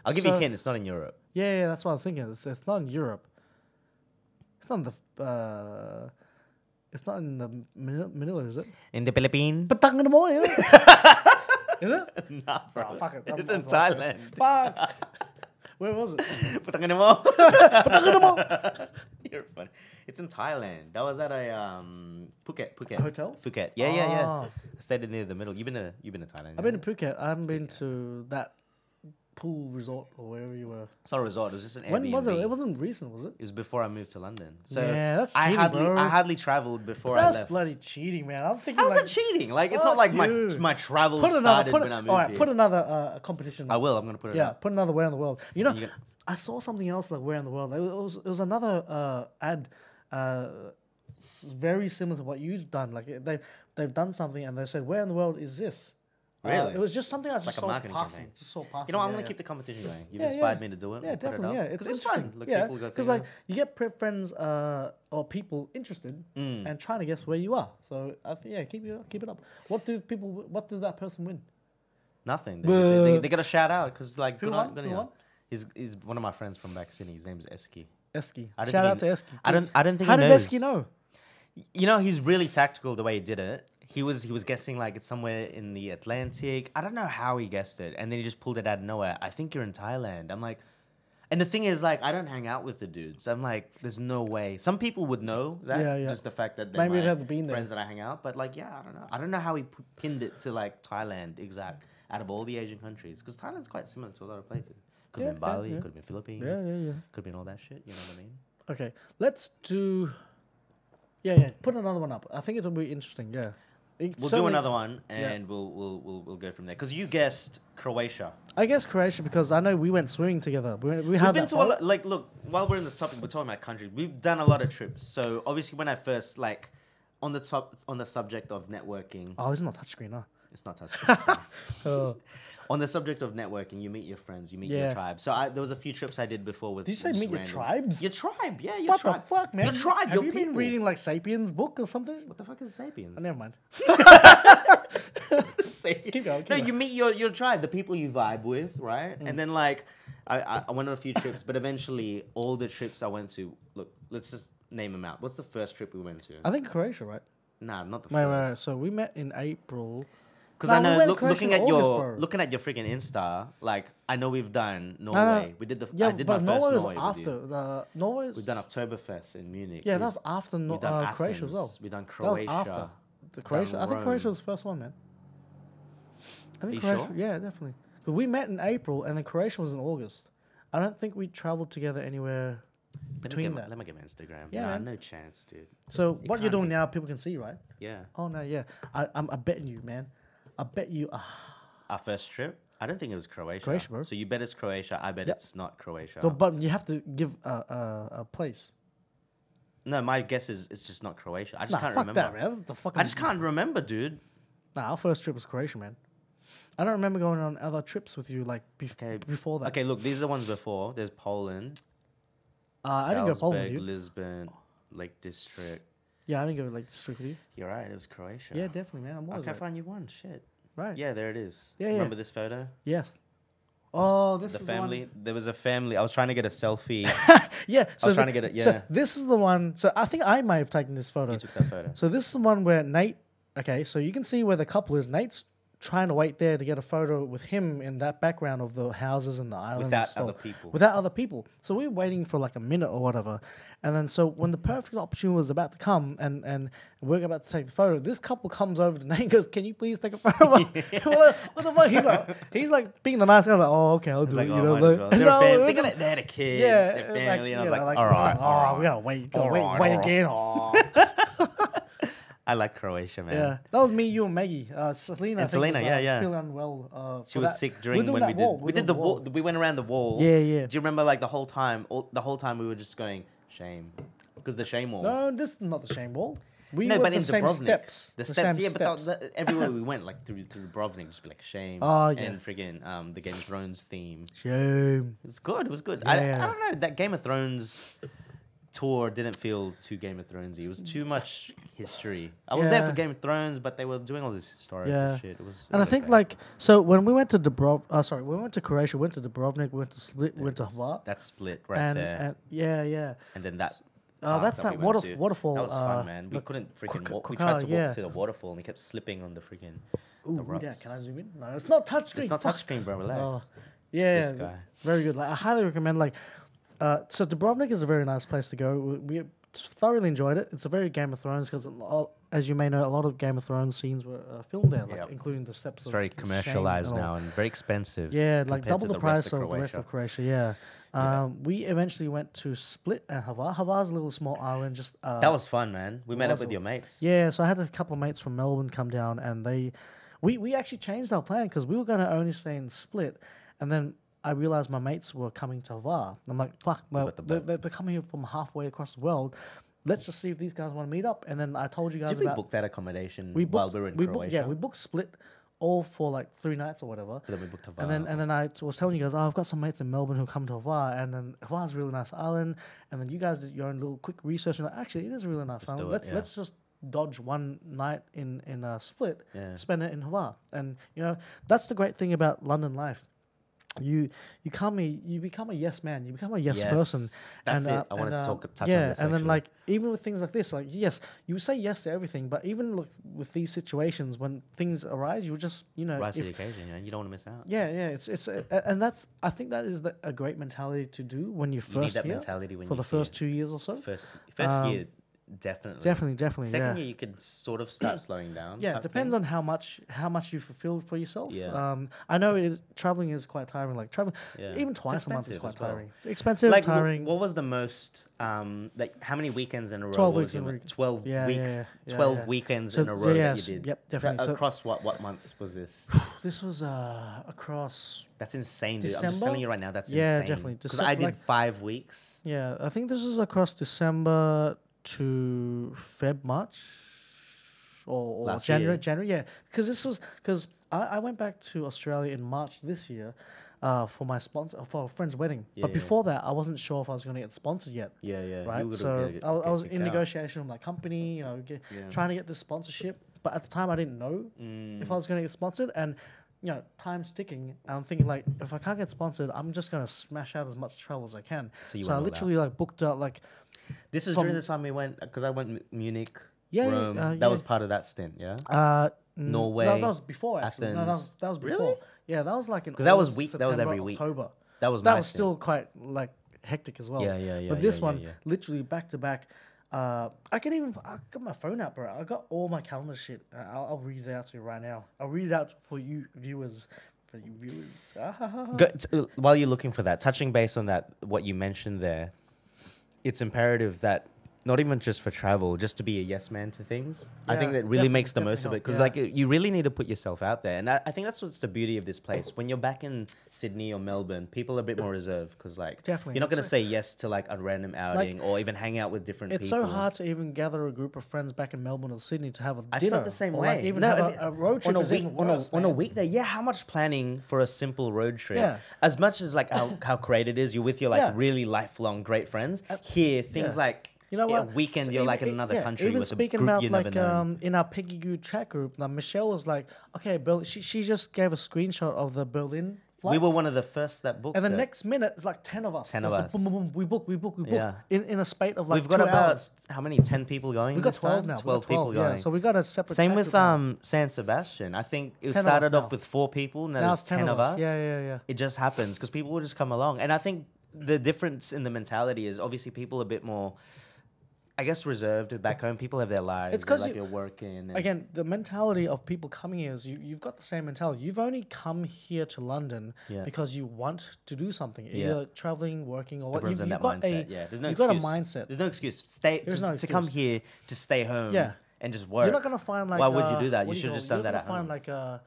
Speaker 2: I'll give you a hint. It's not in Europe.
Speaker 1: Yeah, that's what I was thinking. It's not in Europe. It's not in the. It's not in the Manila, is it?
Speaker 2: In the Philippines?
Speaker 1: Patang in the morning, is it? Is it?
Speaker 2: Nah, bro.
Speaker 1: Oh, fuck it.
Speaker 2: It's in Thailand.
Speaker 1: Fuck. Where was it?
Speaker 2: Patang mo.
Speaker 1: Patang in the morning.
Speaker 2: You're funny. It's in Thailand. That was at a Phuket.
Speaker 1: Hotel?
Speaker 2: Phuket. Yeah.
Speaker 1: Ah.
Speaker 2: I stayed near the middle. You've been to Thailand.
Speaker 1: I've been to Phuket. I haven't been to that pool resort or wherever you were.
Speaker 2: It's not a resort. It was just an Airbnb.
Speaker 1: When was it? It wasn't recent, was it?
Speaker 2: It was before I moved to London. So
Speaker 1: Yeah, that's
Speaker 2: I
Speaker 1: cheating, bro.
Speaker 2: hardly traveled before I
Speaker 1: That's
Speaker 2: left.
Speaker 1: bloody cheating, man. I'm thinking
Speaker 2: How's
Speaker 1: like
Speaker 2: that cheating? Like it's
Speaker 1: fuck
Speaker 2: not like
Speaker 1: you.
Speaker 2: my travel started when I moved
Speaker 1: all right,
Speaker 2: here.
Speaker 1: put another competition.
Speaker 2: I will. I'm gonna put it.
Speaker 1: Yeah,
Speaker 2: up.
Speaker 1: put another Where in the World. You know,
Speaker 2: You
Speaker 1: I saw something else like Where in the World. It was another ad, very similar to what you've done. Like they've done something and they said, "Where in the world is this?"
Speaker 2: Really?
Speaker 1: It was just something I just
Speaker 2: Like a
Speaker 1: saw
Speaker 2: marketing
Speaker 1: passing.
Speaker 2: campaign.
Speaker 1: Just saw passing.
Speaker 2: You know, I'm
Speaker 1: yeah,
Speaker 2: gonna
Speaker 1: yeah.
Speaker 2: keep the competition going. You've
Speaker 1: Yeah,
Speaker 2: inspired
Speaker 1: yeah.
Speaker 2: me to do it.
Speaker 1: Yeah,
Speaker 2: Put it
Speaker 1: definitely.
Speaker 2: up.
Speaker 1: Yeah, it's
Speaker 2: 'Cause it's
Speaker 1: interesting.
Speaker 2: fun. Look,
Speaker 1: yeah,
Speaker 2: people go
Speaker 1: because
Speaker 2: through
Speaker 1: like you get friends or people interested and trying to guess where you are. So I think keep it up. What does that person win?
Speaker 2: nothing. They got a shout out because like
Speaker 1: Who
Speaker 2: good
Speaker 1: won?
Speaker 2: on- good
Speaker 1: Who
Speaker 2: on-
Speaker 1: won?
Speaker 2: He's one of my friends from back Sydney. His name's Eski.
Speaker 1: Eski.
Speaker 2: I don't
Speaker 1: Shout
Speaker 2: think
Speaker 1: out to Eski.
Speaker 2: I don't think
Speaker 1: How
Speaker 2: he
Speaker 1: did
Speaker 2: knows.
Speaker 1: Eski know?
Speaker 2: You know, he's really tactical the way he did it. He was guessing like it's somewhere in the Atlantic. I don't know how he guessed it, and then he just pulled it out of nowhere. I think you're in Thailand. I'm like, and the thing is, like, I don't hang out with the dudes. I'm like, there's no way. Some people would know that,
Speaker 1: Yeah.
Speaker 2: just the fact that they're
Speaker 1: Maybe
Speaker 2: my
Speaker 1: they haven't been there.
Speaker 2: friends that I hang out. But like, yeah, I don't know. I don't know how he pinned it to like Thailand exact out of all the Asian countries because Thailand's quite similar to a lot of places. Could have been Bali,
Speaker 1: yeah.
Speaker 2: could have been Philippines,
Speaker 1: Yeah.
Speaker 2: could have been all that shit. You know what I mean?
Speaker 1: Okay, let's do. Yeah. Put another one up. I think it'll be interesting. Yeah.
Speaker 2: We'll do another one and we'll go from there. Because you guessed Croatia.
Speaker 1: I guess Croatia because I know we went swimming together. We
Speaker 2: We've
Speaker 1: had
Speaker 2: been
Speaker 1: that
Speaker 2: to a lot, like, look, while we're in this topic, we're talking about countries. We've done a lot of trips. So obviously, when I first like on the subject of networking,
Speaker 1: Oh, this is not touchscreen, huh?
Speaker 2: it's not touchscreen.
Speaker 1: Oh.
Speaker 2: On the subject of networking, you meet your friends, you meet
Speaker 1: Yeah.
Speaker 2: your tribe. So there was a few trips I did before with.
Speaker 1: Did you say
Speaker 2: just
Speaker 1: meet your
Speaker 2: randoms.
Speaker 1: tribes?
Speaker 2: Your tribe, yeah, your
Speaker 1: What
Speaker 2: tribe.
Speaker 1: the fuck, man?
Speaker 2: Your tribe,
Speaker 1: Have
Speaker 2: your
Speaker 1: you
Speaker 2: people.
Speaker 1: been reading like Sapiens book or something?
Speaker 2: What the fuck is Sapiens?
Speaker 1: Oh, never mind.
Speaker 2: Sapiens.
Speaker 1: Keep going.
Speaker 2: No, you meet your tribe, the people you vibe with, right? And then like, I went on a few trips, but eventually all the trips I went to, look, let's just name them out. What's the first trip we went to?
Speaker 1: I think Croatia, right?
Speaker 2: Nah, not the
Speaker 1: Wait.
Speaker 2: first.
Speaker 1: So we met in April.
Speaker 2: Because
Speaker 1: Nah,
Speaker 2: I
Speaker 1: we
Speaker 2: know,
Speaker 1: went to Croatia
Speaker 2: looking
Speaker 1: in
Speaker 2: at
Speaker 1: August,
Speaker 2: looking at your freaking Insta, like I know we've done Norway.
Speaker 1: No.
Speaker 2: We did
Speaker 1: Yeah,
Speaker 2: I did my
Speaker 1: but
Speaker 2: first
Speaker 1: Norway was
Speaker 2: Norway with
Speaker 1: after.
Speaker 2: you.
Speaker 1: Norway.
Speaker 2: We've done Oktoberfest in Munich.
Speaker 1: Yeah,
Speaker 2: We've-
Speaker 1: that was after
Speaker 2: we've done
Speaker 1: Croatia as well.
Speaker 2: Athens, We've done
Speaker 1: That
Speaker 2: Croatia.
Speaker 1: was after the Croatia. I think Croatia was the first one, man. I think
Speaker 2: you
Speaker 1: Croatia.
Speaker 2: sure?
Speaker 1: Yeah, definitely. Because we met in April, and then Croatia was in August. I don't think we traveled together anywhere between that.
Speaker 2: Let me get my Instagram.
Speaker 1: Yeah,
Speaker 2: Nah,
Speaker 1: man.
Speaker 2: no chance, dude.
Speaker 1: So
Speaker 2: It
Speaker 1: what you're
Speaker 2: can't
Speaker 1: doing
Speaker 2: be.
Speaker 1: now, people can see, right?
Speaker 2: Yeah.
Speaker 1: Oh no, yeah. I'm betting you, man. I bet you.
Speaker 2: Our first trip? I don't think it was Croatia.
Speaker 1: Croatia, bro.
Speaker 2: So you bet it's Croatia. I bet
Speaker 1: Yep.
Speaker 2: it's not Croatia.
Speaker 1: So, but you have to give a place.
Speaker 2: No, my guess is it's just not Croatia. I just
Speaker 1: Nah,
Speaker 2: can't
Speaker 1: fuck
Speaker 2: remember.
Speaker 1: that, man. That's the fucking.
Speaker 2: I just can't remember, dude.
Speaker 1: Nah, our first trip was Croatia, man. I don't remember going on other trips with you like
Speaker 2: Okay.
Speaker 1: before that.
Speaker 2: Okay, look, these are the ones before. There's Poland,
Speaker 1: I didn't go to Poland with
Speaker 2: Salzburg,
Speaker 1: you.
Speaker 2: Lisbon, Lake District.
Speaker 1: Yeah, I didn't go like district with you.
Speaker 2: You're right, it was Croatia.
Speaker 1: Yeah, definitely, man. I'm always
Speaker 2: Okay,
Speaker 1: right.
Speaker 2: fine, you won. Shit.
Speaker 1: Right.
Speaker 2: Yeah, there it is.
Speaker 1: Yeah, yeah.
Speaker 2: Remember this photo?
Speaker 1: Yes. Oh, this
Speaker 2: The
Speaker 1: is
Speaker 2: family.
Speaker 1: The one.
Speaker 2: There was a family. I was trying to get a selfie.
Speaker 1: Yeah. So
Speaker 2: trying to get it,
Speaker 1: So
Speaker 2: yeah.
Speaker 1: this is the one. So I think I might have taken this photo.
Speaker 2: You took that photo.
Speaker 1: So this is the one where Nate. Okay, so you can see where the couple is. Nate's trying to wait there to get a photo with him in that background of the houses and the island.
Speaker 2: Without other people.
Speaker 1: Without other people. So we were waiting for like a minute or whatever. And then so when the perfect opportunity was about to come and we're about to take the photo, this couple comes over to Nate and goes, "Can you please take a photo?" What the fuck? He's like being the nice guy. I was like, "Oh, okay, I'll do it."
Speaker 2: Like,
Speaker 1: You know,
Speaker 2: might as well. They had a kid,
Speaker 1: yeah,
Speaker 2: their family, and I was
Speaker 1: yeah,
Speaker 2: like, all right,
Speaker 1: we gotta wait, wait again.
Speaker 2: I like Croatia, man.
Speaker 1: Yeah, that was me, you, and Maggie. Selena,
Speaker 2: And Selena, yeah.
Speaker 1: feeling unwell.
Speaker 2: She was sick during when we did the wall. We went around the wall.
Speaker 1: Yeah.
Speaker 2: Do you remember like the whole time we were just going shame because the shame wall.
Speaker 1: No, this is not the shame wall. We
Speaker 2: No,
Speaker 1: went
Speaker 2: but in
Speaker 1: the same
Speaker 2: Dubrovnik,
Speaker 1: steps.
Speaker 2: the steps,
Speaker 1: same
Speaker 2: yeah,
Speaker 1: steps.
Speaker 2: but everywhere we went, like through Dubrovnik, just be like shame.
Speaker 1: Oh, yeah.
Speaker 2: And friggin' the Game of Thrones theme.
Speaker 1: Shame.
Speaker 2: It was good.
Speaker 1: Yeah.
Speaker 2: I don't know, that Game of Thrones tour didn't feel too Game of Thronesy. It was too much history. I was there for Game of Thrones, but they were doing all this historical shit. It was
Speaker 1: I think
Speaker 2: okay.
Speaker 1: like so when we went to we went to Croatia, we went to Dubrovnik, we went to Split, we went to Hvar.
Speaker 2: That's Split right there.
Speaker 1: And yeah.
Speaker 2: And then that.
Speaker 1: That's that
Speaker 2: we went to.
Speaker 1: waterfall.
Speaker 2: That was fun, man. We couldn't freaking walk. We
Speaker 1: Kokar,
Speaker 2: tried to walk to the waterfall and we kept slipping on the freaking the rocks.
Speaker 1: Yeah, can I zoom in? No, it's not touchscreen.
Speaker 2: It's not touchscreen, bro. Relax.
Speaker 1: Oh, yeah,
Speaker 2: This guy.
Speaker 1: very good. Like I highly recommend. Like, so Dubrovnik is a very nice place to go. We thoroughly enjoyed it. It's a very Game of Thrones because, as you may know, a lot of Game of Thrones scenes were filmed there, like, including the steps.
Speaker 2: It's very commercialized now and very expensive.
Speaker 1: Yeah, like double the price of the rest of Croatia. Yeah. We eventually went to Split and Hvar. Hvar's a little small island. Just
Speaker 2: that was fun, man. We met up with your mates.
Speaker 1: Yeah, so I had a couple of mates from Melbourne come down, and we actually changed our plan because we were going to only stay in Split, and then I realized my mates were coming to Hvar. I'm like, fuck, well, they're coming here from halfway across the world. Let's just see if these guys want to meet up. And then I told you guys
Speaker 2: Did we book that accommodation while we were in Croatia?
Speaker 1: We booked Split all for like 3 nights or whatever.
Speaker 2: But then we booked Hvar.
Speaker 1: And then I was telling you guys, I've got some mates in Melbourne who come to Hvar, and then Hvar's a really nice island. And then you guys did your own little quick research, and like, actually, it is a really nice island. Let's just dodge one night in Split, spend it in Hvar. And you know, that's the great thing about London life. You become a yes man. You become a yes person.
Speaker 2: That's it. I wanted to touch on this.
Speaker 1: And then like even with things like this, like yes, you say yes to everything, but even with these situations when things arise, you just
Speaker 2: rise to the occasion. You don't want to miss out.
Speaker 1: Yeah. It's and that's I think that is a great mentality to do when you first
Speaker 2: need that
Speaker 1: here
Speaker 2: mentality when
Speaker 1: for the first 2 years or so.
Speaker 2: First year. Definitely.
Speaker 1: Second
Speaker 2: year, you could sort of start slowing down.
Speaker 1: Yeah, it depends on how much you fulfill for yourself.
Speaker 2: Yeah.
Speaker 1: I know traveling is quite tiring. Like traveling, even twice a month is quite tiring. It's expensive,
Speaker 2: like,
Speaker 1: tiring.
Speaker 2: What was the most? Like how many weekends in a row?
Speaker 1: 12 weeks in a week.
Speaker 2: 12 weeks. 12 weekends in a row that you did.
Speaker 1: Yep, definitely.
Speaker 2: So across what months was this?
Speaker 1: This was across.
Speaker 2: That's insane, dude.
Speaker 1: December?
Speaker 2: I'm just telling you right now. That's insane.
Speaker 1: Yeah, definitely.
Speaker 2: Because I did 5 weeks.
Speaker 1: Yeah, I think this was across December to March or January. Yeah, because I went back to Australia in March this year for my for a friend's wedding. But before that, I wasn't sure if I was going to get sponsored yet.
Speaker 2: Yeah.
Speaker 1: Right. So I was in negotiation with my company, trying to get this sponsorship. But at the time, I didn't know if I was going to get sponsored, and time's ticking. And I'm thinking like, if I can't get sponsored, I'm just going to smash out as much travel as I can. So I literally booked out like.
Speaker 2: This was during the time we went, because I went Munich, Rome. That was part of that stint, yeah? Norway.
Speaker 1: No, that was before, actually.
Speaker 2: Athens.
Speaker 1: No, that was before.
Speaker 2: Really?
Speaker 1: Yeah, that was like
Speaker 2: because that was week. That was every week.
Speaker 1: October.
Speaker 2: That was
Speaker 1: still quite like hectic as well.
Speaker 2: Yeah.
Speaker 1: But this one, literally back to back. I got my phone out, bro. I got all my calendar shit. I'll read it out to you right now. I'll read it out for you viewers.
Speaker 2: While you're looking for that, touching base on that, what you mentioned there, it's imperative that not even just for travel, just to be a yes man to things. I think that really makes the most of it because like you really need to put yourself out there. And I think that's what's the beauty of this place. When you're back in Sydney or Melbourne, people are a bit more reserved because like you're not going to say yes to like a random outing or even hang out with different people.
Speaker 1: It's so hard to even gather a group of friends back in Melbourne or Sydney to have a dinner.
Speaker 2: I felt the same way.
Speaker 1: Like even have a road trip
Speaker 2: on a weekday. Yeah, how much planning for a simple road trip?
Speaker 1: Yeah.
Speaker 2: As much as like how great it is, you're with your like really lifelong great friends. Here, things like
Speaker 1: you know what?
Speaker 2: A weekend, you're like in another country
Speaker 1: even
Speaker 2: with
Speaker 1: speaking
Speaker 2: a group
Speaker 1: about
Speaker 2: you
Speaker 1: like
Speaker 2: never know.
Speaker 1: In our Piggy Goo chat group, Michelle was like, okay, she just gave a screenshot of the Berlin flights.
Speaker 2: We were one of the first that booked.
Speaker 1: And the
Speaker 2: it.
Speaker 1: next minute, it's like 10 of us.
Speaker 2: 10 of
Speaker 1: It's like
Speaker 2: us.
Speaker 1: boom, boom, boom. We book.
Speaker 2: Yeah.
Speaker 1: In a spate of like
Speaker 2: We've got
Speaker 1: 2
Speaker 2: about
Speaker 1: hours.
Speaker 2: how many? 10 people going.
Speaker 1: We've got
Speaker 2: this
Speaker 1: 12
Speaker 2: time?
Speaker 1: now.
Speaker 2: 12 people going.
Speaker 1: Yeah, so we got a separate.
Speaker 2: Same
Speaker 1: chat
Speaker 2: with
Speaker 1: group now.
Speaker 2: San Sebastian. I think it
Speaker 1: 10 of us
Speaker 2: started
Speaker 1: now.
Speaker 2: off with 4 people, and now
Speaker 1: Now
Speaker 2: there's
Speaker 1: it's
Speaker 2: 10 of us.
Speaker 1: Yeah.
Speaker 2: It just happens because people will just come along, and I think the difference in the mentality is obviously people are a bit more, I guess, reserved back home. People have their lives.
Speaker 1: It's 'cause
Speaker 2: like you're working. And
Speaker 1: Again, the mentality of people coming here is you've got the same mentality. You've only come here to London
Speaker 2: Yeah.
Speaker 1: because you want to do something,
Speaker 2: Yeah.
Speaker 1: either traveling, working, or what.
Speaker 2: everyone's in
Speaker 1: You've
Speaker 2: that
Speaker 1: got
Speaker 2: mindset. Yeah, there's no
Speaker 1: you've
Speaker 2: excuse.
Speaker 1: got a mindset.
Speaker 2: There's no excuse.
Speaker 1: There's no
Speaker 2: To come
Speaker 1: excuse.
Speaker 2: here to stay home.
Speaker 1: Yeah.
Speaker 2: And just work.
Speaker 1: You're not gonna find like.
Speaker 2: Why would you do that?
Speaker 1: what
Speaker 2: You
Speaker 1: do
Speaker 2: should have
Speaker 1: call-
Speaker 2: just done
Speaker 1: you're
Speaker 2: that
Speaker 1: not
Speaker 2: at
Speaker 1: gonna
Speaker 2: home.
Speaker 1: find like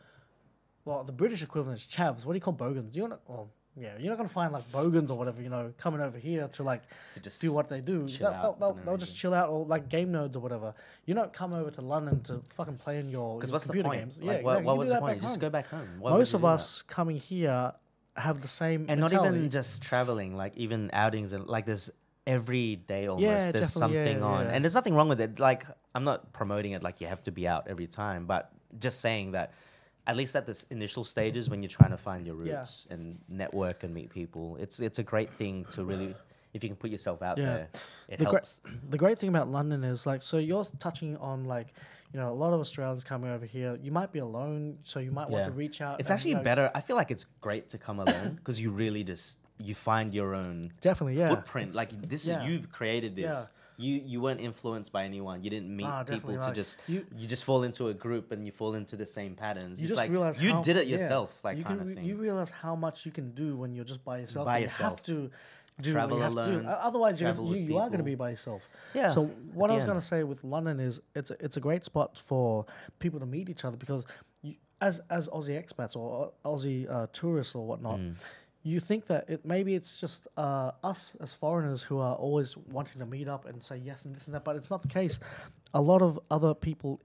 Speaker 1: well, the British equivalent is chavs. What do you call bogans? You're not. Well, yeah, you're not gonna find like bogans or whatever. Coming over here to like
Speaker 2: To just
Speaker 1: do what they do.
Speaker 2: chill out for no
Speaker 1: They'll just
Speaker 2: reason.
Speaker 1: chill out, or like game nerds or whatever. You don't come over to London to fucking play in your
Speaker 2: Because what's the
Speaker 1: computer
Speaker 2: point?
Speaker 1: games.
Speaker 2: Like,
Speaker 1: Yeah,
Speaker 2: what
Speaker 1: exactly. You
Speaker 2: was
Speaker 1: do
Speaker 2: the
Speaker 1: that
Speaker 2: point?
Speaker 1: back
Speaker 2: Just
Speaker 1: home.
Speaker 2: go back home. Why would
Speaker 1: Most
Speaker 2: you
Speaker 1: of
Speaker 2: do that?
Speaker 1: us coming here have the same
Speaker 2: And not
Speaker 1: mentality.
Speaker 2: even just traveling, like even outings, and like there's every day almost
Speaker 1: Yeah,
Speaker 2: there's
Speaker 1: definitely, yeah,
Speaker 2: something on,
Speaker 1: yeah.
Speaker 2: and there's nothing wrong with it. Like I'm not promoting it like you have to be out every time, but just saying that at least at this initial stages when you're trying to find your
Speaker 1: Yeah.
Speaker 2: roots and network and meet people, it's a great thing to really, if you can put yourself out
Speaker 1: Yeah.
Speaker 2: there, it
Speaker 1: The
Speaker 2: helps.
Speaker 1: The great thing about London is like, so you're touching on like, a lot of Australians coming over here. You might be alone, so you might want to reach out.
Speaker 2: It's
Speaker 1: and,
Speaker 2: actually better. I feel like it's great to come alone because you really just you find your own
Speaker 1: Definitely, yeah.
Speaker 2: footprint. Like this,
Speaker 1: Yeah.
Speaker 2: you created this.
Speaker 1: Yeah.
Speaker 2: You weren't influenced by anyone. You didn't meet people
Speaker 1: definitely,
Speaker 2: to
Speaker 1: like,
Speaker 2: just
Speaker 1: you-
Speaker 2: you just fall into a group and you fall into the same patterns.
Speaker 1: You
Speaker 2: It's
Speaker 1: just
Speaker 2: like
Speaker 1: realize
Speaker 2: you
Speaker 1: how-
Speaker 2: did it
Speaker 1: yeah.
Speaker 2: yourself, like
Speaker 1: you
Speaker 2: kind
Speaker 1: can
Speaker 2: of thing.
Speaker 1: You realize how much you can do when you're just by yourself.
Speaker 2: By
Speaker 1: and
Speaker 2: yourself.
Speaker 1: You have to do
Speaker 2: Travel
Speaker 1: what you have to
Speaker 2: alone,
Speaker 1: do. Otherwise,
Speaker 2: travel with
Speaker 1: you are going to
Speaker 2: people.
Speaker 1: be by yourself.
Speaker 2: Yeah,
Speaker 1: So what
Speaker 2: at
Speaker 1: I
Speaker 2: the
Speaker 1: was going
Speaker 2: end.
Speaker 1: to say with London is it's a great spot for people to meet each other because as Aussie expats or Aussie tourists or whatnot. You think that maybe it's just us as foreigners who are always wanting to meet up and say yes and this and that, but it's not the case. A lot of other people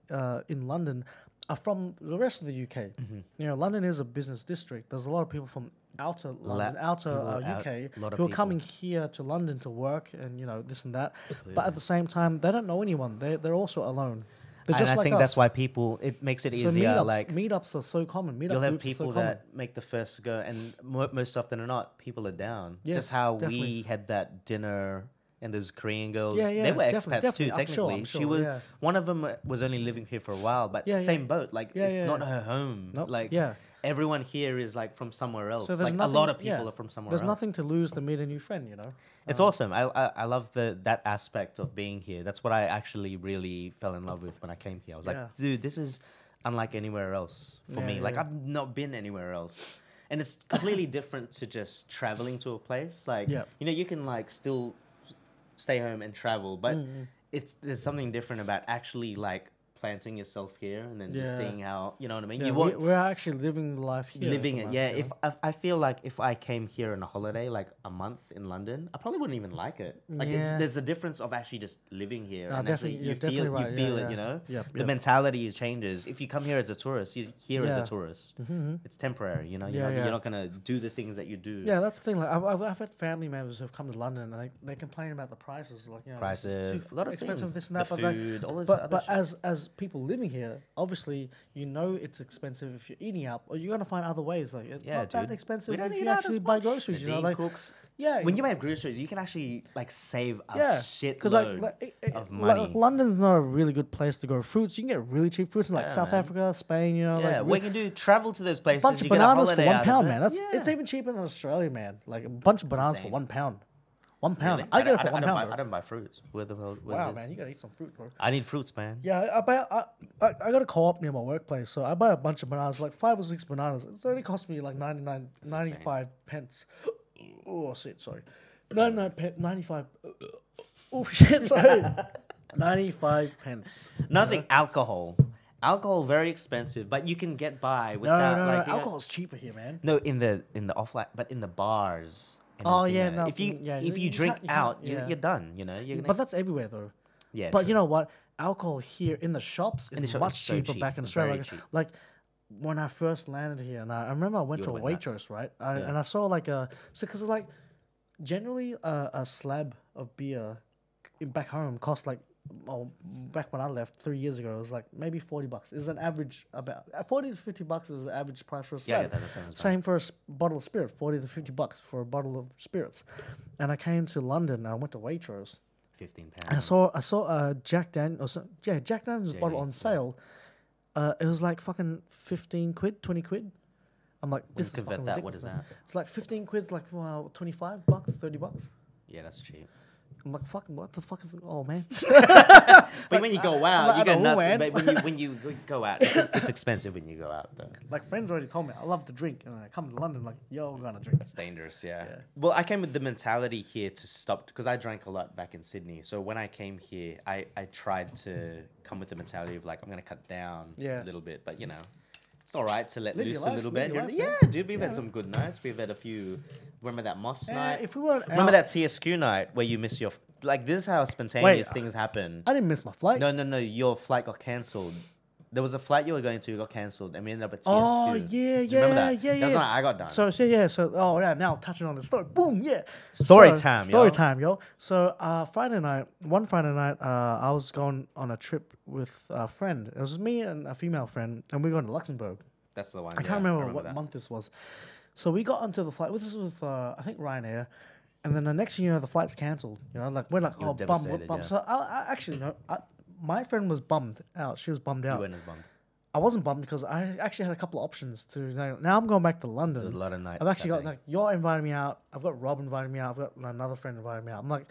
Speaker 1: in London are from the rest of the UK. London is a business district. There's a lot of people from outer London, outer UK,
Speaker 2: lot of
Speaker 1: who are
Speaker 2: people.
Speaker 1: coming here to London to work and this and that. But at the same time, they don't know anyone. They're also alone. They're
Speaker 2: And
Speaker 1: just
Speaker 2: I
Speaker 1: like
Speaker 2: think
Speaker 1: us.
Speaker 2: that's why it makes it
Speaker 1: So
Speaker 2: easier. Like
Speaker 1: meetups are so common.
Speaker 2: you'll have
Speaker 1: groups are so
Speaker 2: people
Speaker 1: common.
Speaker 2: that make the first go, and most often than not, people are down.
Speaker 1: Yes,
Speaker 2: Just how
Speaker 1: definitely.
Speaker 2: we had that dinner, and those Korean girls,
Speaker 1: Yeah, yeah,
Speaker 2: they were
Speaker 1: definitely,
Speaker 2: expats too.
Speaker 1: definitely. I'm sure,
Speaker 2: Technically,
Speaker 1: I'm
Speaker 2: she
Speaker 1: sure,
Speaker 2: was
Speaker 1: yeah.
Speaker 2: one of them was only living here for a while, but
Speaker 1: Yeah,
Speaker 2: same
Speaker 1: yeah.
Speaker 2: boat. Like
Speaker 1: Yeah,
Speaker 2: it's
Speaker 1: yeah,
Speaker 2: not
Speaker 1: yeah.
Speaker 2: her home.
Speaker 1: Nope,
Speaker 2: Like
Speaker 1: yeah.
Speaker 2: everyone here is like from somewhere else.
Speaker 1: So there's
Speaker 2: like
Speaker 1: nothing,
Speaker 2: a lot of people
Speaker 1: yeah.
Speaker 2: are from somewhere
Speaker 1: There's
Speaker 2: else.
Speaker 1: nothing to lose to meet a new friend,
Speaker 2: It's awesome. I love that aspect of being here. That's what I actually really fell in love with when I came here. I was
Speaker 1: Yeah.
Speaker 2: like, dude, this is unlike anywhere else for
Speaker 1: Yeah,
Speaker 2: me. Like
Speaker 1: yeah.
Speaker 2: I've not been anywhere else. And it's completely different to just traveling to a place. Like
Speaker 1: Yeah.
Speaker 2: you can like still stay home and travel, but there's something different about actually like planting yourself here and then just
Speaker 1: Yeah.
Speaker 2: seeing how you know what I mean.
Speaker 1: Yeah,
Speaker 2: you won't
Speaker 1: we're actually living the life here.
Speaker 2: living
Speaker 1: at
Speaker 2: it.
Speaker 1: the
Speaker 2: Yeah,
Speaker 1: moment,
Speaker 2: if I feel like if I came here on a holiday, like a month in London, I probably wouldn't even like it. Like
Speaker 1: Yeah.
Speaker 2: there's a difference of actually just living here
Speaker 1: No,
Speaker 2: and
Speaker 1: definitely,
Speaker 2: actually
Speaker 1: you're definitely right.
Speaker 2: you feel
Speaker 1: Yeah,
Speaker 2: it. You
Speaker 1: yeah.
Speaker 2: know,
Speaker 1: Yep,
Speaker 2: the
Speaker 1: yep.
Speaker 2: mentality changes. If you come here as a tourist, you're here as a
Speaker 1: Yeah.
Speaker 2: tourist. It's temporary. You know,
Speaker 1: Yeah, yeah.
Speaker 2: you're not gonna do the things that you do.
Speaker 1: Yeah, that's the thing. Like I've had family members who've come to London and they complain about the prices. Like this is
Speaker 2: Prices,
Speaker 1: too
Speaker 2: a lot of
Speaker 1: expensive,
Speaker 2: things.
Speaker 1: this and that.
Speaker 2: The
Speaker 1: but like,
Speaker 2: food, all this
Speaker 1: but
Speaker 2: other
Speaker 1: but
Speaker 2: shit.
Speaker 1: as people living here, obviously it's expensive if you're eating out, or you're gonna find other ways. Like it's
Speaker 2: Yeah,
Speaker 1: not that
Speaker 2: dude.
Speaker 1: expensive
Speaker 2: We don't
Speaker 1: if
Speaker 2: eat
Speaker 1: you
Speaker 2: out
Speaker 1: actually
Speaker 2: as
Speaker 1: buy
Speaker 2: much.
Speaker 1: groceries.
Speaker 2: Nadine
Speaker 1: like
Speaker 2: cooks.
Speaker 1: yeah,
Speaker 2: When you buy groceries, you can actually like save a shitload
Speaker 1: because
Speaker 2: of money.
Speaker 1: London's not a really good place to grow fruits. You can get really cheap fruits in like
Speaker 2: Yeah,
Speaker 1: South
Speaker 2: man.
Speaker 1: Africa, Spain.
Speaker 2: Yeah,
Speaker 1: like
Speaker 2: what you can do, travel to those
Speaker 1: a
Speaker 2: places.
Speaker 1: bunch of
Speaker 2: you get a
Speaker 1: bananas for
Speaker 2: holiday out of
Speaker 1: £1,
Speaker 2: it.
Speaker 1: man. It's
Speaker 2: Yeah.
Speaker 1: even cheaper than Australia, man. Like a bunch of bananas for
Speaker 2: insane.
Speaker 1: £1. £1.
Speaker 2: Really?
Speaker 1: I get it for
Speaker 2: don't-
Speaker 1: £1.
Speaker 2: I
Speaker 1: bro.
Speaker 2: don't buy fruits. Where the hell?
Speaker 1: Wow, man, you gotta eat some fruit, bro.
Speaker 2: I need fruits, man.
Speaker 1: Yeah, I got a co-op near my workplace, so I buy a bunch of bananas, like 5 or 6 bananas. It's only cost me like 95 pence. Oh shit, sorry. 95. Oh shit, sorry. 95 pence.
Speaker 2: Nothing alcohol. Alcohol very expensive, but you can get by without
Speaker 1: No,
Speaker 2: like you know-
Speaker 1: alcohol's cheaper here, man.
Speaker 2: No, in the offline, but in the bars. and
Speaker 1: Oh,
Speaker 2: everything
Speaker 1: yeah,
Speaker 2: like that.
Speaker 1: no,
Speaker 2: If you
Speaker 1: yeah,
Speaker 2: if
Speaker 1: you
Speaker 2: you drink
Speaker 1: can't- you can't-
Speaker 2: out,
Speaker 1: yeah.
Speaker 2: you're done. You know, you're gonna,
Speaker 1: But that's everywhere though.
Speaker 2: yeah.
Speaker 1: But
Speaker 2: true.
Speaker 1: you know what? Alcohol here in the shops is
Speaker 2: the shop
Speaker 1: much
Speaker 2: is so
Speaker 1: cheaper
Speaker 2: cheap,
Speaker 1: back in
Speaker 2: very
Speaker 1: Australia.
Speaker 2: cheap.
Speaker 1: Like when I first landed here, and I remember I went
Speaker 2: You
Speaker 1: to a
Speaker 2: would've went
Speaker 1: Waitrose,
Speaker 2: nuts.
Speaker 1: right?
Speaker 2: Yeah.
Speaker 1: And I saw like because like generally a slab of beer back home costs like back when I left 3 years ago, it was like maybe $40. Is an average about $40 to $50 is the average price for a slab.
Speaker 2: Yeah, that's the same.
Speaker 1: Same for a bottle of spirit, $40 to $50 for a bottle of spirits. And I came to London and I went to Waitrose.
Speaker 2: £15.
Speaker 1: And I saw Jack Daniels. Yeah, Jack Daniels bottle on sale. It was like fucking 15 quid, 20 quid. I'm like, this is fucking ridiculous.
Speaker 2: What is that?
Speaker 1: It's like 15 quid, like $25, $30.
Speaker 2: Yeah, that's cheap.
Speaker 1: I'm like, fucking, what the fuck is it? Oh, man.
Speaker 2: But when you go out, you go nuts. But when you go out, it's expensive when you go out, though.
Speaker 1: Like, friends already told me, I love to drink. And I come to London, like, yo, we're going to drink.
Speaker 2: It's dangerous, yeah. Well, I came with the mentality here to stop, because I drank a lot back in Sydney. So when I came here, I tried to come with the mentality of, like, I'm going to cut down a little bit. But, you know, it's all right to let loose a little bit. Yeah, dude, we've had some good nights. We've had a few. Remember that Moss night?
Speaker 1: If we weren't
Speaker 2: Remember that TSQ night where you miss your... Like, this is how spontaneous things happen.
Speaker 1: I didn't miss my flight.
Speaker 2: No. Your flight got cancelled. There was a flight you were going to, got cancelled, and we ended up at TSQ.
Speaker 1: Oh, yeah.
Speaker 2: Do you remember that?
Speaker 1: Yeah.
Speaker 2: That's when I got done.
Speaker 1: So, now touching on the story. Boom, yeah.
Speaker 2: Story time,
Speaker 1: yo. So, Friday night, I was going on a trip with a friend. It was me and a female friend, and we were going to Luxembourg.
Speaker 2: That's the one.
Speaker 1: I can't remember what month this was. So we got onto the flight. This was with, I think, Ryanair. And then the next thing you know, the flight's cancelled. You know, like, we're like, oh, bum. Yeah. So I actually, no, my friend was bummed out. She was bummed out.
Speaker 2: You weren't as bummed.
Speaker 1: I wasn't bummed because I actually had a couple of options to, now I'm going back to London.
Speaker 2: There's a lot of nights.
Speaker 1: I've actually got, like, you're inviting me out. I've got Rob inviting me out. I've got another friend inviting me out. I'm like,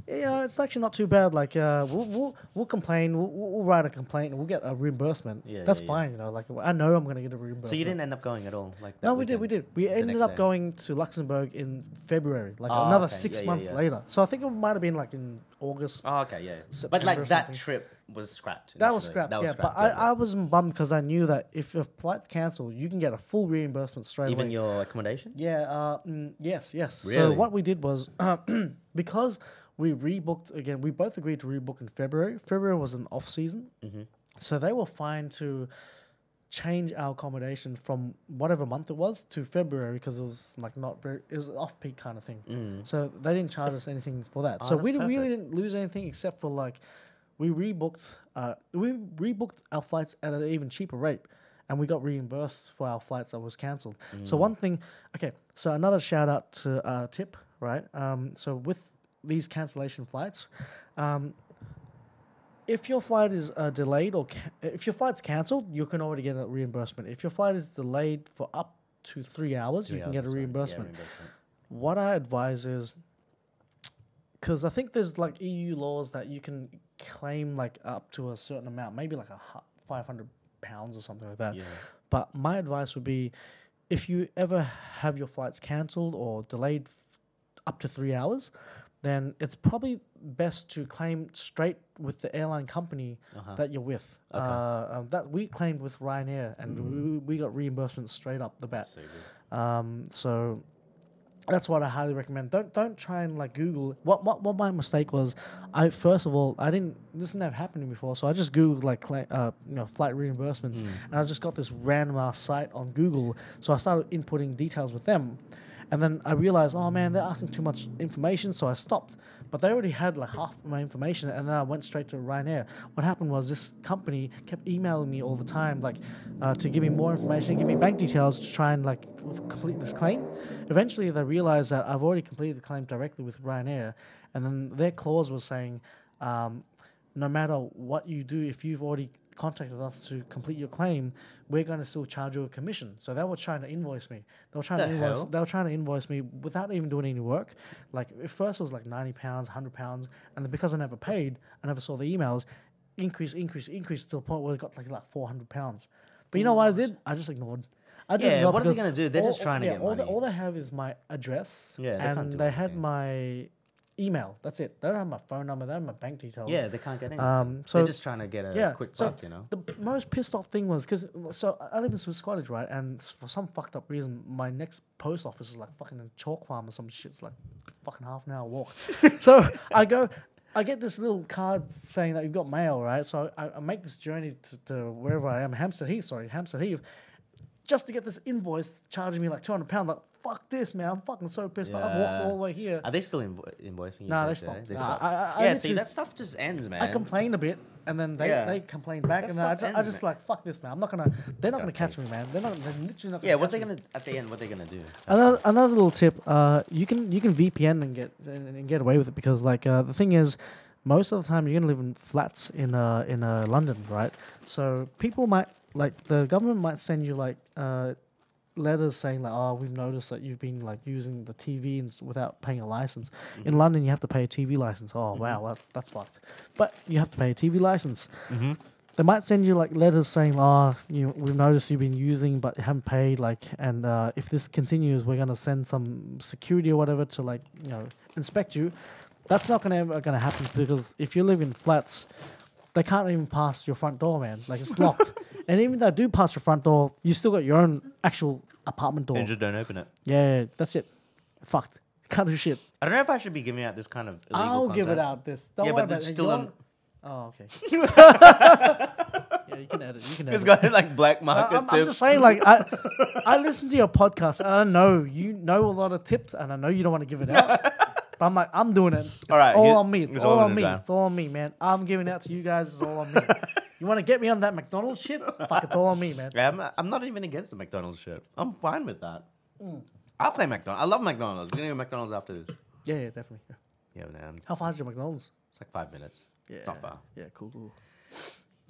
Speaker 1: you know, it's actually not too bad. Like, we'll complain. We'll write a complaint and we'll get a reimbursement. Yeah, that's fine. You know, like, I know I'm going to get a reimbursement.
Speaker 2: So you didn't end up going at all? Like that
Speaker 1: no, we did. We ended up going to Luxembourg in February, like another 6 months later. So I think it might have been like in August.
Speaker 2: Oh, okay, yeah. But like that trip was scrapped.
Speaker 1: That was scrapped, But I wasn't bummed because I knew that if your flight's cancelled, you can get a full reimbursement straight away.
Speaker 2: Even your accommodation?
Speaker 1: Yeah. Yes.
Speaker 2: Really?
Speaker 1: So what we did was, because we rebooked again, we both agreed to rebook in February. February was an off season. Mm-hmm. So they were fine to change our accommodation from whatever month it was to February because it was like it was an off peak kind of thing. Mm. So they didn't charge us anything for that. So we really didn't lose anything except for like we rebooked our flights at an even cheaper rate and we got reimbursed for our flights that was cancelled. So one thing, so another shout out to Tip, right? So with these cancellation flights, if your flight is delayed or if your flight's cancelled, you can already get a reimbursement. If your flight is delayed for up to 3 hours, you can get a reimbursement. What I advise is, because I think there's like EU laws that you can claim like up to a certain amount, maybe like £500 or something like that. Yeah. But my advice would be, if you ever have your flights cancelled or delayed up to 3 hours, then it's probably best to claim straight with the airline company that you're with. Okay. That we claimed with Ryanair, and we got reimbursement straight up the bat. So that's what I highly recommend. Don't try and like Google. What my mistake was, this didn't have happened to me before, so I just Googled like flight reimbursements, and I just got this random ass site on Google. So I started inputting details with them. And then I realized, oh man, they're asking too much information, so I stopped. But they already had like half my information, and then I went straight to Ryanair. What happened was this company kept emailing me all the time, like to give me more information, give me bank details to try and like complete this claim. Eventually, they realized that I've already completed the claim directly with Ryanair, and then their clause was saying, no matter what you do, if you've already contacted us to complete your claim, we're going to still charge you a commission. So they were trying to invoice me. They were trying to invoice me without even doing any work. Like at first it was like £90, £100, and then because I never paid, I never saw the emails, increase to the point where it got like £400. But you know what I did? I just ignored. What
Speaker 2: are they going to do? They're just trying to get money.
Speaker 1: All they have is my address, and they had my email. That's it. They don't have my phone number. They don't have my bank details.
Speaker 2: Yeah, they can't get anything. So they're just trying to get a quick buck, you know.
Speaker 1: The most pissed off thing was because I live in Swiss Cottage, right? And for some fucked up reason, my next post office is like fucking in Chalk Farm or some shit. It's like fucking half an hour walk. So I get this little card saying that you've got mail, right? So I make this journey to wherever I am, Hampstead Heath, just to get this invoice charging me like £200. Like, fuck this, man. I'm fucking so pissed. I walked all the way here.
Speaker 2: Are they still invoicing you?
Speaker 1: Nah,
Speaker 2: guys
Speaker 1: they
Speaker 2: there?
Speaker 1: stopped.
Speaker 2: They
Speaker 1: Nah,
Speaker 2: stopped.
Speaker 1: I
Speaker 2: Yeah, see,
Speaker 1: literally-
Speaker 2: that stuff just ends, man.
Speaker 1: I complained a bit, and then they complained back,
Speaker 2: That
Speaker 1: and then I
Speaker 2: stuff
Speaker 1: just,
Speaker 2: ends,
Speaker 1: like, fuck this, man. I'm not gonna. They're not gonna catch me, man. They're literally not.
Speaker 2: Yeah,
Speaker 1: Gonna
Speaker 2: what they
Speaker 1: catch me.
Speaker 2: gonna at the end? What they gonna do?
Speaker 1: Another little tip. You can VPN and get away with it because like the thing is, most of the time you're gonna live in flats in London, right? So people might the government might send you like letters saying like, oh, we've noticed that you've been like using the TV without paying a license.
Speaker 2: Mm-hmm.
Speaker 1: In London, you have to pay a TV license. Oh wow, that's fucked. But you have to pay a TV license.
Speaker 2: Mm-hmm.
Speaker 1: They might send you like letters saying, "Oh, we've noticed you've been using, but you haven't paid." Like, and if this continues, we're gonna send some security or whatever to inspect you. That's not ever gonna happen because if you live in flats, they can't even pass your front door, man. Like it's locked. And even if they do pass your front door, you still got your own actual apartment door.
Speaker 2: And just don't open it.
Speaker 1: Yeah, that's it. It's fucked. Can't do shit.
Speaker 2: I don't know if I should be giving out this kind of illegal
Speaker 1: I'll give it
Speaker 2: content.
Speaker 1: out. Don't
Speaker 2: Yeah,
Speaker 1: worry
Speaker 2: but
Speaker 1: about
Speaker 2: it's
Speaker 1: it.
Speaker 2: still on.
Speaker 1: Oh, okay. Yeah, you can edit. You can
Speaker 2: It's
Speaker 1: edit.
Speaker 2: got like black market
Speaker 1: I'm just saying, like, I listen to your podcast, and I know you know a lot of tips, and I know you don't want to give it out. But I'm like, I'm doing it. It's
Speaker 2: All right,
Speaker 1: all on me. It's
Speaker 2: it's
Speaker 1: all
Speaker 2: all
Speaker 1: on
Speaker 2: in
Speaker 1: me.
Speaker 2: the
Speaker 1: It's all on me, man. I'm giving it out to you guys. It's all on me. You want to get me on that McDonald's shit? Fuck, it's all on me, man.
Speaker 2: Yeah, I'm not even against the McDonald's shit. I'm fine with that. I'll play McDonald's. I love McDonald's. We're gonna go to McDonald's after this.
Speaker 1: Yeah, definitely. Yeah.
Speaker 2: Yeah, man.
Speaker 1: How far is your McDonald's?
Speaker 2: It's like 5 minutes.
Speaker 1: Yeah,
Speaker 2: It's not far.
Speaker 1: Yeah, cool.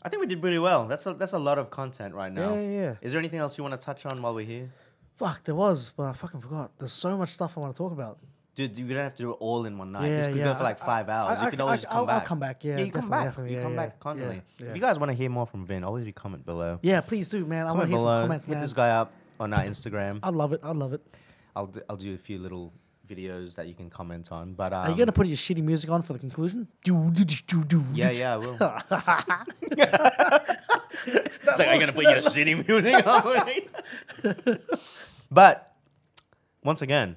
Speaker 2: I think we did really well. That's a lot of content right now.
Speaker 1: Yeah.
Speaker 2: Is there anything else you want to touch on while we're here?
Speaker 1: Fuck, there was, but I fucking forgot. There's so much stuff I want to talk about.
Speaker 2: Dude, you don't have to do it all in one night.
Speaker 1: Yeah,
Speaker 2: This could go for like 5 hours. You can always come back.
Speaker 1: I'll come back. Yeah,
Speaker 2: you come
Speaker 1: definitely,
Speaker 2: back.
Speaker 1: definitely,
Speaker 2: You
Speaker 1: yeah,
Speaker 2: come
Speaker 1: yeah,
Speaker 2: back constantly.
Speaker 1: yeah.
Speaker 2: If you guys want to hear more from Vin, always you comment below.
Speaker 1: Yeah, please do, man. I want
Speaker 2: Comment
Speaker 1: to hear some
Speaker 2: below.
Speaker 1: comments,
Speaker 2: Hit
Speaker 1: man.
Speaker 2: this guy up on our Instagram.
Speaker 1: I'd love it.
Speaker 2: I'll do a few little videos that you can comment on. But
Speaker 1: Are you gonna put your shitty music on for the conclusion?
Speaker 2: Yeah, I will. It's like, are you gonna put your shitty music on? But once again,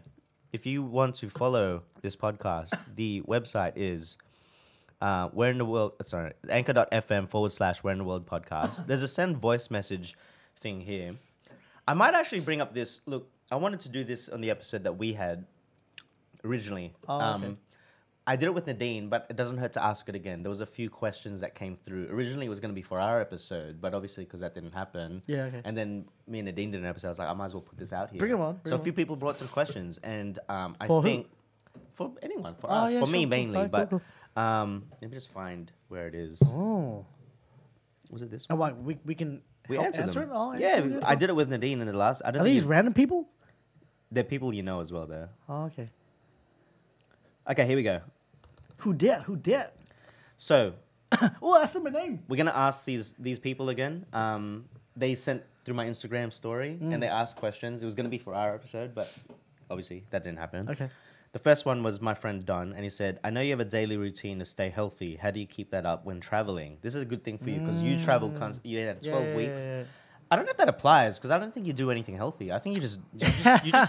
Speaker 2: if you want to follow this podcast, the website is Where in the World. Sorry, anchor.fm/Where in the World podcast. There's a send voice message thing here. I might actually bring up this. Look, I wanted to do this on the episode that we had originally.
Speaker 1: Okay.
Speaker 2: I did it with Nadine, but it doesn't hurt to ask it again. There was a few questions that came through. Originally, it was going to be for our episode, but obviously because that didn't happen.
Speaker 1: Yeah, okay.
Speaker 2: And then me and Nadine did an episode. I was like, I might as well put this out here.
Speaker 1: Bring 'em on,
Speaker 2: So a few people brought some questions, and I
Speaker 1: For who?
Speaker 2: think for anyone, for
Speaker 1: Oh,
Speaker 2: us,
Speaker 1: yeah,
Speaker 2: for me
Speaker 1: sure, cool.
Speaker 2: mainly.
Speaker 1: Alright,
Speaker 2: But
Speaker 1: cool.
Speaker 2: let me just find where it is.
Speaker 1: Oh.
Speaker 2: Was it this
Speaker 1: And
Speaker 2: one?
Speaker 1: what, we can
Speaker 2: We
Speaker 1: help
Speaker 2: answered
Speaker 1: answer
Speaker 2: them.
Speaker 1: it? Oh,
Speaker 2: Yeah,
Speaker 1: cool.
Speaker 2: I did it with Nadine in the last. I don't
Speaker 1: Are
Speaker 2: think
Speaker 1: these random people?
Speaker 2: they're people you know as well. There.
Speaker 1: Oh, okay.
Speaker 2: Okay, here we go.
Speaker 1: Who dat?
Speaker 2: So
Speaker 1: Oh, that's my name.
Speaker 2: we're gonna ask these people again. They sent through my Instagram story and they asked questions. It was gonna be for our episode, but obviously that didn't happen.
Speaker 1: Okay.
Speaker 2: The first one was my friend Don, and he said, "I know you have a daily routine to stay healthy. How do you keep that up when traveling? This is a good thing for you because you travel. You had 12 weeks.
Speaker 1: Yeah.
Speaker 2: I don't know if that applies because I don't think you do anything healthy. I think you just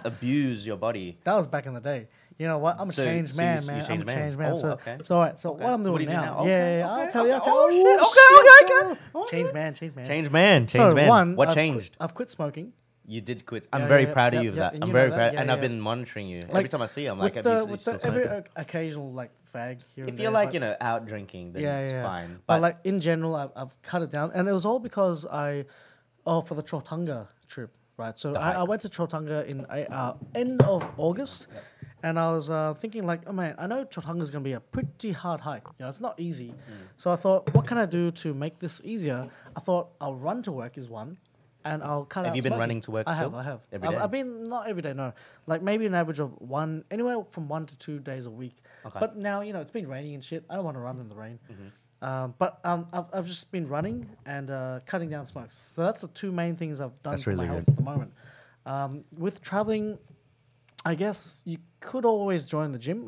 Speaker 2: abuse your body.
Speaker 1: That was back in the day. You know what? I'm a
Speaker 2: So-
Speaker 1: changed
Speaker 2: so
Speaker 1: man,
Speaker 2: you
Speaker 1: man. I'm a
Speaker 2: changed man.
Speaker 1: changed man.
Speaker 2: Oh,
Speaker 1: so,
Speaker 2: okay.
Speaker 1: so, all right. So
Speaker 2: Okay.
Speaker 1: what I'm
Speaker 2: So what
Speaker 1: doing
Speaker 2: do you do
Speaker 1: now?
Speaker 2: now?
Speaker 1: Yeah,
Speaker 2: Okay,
Speaker 1: I'll tell you.
Speaker 2: okay.
Speaker 1: I'll tell you.
Speaker 2: Oh, shit, okay.
Speaker 1: Change man.
Speaker 2: Change man.
Speaker 1: So
Speaker 2: man.
Speaker 1: one,
Speaker 2: What
Speaker 1: I've
Speaker 2: changed?
Speaker 1: I've quit smoking.
Speaker 2: You did quit. I'm
Speaker 1: Yeah,
Speaker 2: very
Speaker 1: yeah,
Speaker 2: proud of
Speaker 1: yeah,
Speaker 2: you of
Speaker 1: yeah,
Speaker 2: that.
Speaker 1: and
Speaker 2: I'm
Speaker 1: you
Speaker 2: very
Speaker 1: know that,
Speaker 2: proud,
Speaker 1: yeah,
Speaker 2: and I've
Speaker 1: yeah.
Speaker 2: been monitoring you every
Speaker 1: Like,
Speaker 2: time I see you. I'm like,
Speaker 1: with
Speaker 2: have
Speaker 1: the,
Speaker 2: you
Speaker 1: with
Speaker 2: still
Speaker 1: the every
Speaker 2: smoking?
Speaker 1: occasional like fag here
Speaker 2: If
Speaker 1: and
Speaker 2: you're
Speaker 1: there,
Speaker 2: like out drinking, then it's fine.
Speaker 1: But like in general, I've cut it down, and it was all because for the Trotunga trip, right? So I went to Trotunga in end of August, and I was thinking like, oh man, I know Trotunga is gonna be a pretty hard hike. You know, it's not easy. So I thought, what can I do to make this easier? I thought I'll run to work is one. And I'll cut out.
Speaker 2: Have you been
Speaker 1: smoking.
Speaker 2: running to work
Speaker 1: I
Speaker 2: still?
Speaker 1: have.
Speaker 2: Every
Speaker 1: I've,
Speaker 2: day?
Speaker 1: I've been not every day, no. Like maybe an average of anywhere from 1 to 2 days a week.
Speaker 2: Okay.
Speaker 1: But now it's been raining and shit. I don't want to run in the rain.
Speaker 2: Mm-hmm.
Speaker 1: But I've just been running and cutting down smokes. So that's the two main things I've done
Speaker 2: That's
Speaker 1: for my
Speaker 2: really
Speaker 1: health
Speaker 2: good.
Speaker 1: at the moment. With traveling, I guess you could always join the gym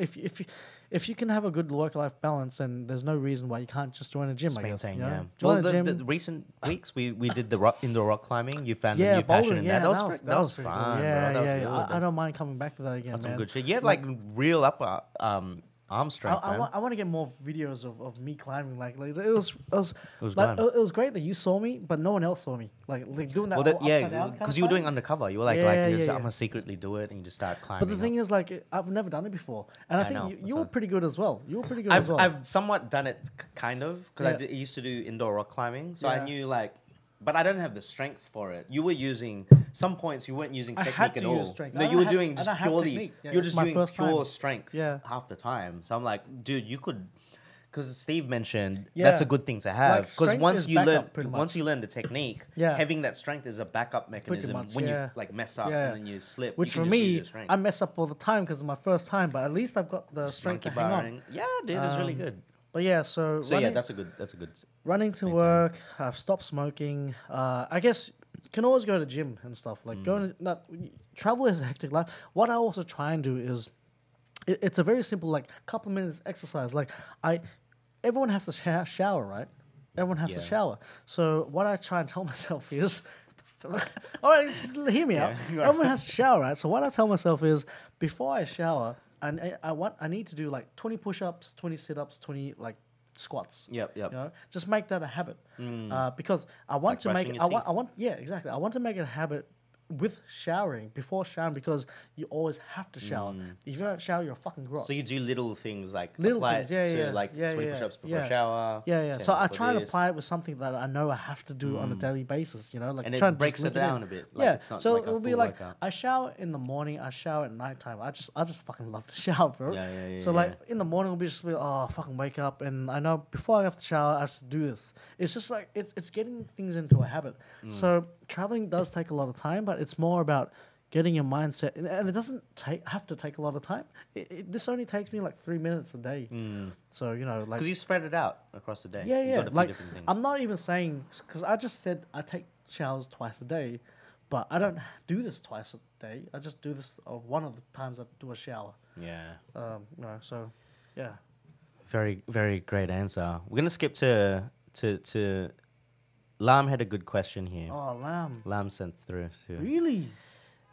Speaker 1: if you can have a good work-life balance. And there's no reason why you can't just join a gym.
Speaker 2: Just
Speaker 1: I guess.
Speaker 2: maintain,
Speaker 1: You know?
Speaker 2: yeah.
Speaker 1: Join
Speaker 2: Well,
Speaker 1: a gym.
Speaker 2: the recent weeks we did the indoor rock climbing. You found a
Speaker 1: Yeah,
Speaker 2: new passion
Speaker 1: bouldering,
Speaker 2: in
Speaker 1: yeah,
Speaker 2: that. That was
Speaker 1: pretty cool.
Speaker 2: fun,
Speaker 1: Yeah,
Speaker 2: bro. That was
Speaker 1: yeah,
Speaker 2: good.
Speaker 1: I don't mind coming back to that again,
Speaker 2: That's
Speaker 1: man.
Speaker 2: some good shit. You have like real upper arm strength, man.
Speaker 1: I want to get more videos of me climbing. Like it was
Speaker 2: Like,
Speaker 1: it was great that you saw me, but no one else saw me. Like doing that.
Speaker 2: well,
Speaker 1: Upside down
Speaker 2: because you were doing undercover. You were like, I'm
Speaker 1: yeah.
Speaker 2: gonna secretly do it, and you just start climbing.
Speaker 1: But the thing is, like, I've never done it before, and I think you were pretty good as well. You were pretty good as well.
Speaker 2: I've somewhat done it, kind of, because I used to do indoor rock climbing, so I knew like. But I don't have the strength for it. You were using some points. You weren't using technique at all.
Speaker 1: Use strength.
Speaker 2: No, you were doing just purely.
Speaker 1: Yeah,
Speaker 2: you were just doing pure
Speaker 1: time.
Speaker 2: strength.
Speaker 1: Yeah.
Speaker 2: Half the time. So I'm like, dude, you could. Because Steve mentioned that's a good thing to have. Because
Speaker 1: Like,
Speaker 2: once you learn the technique, having that strength is a backup mechanism
Speaker 1: much,
Speaker 2: when you like mess up and then you slip.
Speaker 1: Which
Speaker 2: you
Speaker 1: for me, I mess up all the time because it's my first time. But at least I've got the strength to hang on.
Speaker 2: Yeah, dude, it's really good.
Speaker 1: But yeah, so running,
Speaker 2: that's a good.
Speaker 1: Running to work. I've stopped smoking. I guess you can always go to the gym and stuff. Like travel is a hectic life. What I also try and do is, it's a very simple like couple minutes exercise. Like everyone has to shower, right? Everyone has to shower. So what I try and tell myself is, all right, hear me out. Everyone has to shower, right? So what I tell myself is, before I shower, I need to do like 20 push-ups, 20 sit-ups, 20 like squats.
Speaker 2: Yep.
Speaker 1: You know, just make that a habit. Because I want to make I want exactly. I want to make it a habit with showering, before showering, because you always have to shower. If you don't shower, you're a fucking grog.
Speaker 2: So you do little things like
Speaker 1: 20
Speaker 2: push-ups before shower.
Speaker 1: Yeah. So I try to apply it with something that I know I have to do on a daily basis. You know, like
Speaker 2: and it breaks it down a bit. Like it's not
Speaker 1: so
Speaker 2: like
Speaker 1: it'll be like I shower in the morning, I shower at nighttime. I just fucking love to shower, bro. So like in the morning, it'll be fucking wake up, and I know before I have to shower, I have to do this. It's just like it's getting things into a habit. So traveling does take a lot of time, but it's more about getting your mindset, and it doesn't have to take a lot of time. This only takes me like 3 minutes a day. So you know, like
Speaker 2: because you spread it out across the day.
Speaker 1: Yeah. Like I'm not even saying, because I just said I take showers twice a day, but I don't do this twice a day. I just do this one of the times I do a shower.
Speaker 2: Yeah.
Speaker 1: So yeah.
Speaker 2: Very, very great answer. We're gonna skip to Lam had a good question here.
Speaker 1: Oh, Lam.
Speaker 2: Lam sent through too.
Speaker 1: Really?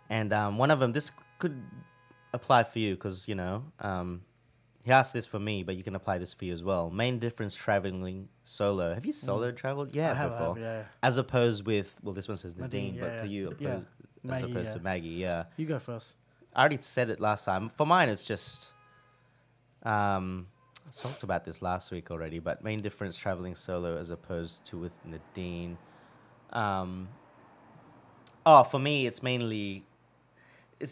Speaker 2: And one of them, this could apply for you because, you know, he asked this for me, but you can apply this for you as well. Main difference traveling solo. Have you solo traveled? Yeah, before.
Speaker 1: Yeah.
Speaker 2: As opposed with, well, this one says Nadine, but for you, as opposed to Maggie,
Speaker 1: You go first.
Speaker 2: I already said it last time. For mine, it's just, I talked about this last week already, but main difference traveling solo as opposed to with Nadine. For me, it's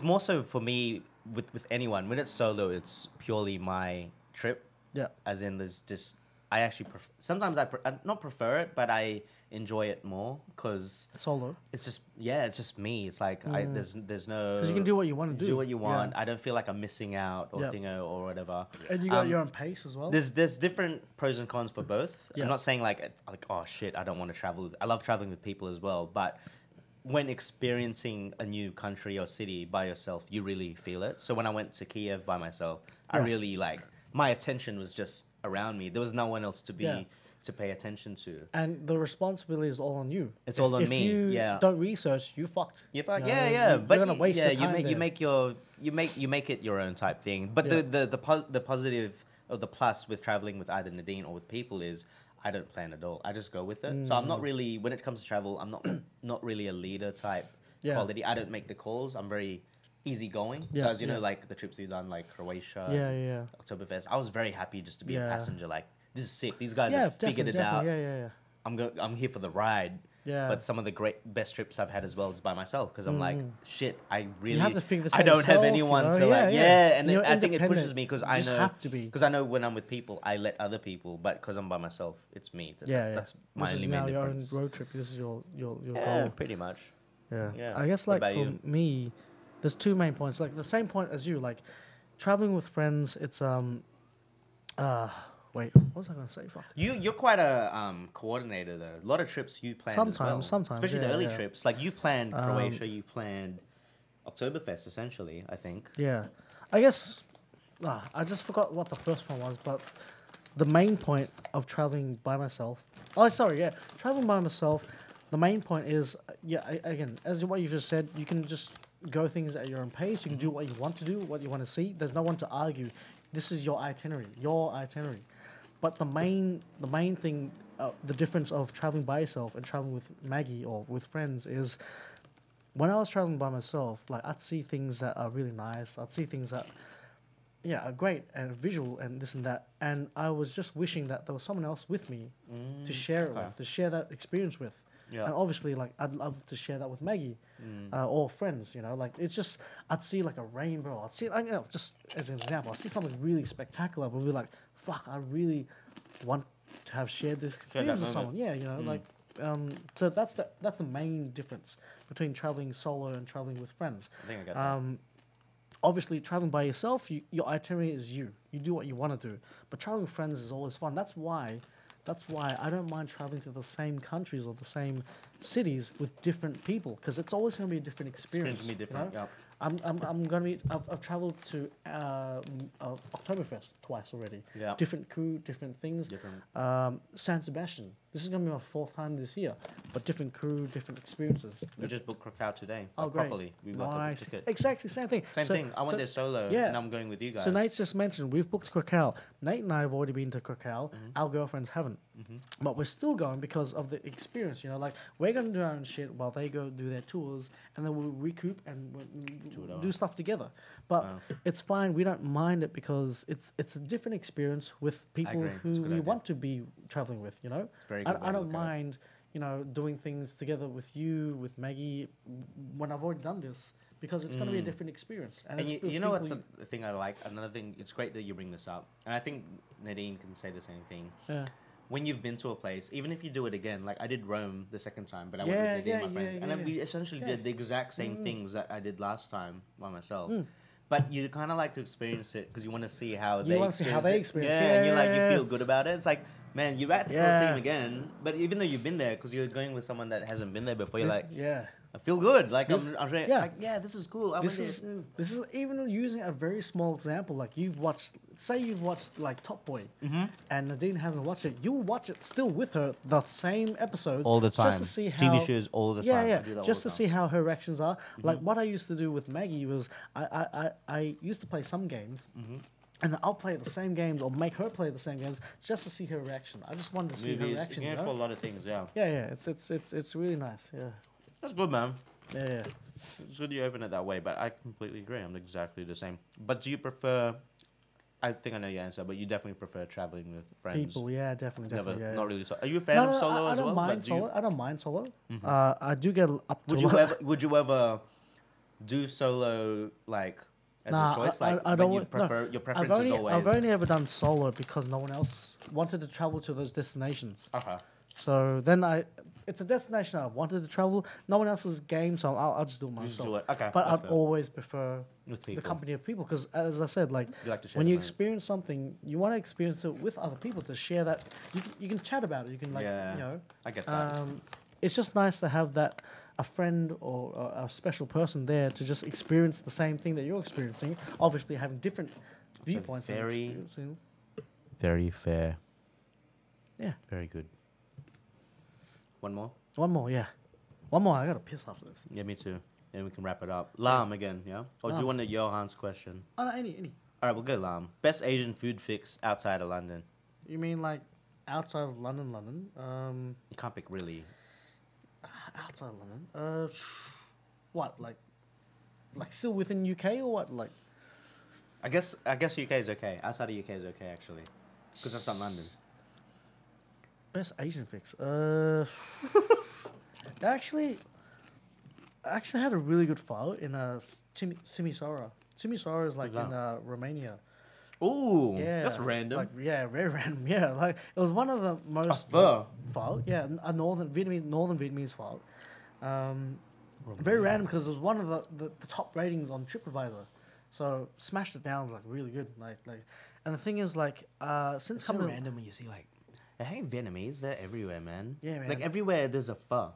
Speaker 2: more so for me with anyone. When it's solo, it's purely my trip.
Speaker 1: Yeah.
Speaker 2: As in, there's just, I actually, sometimes I not prefer it, but I enjoy it more because
Speaker 1: solo.
Speaker 2: It's just me. It's like there's no,
Speaker 1: because you can do what you want to
Speaker 2: do what you want. I don't feel like I'm missing out or thingo or whatever.
Speaker 1: And you got your own pace as well.
Speaker 2: There's different pros and cons for both.
Speaker 1: Yeah.
Speaker 2: I'm not saying like oh shit, I don't want to travel. I love traveling with people as well, but when experiencing a new country or city by yourself, you really feel it. So when I went to Kiev by myself, I really my attention was just around me. There was no one else to pay attention to.
Speaker 1: And the responsibility is all on you.
Speaker 2: It's all on me.
Speaker 1: If you don't research, you fucked.
Speaker 2: You're fucked. But
Speaker 1: you're gonna waste your time
Speaker 2: you make it your own type thing. But the positive or the plus with traveling with either Nadine or with people is I don't plan at all. I just go with it. So I'm not really, when it comes to travel, I'm not really a leader type quality. I don't make the calls. I'm very easygoing. So as you know, like the trips we've done, like Croatia, Oktoberfest, I was very happy just to be a passenger. Like, this is sick. These guys have figured it out. I'm here for the ride. Yeah. But some of the best trips I've had as well is by myself because I'm like, shit, I really,
Speaker 1: have to figure this
Speaker 2: I
Speaker 1: out
Speaker 2: don't
Speaker 1: yourself,
Speaker 2: have anyone
Speaker 1: you know?
Speaker 2: to and
Speaker 1: I
Speaker 2: think it pushes me because I know,
Speaker 1: have to be.
Speaker 2: because I know when I'm with people, I let other people, but because I'm by myself, it's me. That's my only main difference.
Speaker 1: Your own road trip. This is your goal.
Speaker 2: Pretty much.
Speaker 1: Yeah. I guess like for me, there's two main points. Like the same point as you. Like traveling with friends, it's Wait, what was I going to say? Fuck.
Speaker 2: You're quite a coordinator though. A lot of trips you plan
Speaker 1: sometimes,
Speaker 2: especially the early trips. Like you planned Croatia, you planned Oktoberfest essentially. I think.
Speaker 1: Yeah, I guess. I just forgot what the first one was, but the main point of traveling by myself. Oh, sorry, traveling by myself. The main point is, again, as what you just said, you can just go things at your own pace. You can do what you want to do, what you want to see. There's no one to argue. This is your itinerary. Your itinerary. But the main thing, the difference of traveling by yourself and traveling with Maggie or with friends is, when I was traveling by myself, like I'd see things that are really nice. I'd see things that, yeah, are great and visual and this and that. And I was just wishing that there was someone else with me to share it with, to share that experience with.
Speaker 2: Yeah.
Speaker 1: And obviously, like, I'd love to share that with Maggie or friends, you know. Like, it's just, I'd see, like, a rainbow. I'd see, like, you know, just as an example, I'd see something really spectacular, but we'd be like, fuck, I really want to have shared this experience with someone. Yeah, you know, like, so that's the main difference between traveling solo and traveling with friends.
Speaker 2: I think I got that.
Speaker 1: Obviously, traveling by yourself, your itinerary is you. You do what you want to do. But traveling with friends is always fun. That's why I don't mind traveling to the same countries or the same cities with different people, because it's always going to be a different experience.
Speaker 2: It's going to be different,
Speaker 1: you know? I'm going to be. I've traveled to Oktoberfest twice already.
Speaker 2: Yeah.
Speaker 1: Different crew, different things.
Speaker 2: Different.
Speaker 1: San Sebastian. This is going to be my 4th time this year, but different crew, different experiences.
Speaker 2: We just booked Krakow today.
Speaker 1: Oh, great.
Speaker 2: Properly. We got the ticket.
Speaker 1: Exactly, same thing.
Speaker 2: Same thing. I went there solo,
Speaker 1: yeah.
Speaker 2: and I'm going with you guys.
Speaker 1: So Nate's just mentioned we've booked Krakow. Nate and I have already been to Krakow. Our girlfriends haven't. But we're still going because of the experience, you know, like we're going to do our own shit while they go do their tours, and then we'll recoup and we'll do stuff together. But it's fine. We don't mind it because it's a different experience with people who we want to be traveling with, you know.
Speaker 2: It's very good.
Speaker 1: I don't mind, you know, doing things together with you, with Maggie, when I've already done this, because it's going to be a different experience. And
Speaker 2: you know what's the thing I like? Another thing, it's great that you bring this up. And I think Nadine can say the same thing.
Speaker 1: Yeah.
Speaker 2: When you've been to a place, even if you do it again, like I did Rome the second time, but I went with Nadine and my friends. And then we essentially did the exact same things that I did last time by myself. But you kind of like to experience it because you want to see how they experience it. Yeah, and you're like, you feel good about it. It's like, man, you're at the Colosseum again, but even though you've been there, because you're going with someone that hasn't been there before, you're like, I feel good. Like, I'm like, this is cool.
Speaker 1: This is even using a very small example. Like, you've watched like Top Boy, and Nadine hasn't watched it. You'll watch it still with her, the same episodes.
Speaker 2: All the time.
Speaker 1: Just to see how...
Speaker 2: TV shows all the time.
Speaker 1: Yeah, just to see how her reactions are. Like, what I used to do with Maggie was, I used to play some games, and then I'll play the same games or make her play the same games just to see her reaction. I just wanted to see her reaction.
Speaker 2: Yeah, for a lot of things, yeah.
Speaker 1: Yeah, it's really nice, yeah.
Speaker 2: That's good, man.
Speaker 1: Yeah.
Speaker 2: It's good you open it that way, but I completely agree. I'm exactly the same. But do you prefer... I think I know your answer, but you definitely prefer traveling with friends.
Speaker 1: People, yeah, definitely. Yeah.
Speaker 2: Not really. Are you a fan of solo as well?
Speaker 1: I don't mind solo. I do get up to...
Speaker 2: Would you ever do solo, like... As a choice, your preference is always...
Speaker 1: I've only ever done solo because no one else wanted to travel to those destinations. So then it's a destination I wanted to travel. No one else's game, so I'll just do it myself.
Speaker 2: Just do it. Okay.
Speaker 1: But I'd always prefer the company of people because, as I said, like when you experience something, you want to experience it with other people to share that. You can chat about it. You can you know.
Speaker 2: I get that.
Speaker 1: It's just nice to have that. A friend or a special person there to just experience the same thing that you're experiencing. Obviously, having different viewpoints.
Speaker 2: Very fair.
Speaker 1: Yeah.
Speaker 2: Very good. One more?
Speaker 1: One more, yeah. One more. I gotta piss after this.
Speaker 2: Yeah, me too. And we can wrap it up. Lam again, yeah? Or do you want a Johan's question?
Speaker 1: Oh, no, any.
Speaker 2: All right, we'll go Lam. Best Asian food fix outside of London?
Speaker 1: You mean like outside of London?
Speaker 2: You can't pick really...
Speaker 1: Outside London, what like still within UK or what like?
Speaker 2: I guess UK is okay. Outside of UK is okay actually, because that's not London.
Speaker 1: Best Asian fix. Actually, I had a really good file in Timisoara. Timisoara is like in Romania.
Speaker 2: Ooh, yeah, that's random.
Speaker 1: Like, yeah, very random. Yeah, like it was one of the most
Speaker 2: file.
Speaker 1: Yeah, a northern Vietnamese file. Very random because it was one of the top ratings on TripAdvisor. So smashed it down, was like really good. Like, and the thing is like since
Speaker 2: it's so random when you see like, hey, Vietnamese, they're everywhere, man.
Speaker 1: Yeah, man.
Speaker 2: Like everywhere there's a pho.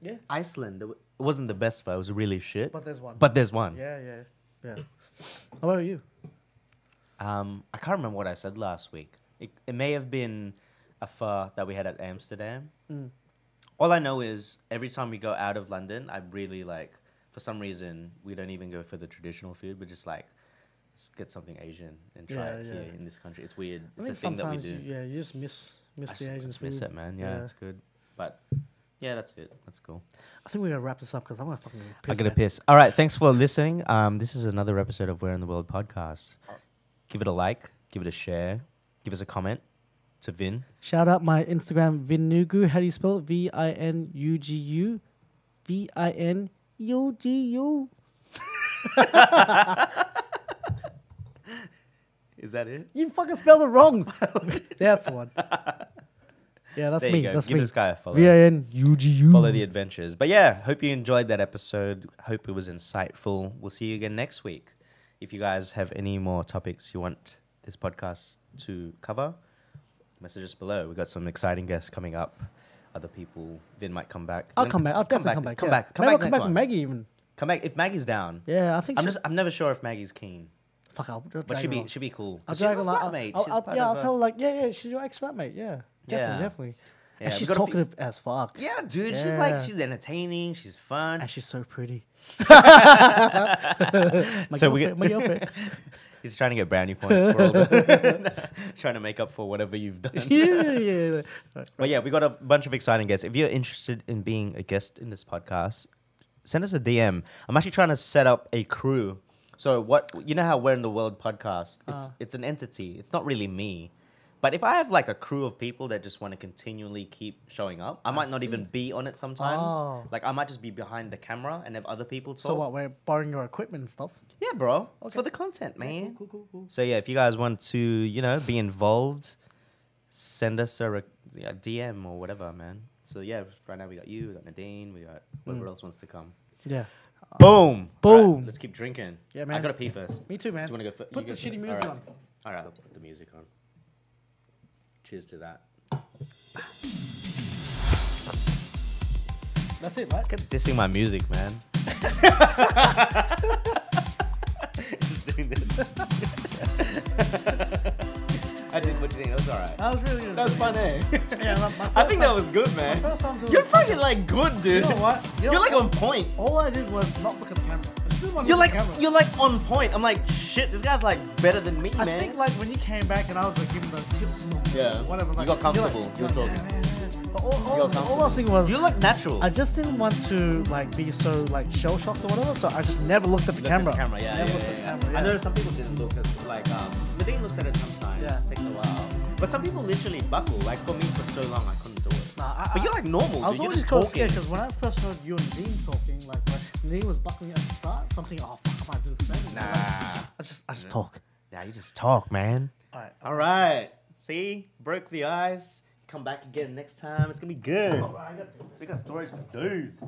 Speaker 1: Yeah.
Speaker 2: Iceland, it wasn't the best pho. It was really shit.
Speaker 1: But there's one. Yeah. How about you?
Speaker 2: I can't remember what I said last week. It may have been a pho that we had at Amsterdam. All I know is every time we go out of London, I really like, for some reason, we don't even go for the traditional food, but just like get something Asian and try it here in this country. It's weird. It's a thing that we do.
Speaker 1: You just miss the Asian food.
Speaker 2: Miss it, man. Yeah, it's good. But yeah, that's it. That's cool.
Speaker 1: I think we're gonna wrap this up because I'm gonna fucking piss.
Speaker 2: I'm gonna piss. All right, thanks for listening. This is another episode of Where in the World podcast. Give it a like, give it a share, give us a comment to Vin.
Speaker 1: Shout out my Instagram Vinugu. How do you spell it? Vinugu. Vinugu.
Speaker 2: Is that it?
Speaker 1: You fucking spelled it wrong. That's the one. Yeah, that's
Speaker 2: there
Speaker 1: me.
Speaker 2: You go.
Speaker 1: That's
Speaker 2: Give
Speaker 1: me.
Speaker 2: this guy a follow.
Speaker 1: Vinugu.
Speaker 2: Follow the adventures. But yeah, hope you enjoyed that episode. Hope it was insightful. We'll see you again next week. If you guys have any more topics you want this podcast to cover, message us below. We've got some exciting guests coming up. Other people. Vin might come back.
Speaker 1: I'll come back. I'll definitely come back.
Speaker 2: Come
Speaker 1: Maybe
Speaker 2: back
Speaker 1: I'll come
Speaker 2: next
Speaker 1: back
Speaker 2: one.
Speaker 1: with Maggie even.
Speaker 2: Come back if Maggie's down.
Speaker 1: Yeah, I think
Speaker 2: I'm never sure if Maggie's keen.
Speaker 1: Fuck, I'll
Speaker 2: But she'd be cool.
Speaker 1: I'll
Speaker 2: She's
Speaker 1: drag
Speaker 2: a
Speaker 1: her.
Speaker 2: flatmate.
Speaker 1: I'll tell her like, yeah, she's your ex-flatmate. Yeah, definitely.
Speaker 2: Yeah,
Speaker 1: And she's talkative as fuck.
Speaker 2: Yeah, dude.
Speaker 1: Yeah.
Speaker 2: She's entertaining. She's fun.
Speaker 1: And she's so pretty.
Speaker 2: So
Speaker 1: my girlfriend.
Speaker 2: He's trying to get brownie points for all the trying to make up for whatever you've done.
Speaker 1: yeah.
Speaker 2: But yeah, we got a bunch of exciting guests. If you're interested in being a guest in this podcast, send us a DM. I'm actually trying to set up a crew. So you know how We're in the World podcast, it's an entity. It's not really me. But if I have like a crew of people that just want to continually keep showing up, I might not even be on it sometimes.
Speaker 1: Oh.
Speaker 2: Like I might just be behind the camera and have other people talk.
Speaker 1: So what? We're borrowing your equipment and stuff.
Speaker 2: Yeah, bro. It's for the content, man.
Speaker 1: Yeah, cool.
Speaker 2: So yeah, if you guys want to, be involved, send us a DM or whatever, man. So yeah, right now we got you, we got Nadine, we got whoever else wants to come.
Speaker 1: Yeah.
Speaker 2: Boom.
Speaker 1: Boom.
Speaker 2: Right, let's keep drinking.
Speaker 1: Yeah, man.
Speaker 2: I gotta pee first.
Speaker 1: Me too, man.
Speaker 2: Do you want to go?
Speaker 1: Put the shitty music on.
Speaker 2: All right, I'll put the music on. Cheers to that.
Speaker 1: That's it, right?
Speaker 2: Keep dissing my music, man. Just doing this. I did what you think. That was alright.
Speaker 1: That was really good.
Speaker 2: That was fun, eh?
Speaker 1: Yeah,
Speaker 2: I think that was good, man.
Speaker 1: My first time doing
Speaker 2: You're
Speaker 1: it.
Speaker 2: fucking like good, dude.
Speaker 1: You know what?
Speaker 2: You're like on point.
Speaker 1: All I did was not look at the camera. I just didn't want to
Speaker 2: You're
Speaker 1: look
Speaker 2: like
Speaker 1: at the camera.
Speaker 2: you're like on point. I'm like shit. This guy's like better than me,
Speaker 1: I
Speaker 2: man.
Speaker 1: think like when you came back and I was like giving those tips,
Speaker 2: Yeah.
Speaker 1: whatever.
Speaker 2: You
Speaker 1: Like,
Speaker 2: got comfortable.
Speaker 1: You're
Speaker 2: You were
Speaker 1: like,
Speaker 2: talking.
Speaker 1: yeah. But all
Speaker 2: got
Speaker 1: I was
Speaker 2: comfortable.
Speaker 1: thinking was
Speaker 2: You look natural.
Speaker 1: I just didn't want to like be so like shell shocked or whatever, so I just never looked at the
Speaker 2: Look at
Speaker 1: camera.
Speaker 2: the camera, yeah,
Speaker 1: Never
Speaker 2: yeah,
Speaker 1: looked at the
Speaker 2: yeah.
Speaker 1: camera,
Speaker 2: I
Speaker 1: yeah.
Speaker 2: know some people didn't look at like Nadine looks at it sometimes.
Speaker 1: Yeah.
Speaker 2: It takes a while. But some people literally buckle. Like for me, for so long, I couldn't do it.
Speaker 1: Nah,
Speaker 2: But you're like normal.
Speaker 1: I was
Speaker 2: Dude. You're
Speaker 1: always
Speaker 2: just
Speaker 1: so
Speaker 2: talking.
Speaker 1: scared because when I first heard you and Nadine talking, like when Nadine was buckling at the start, something, oh fuck, I might do the same.
Speaker 2: Nah.
Speaker 1: I just talk.
Speaker 2: Yeah, you just talk, man.
Speaker 1: Alright.
Speaker 2: All right. See, broke the ice. Come back again next time. It's gonna be good.
Speaker 1: I got
Speaker 2: We got stories for days.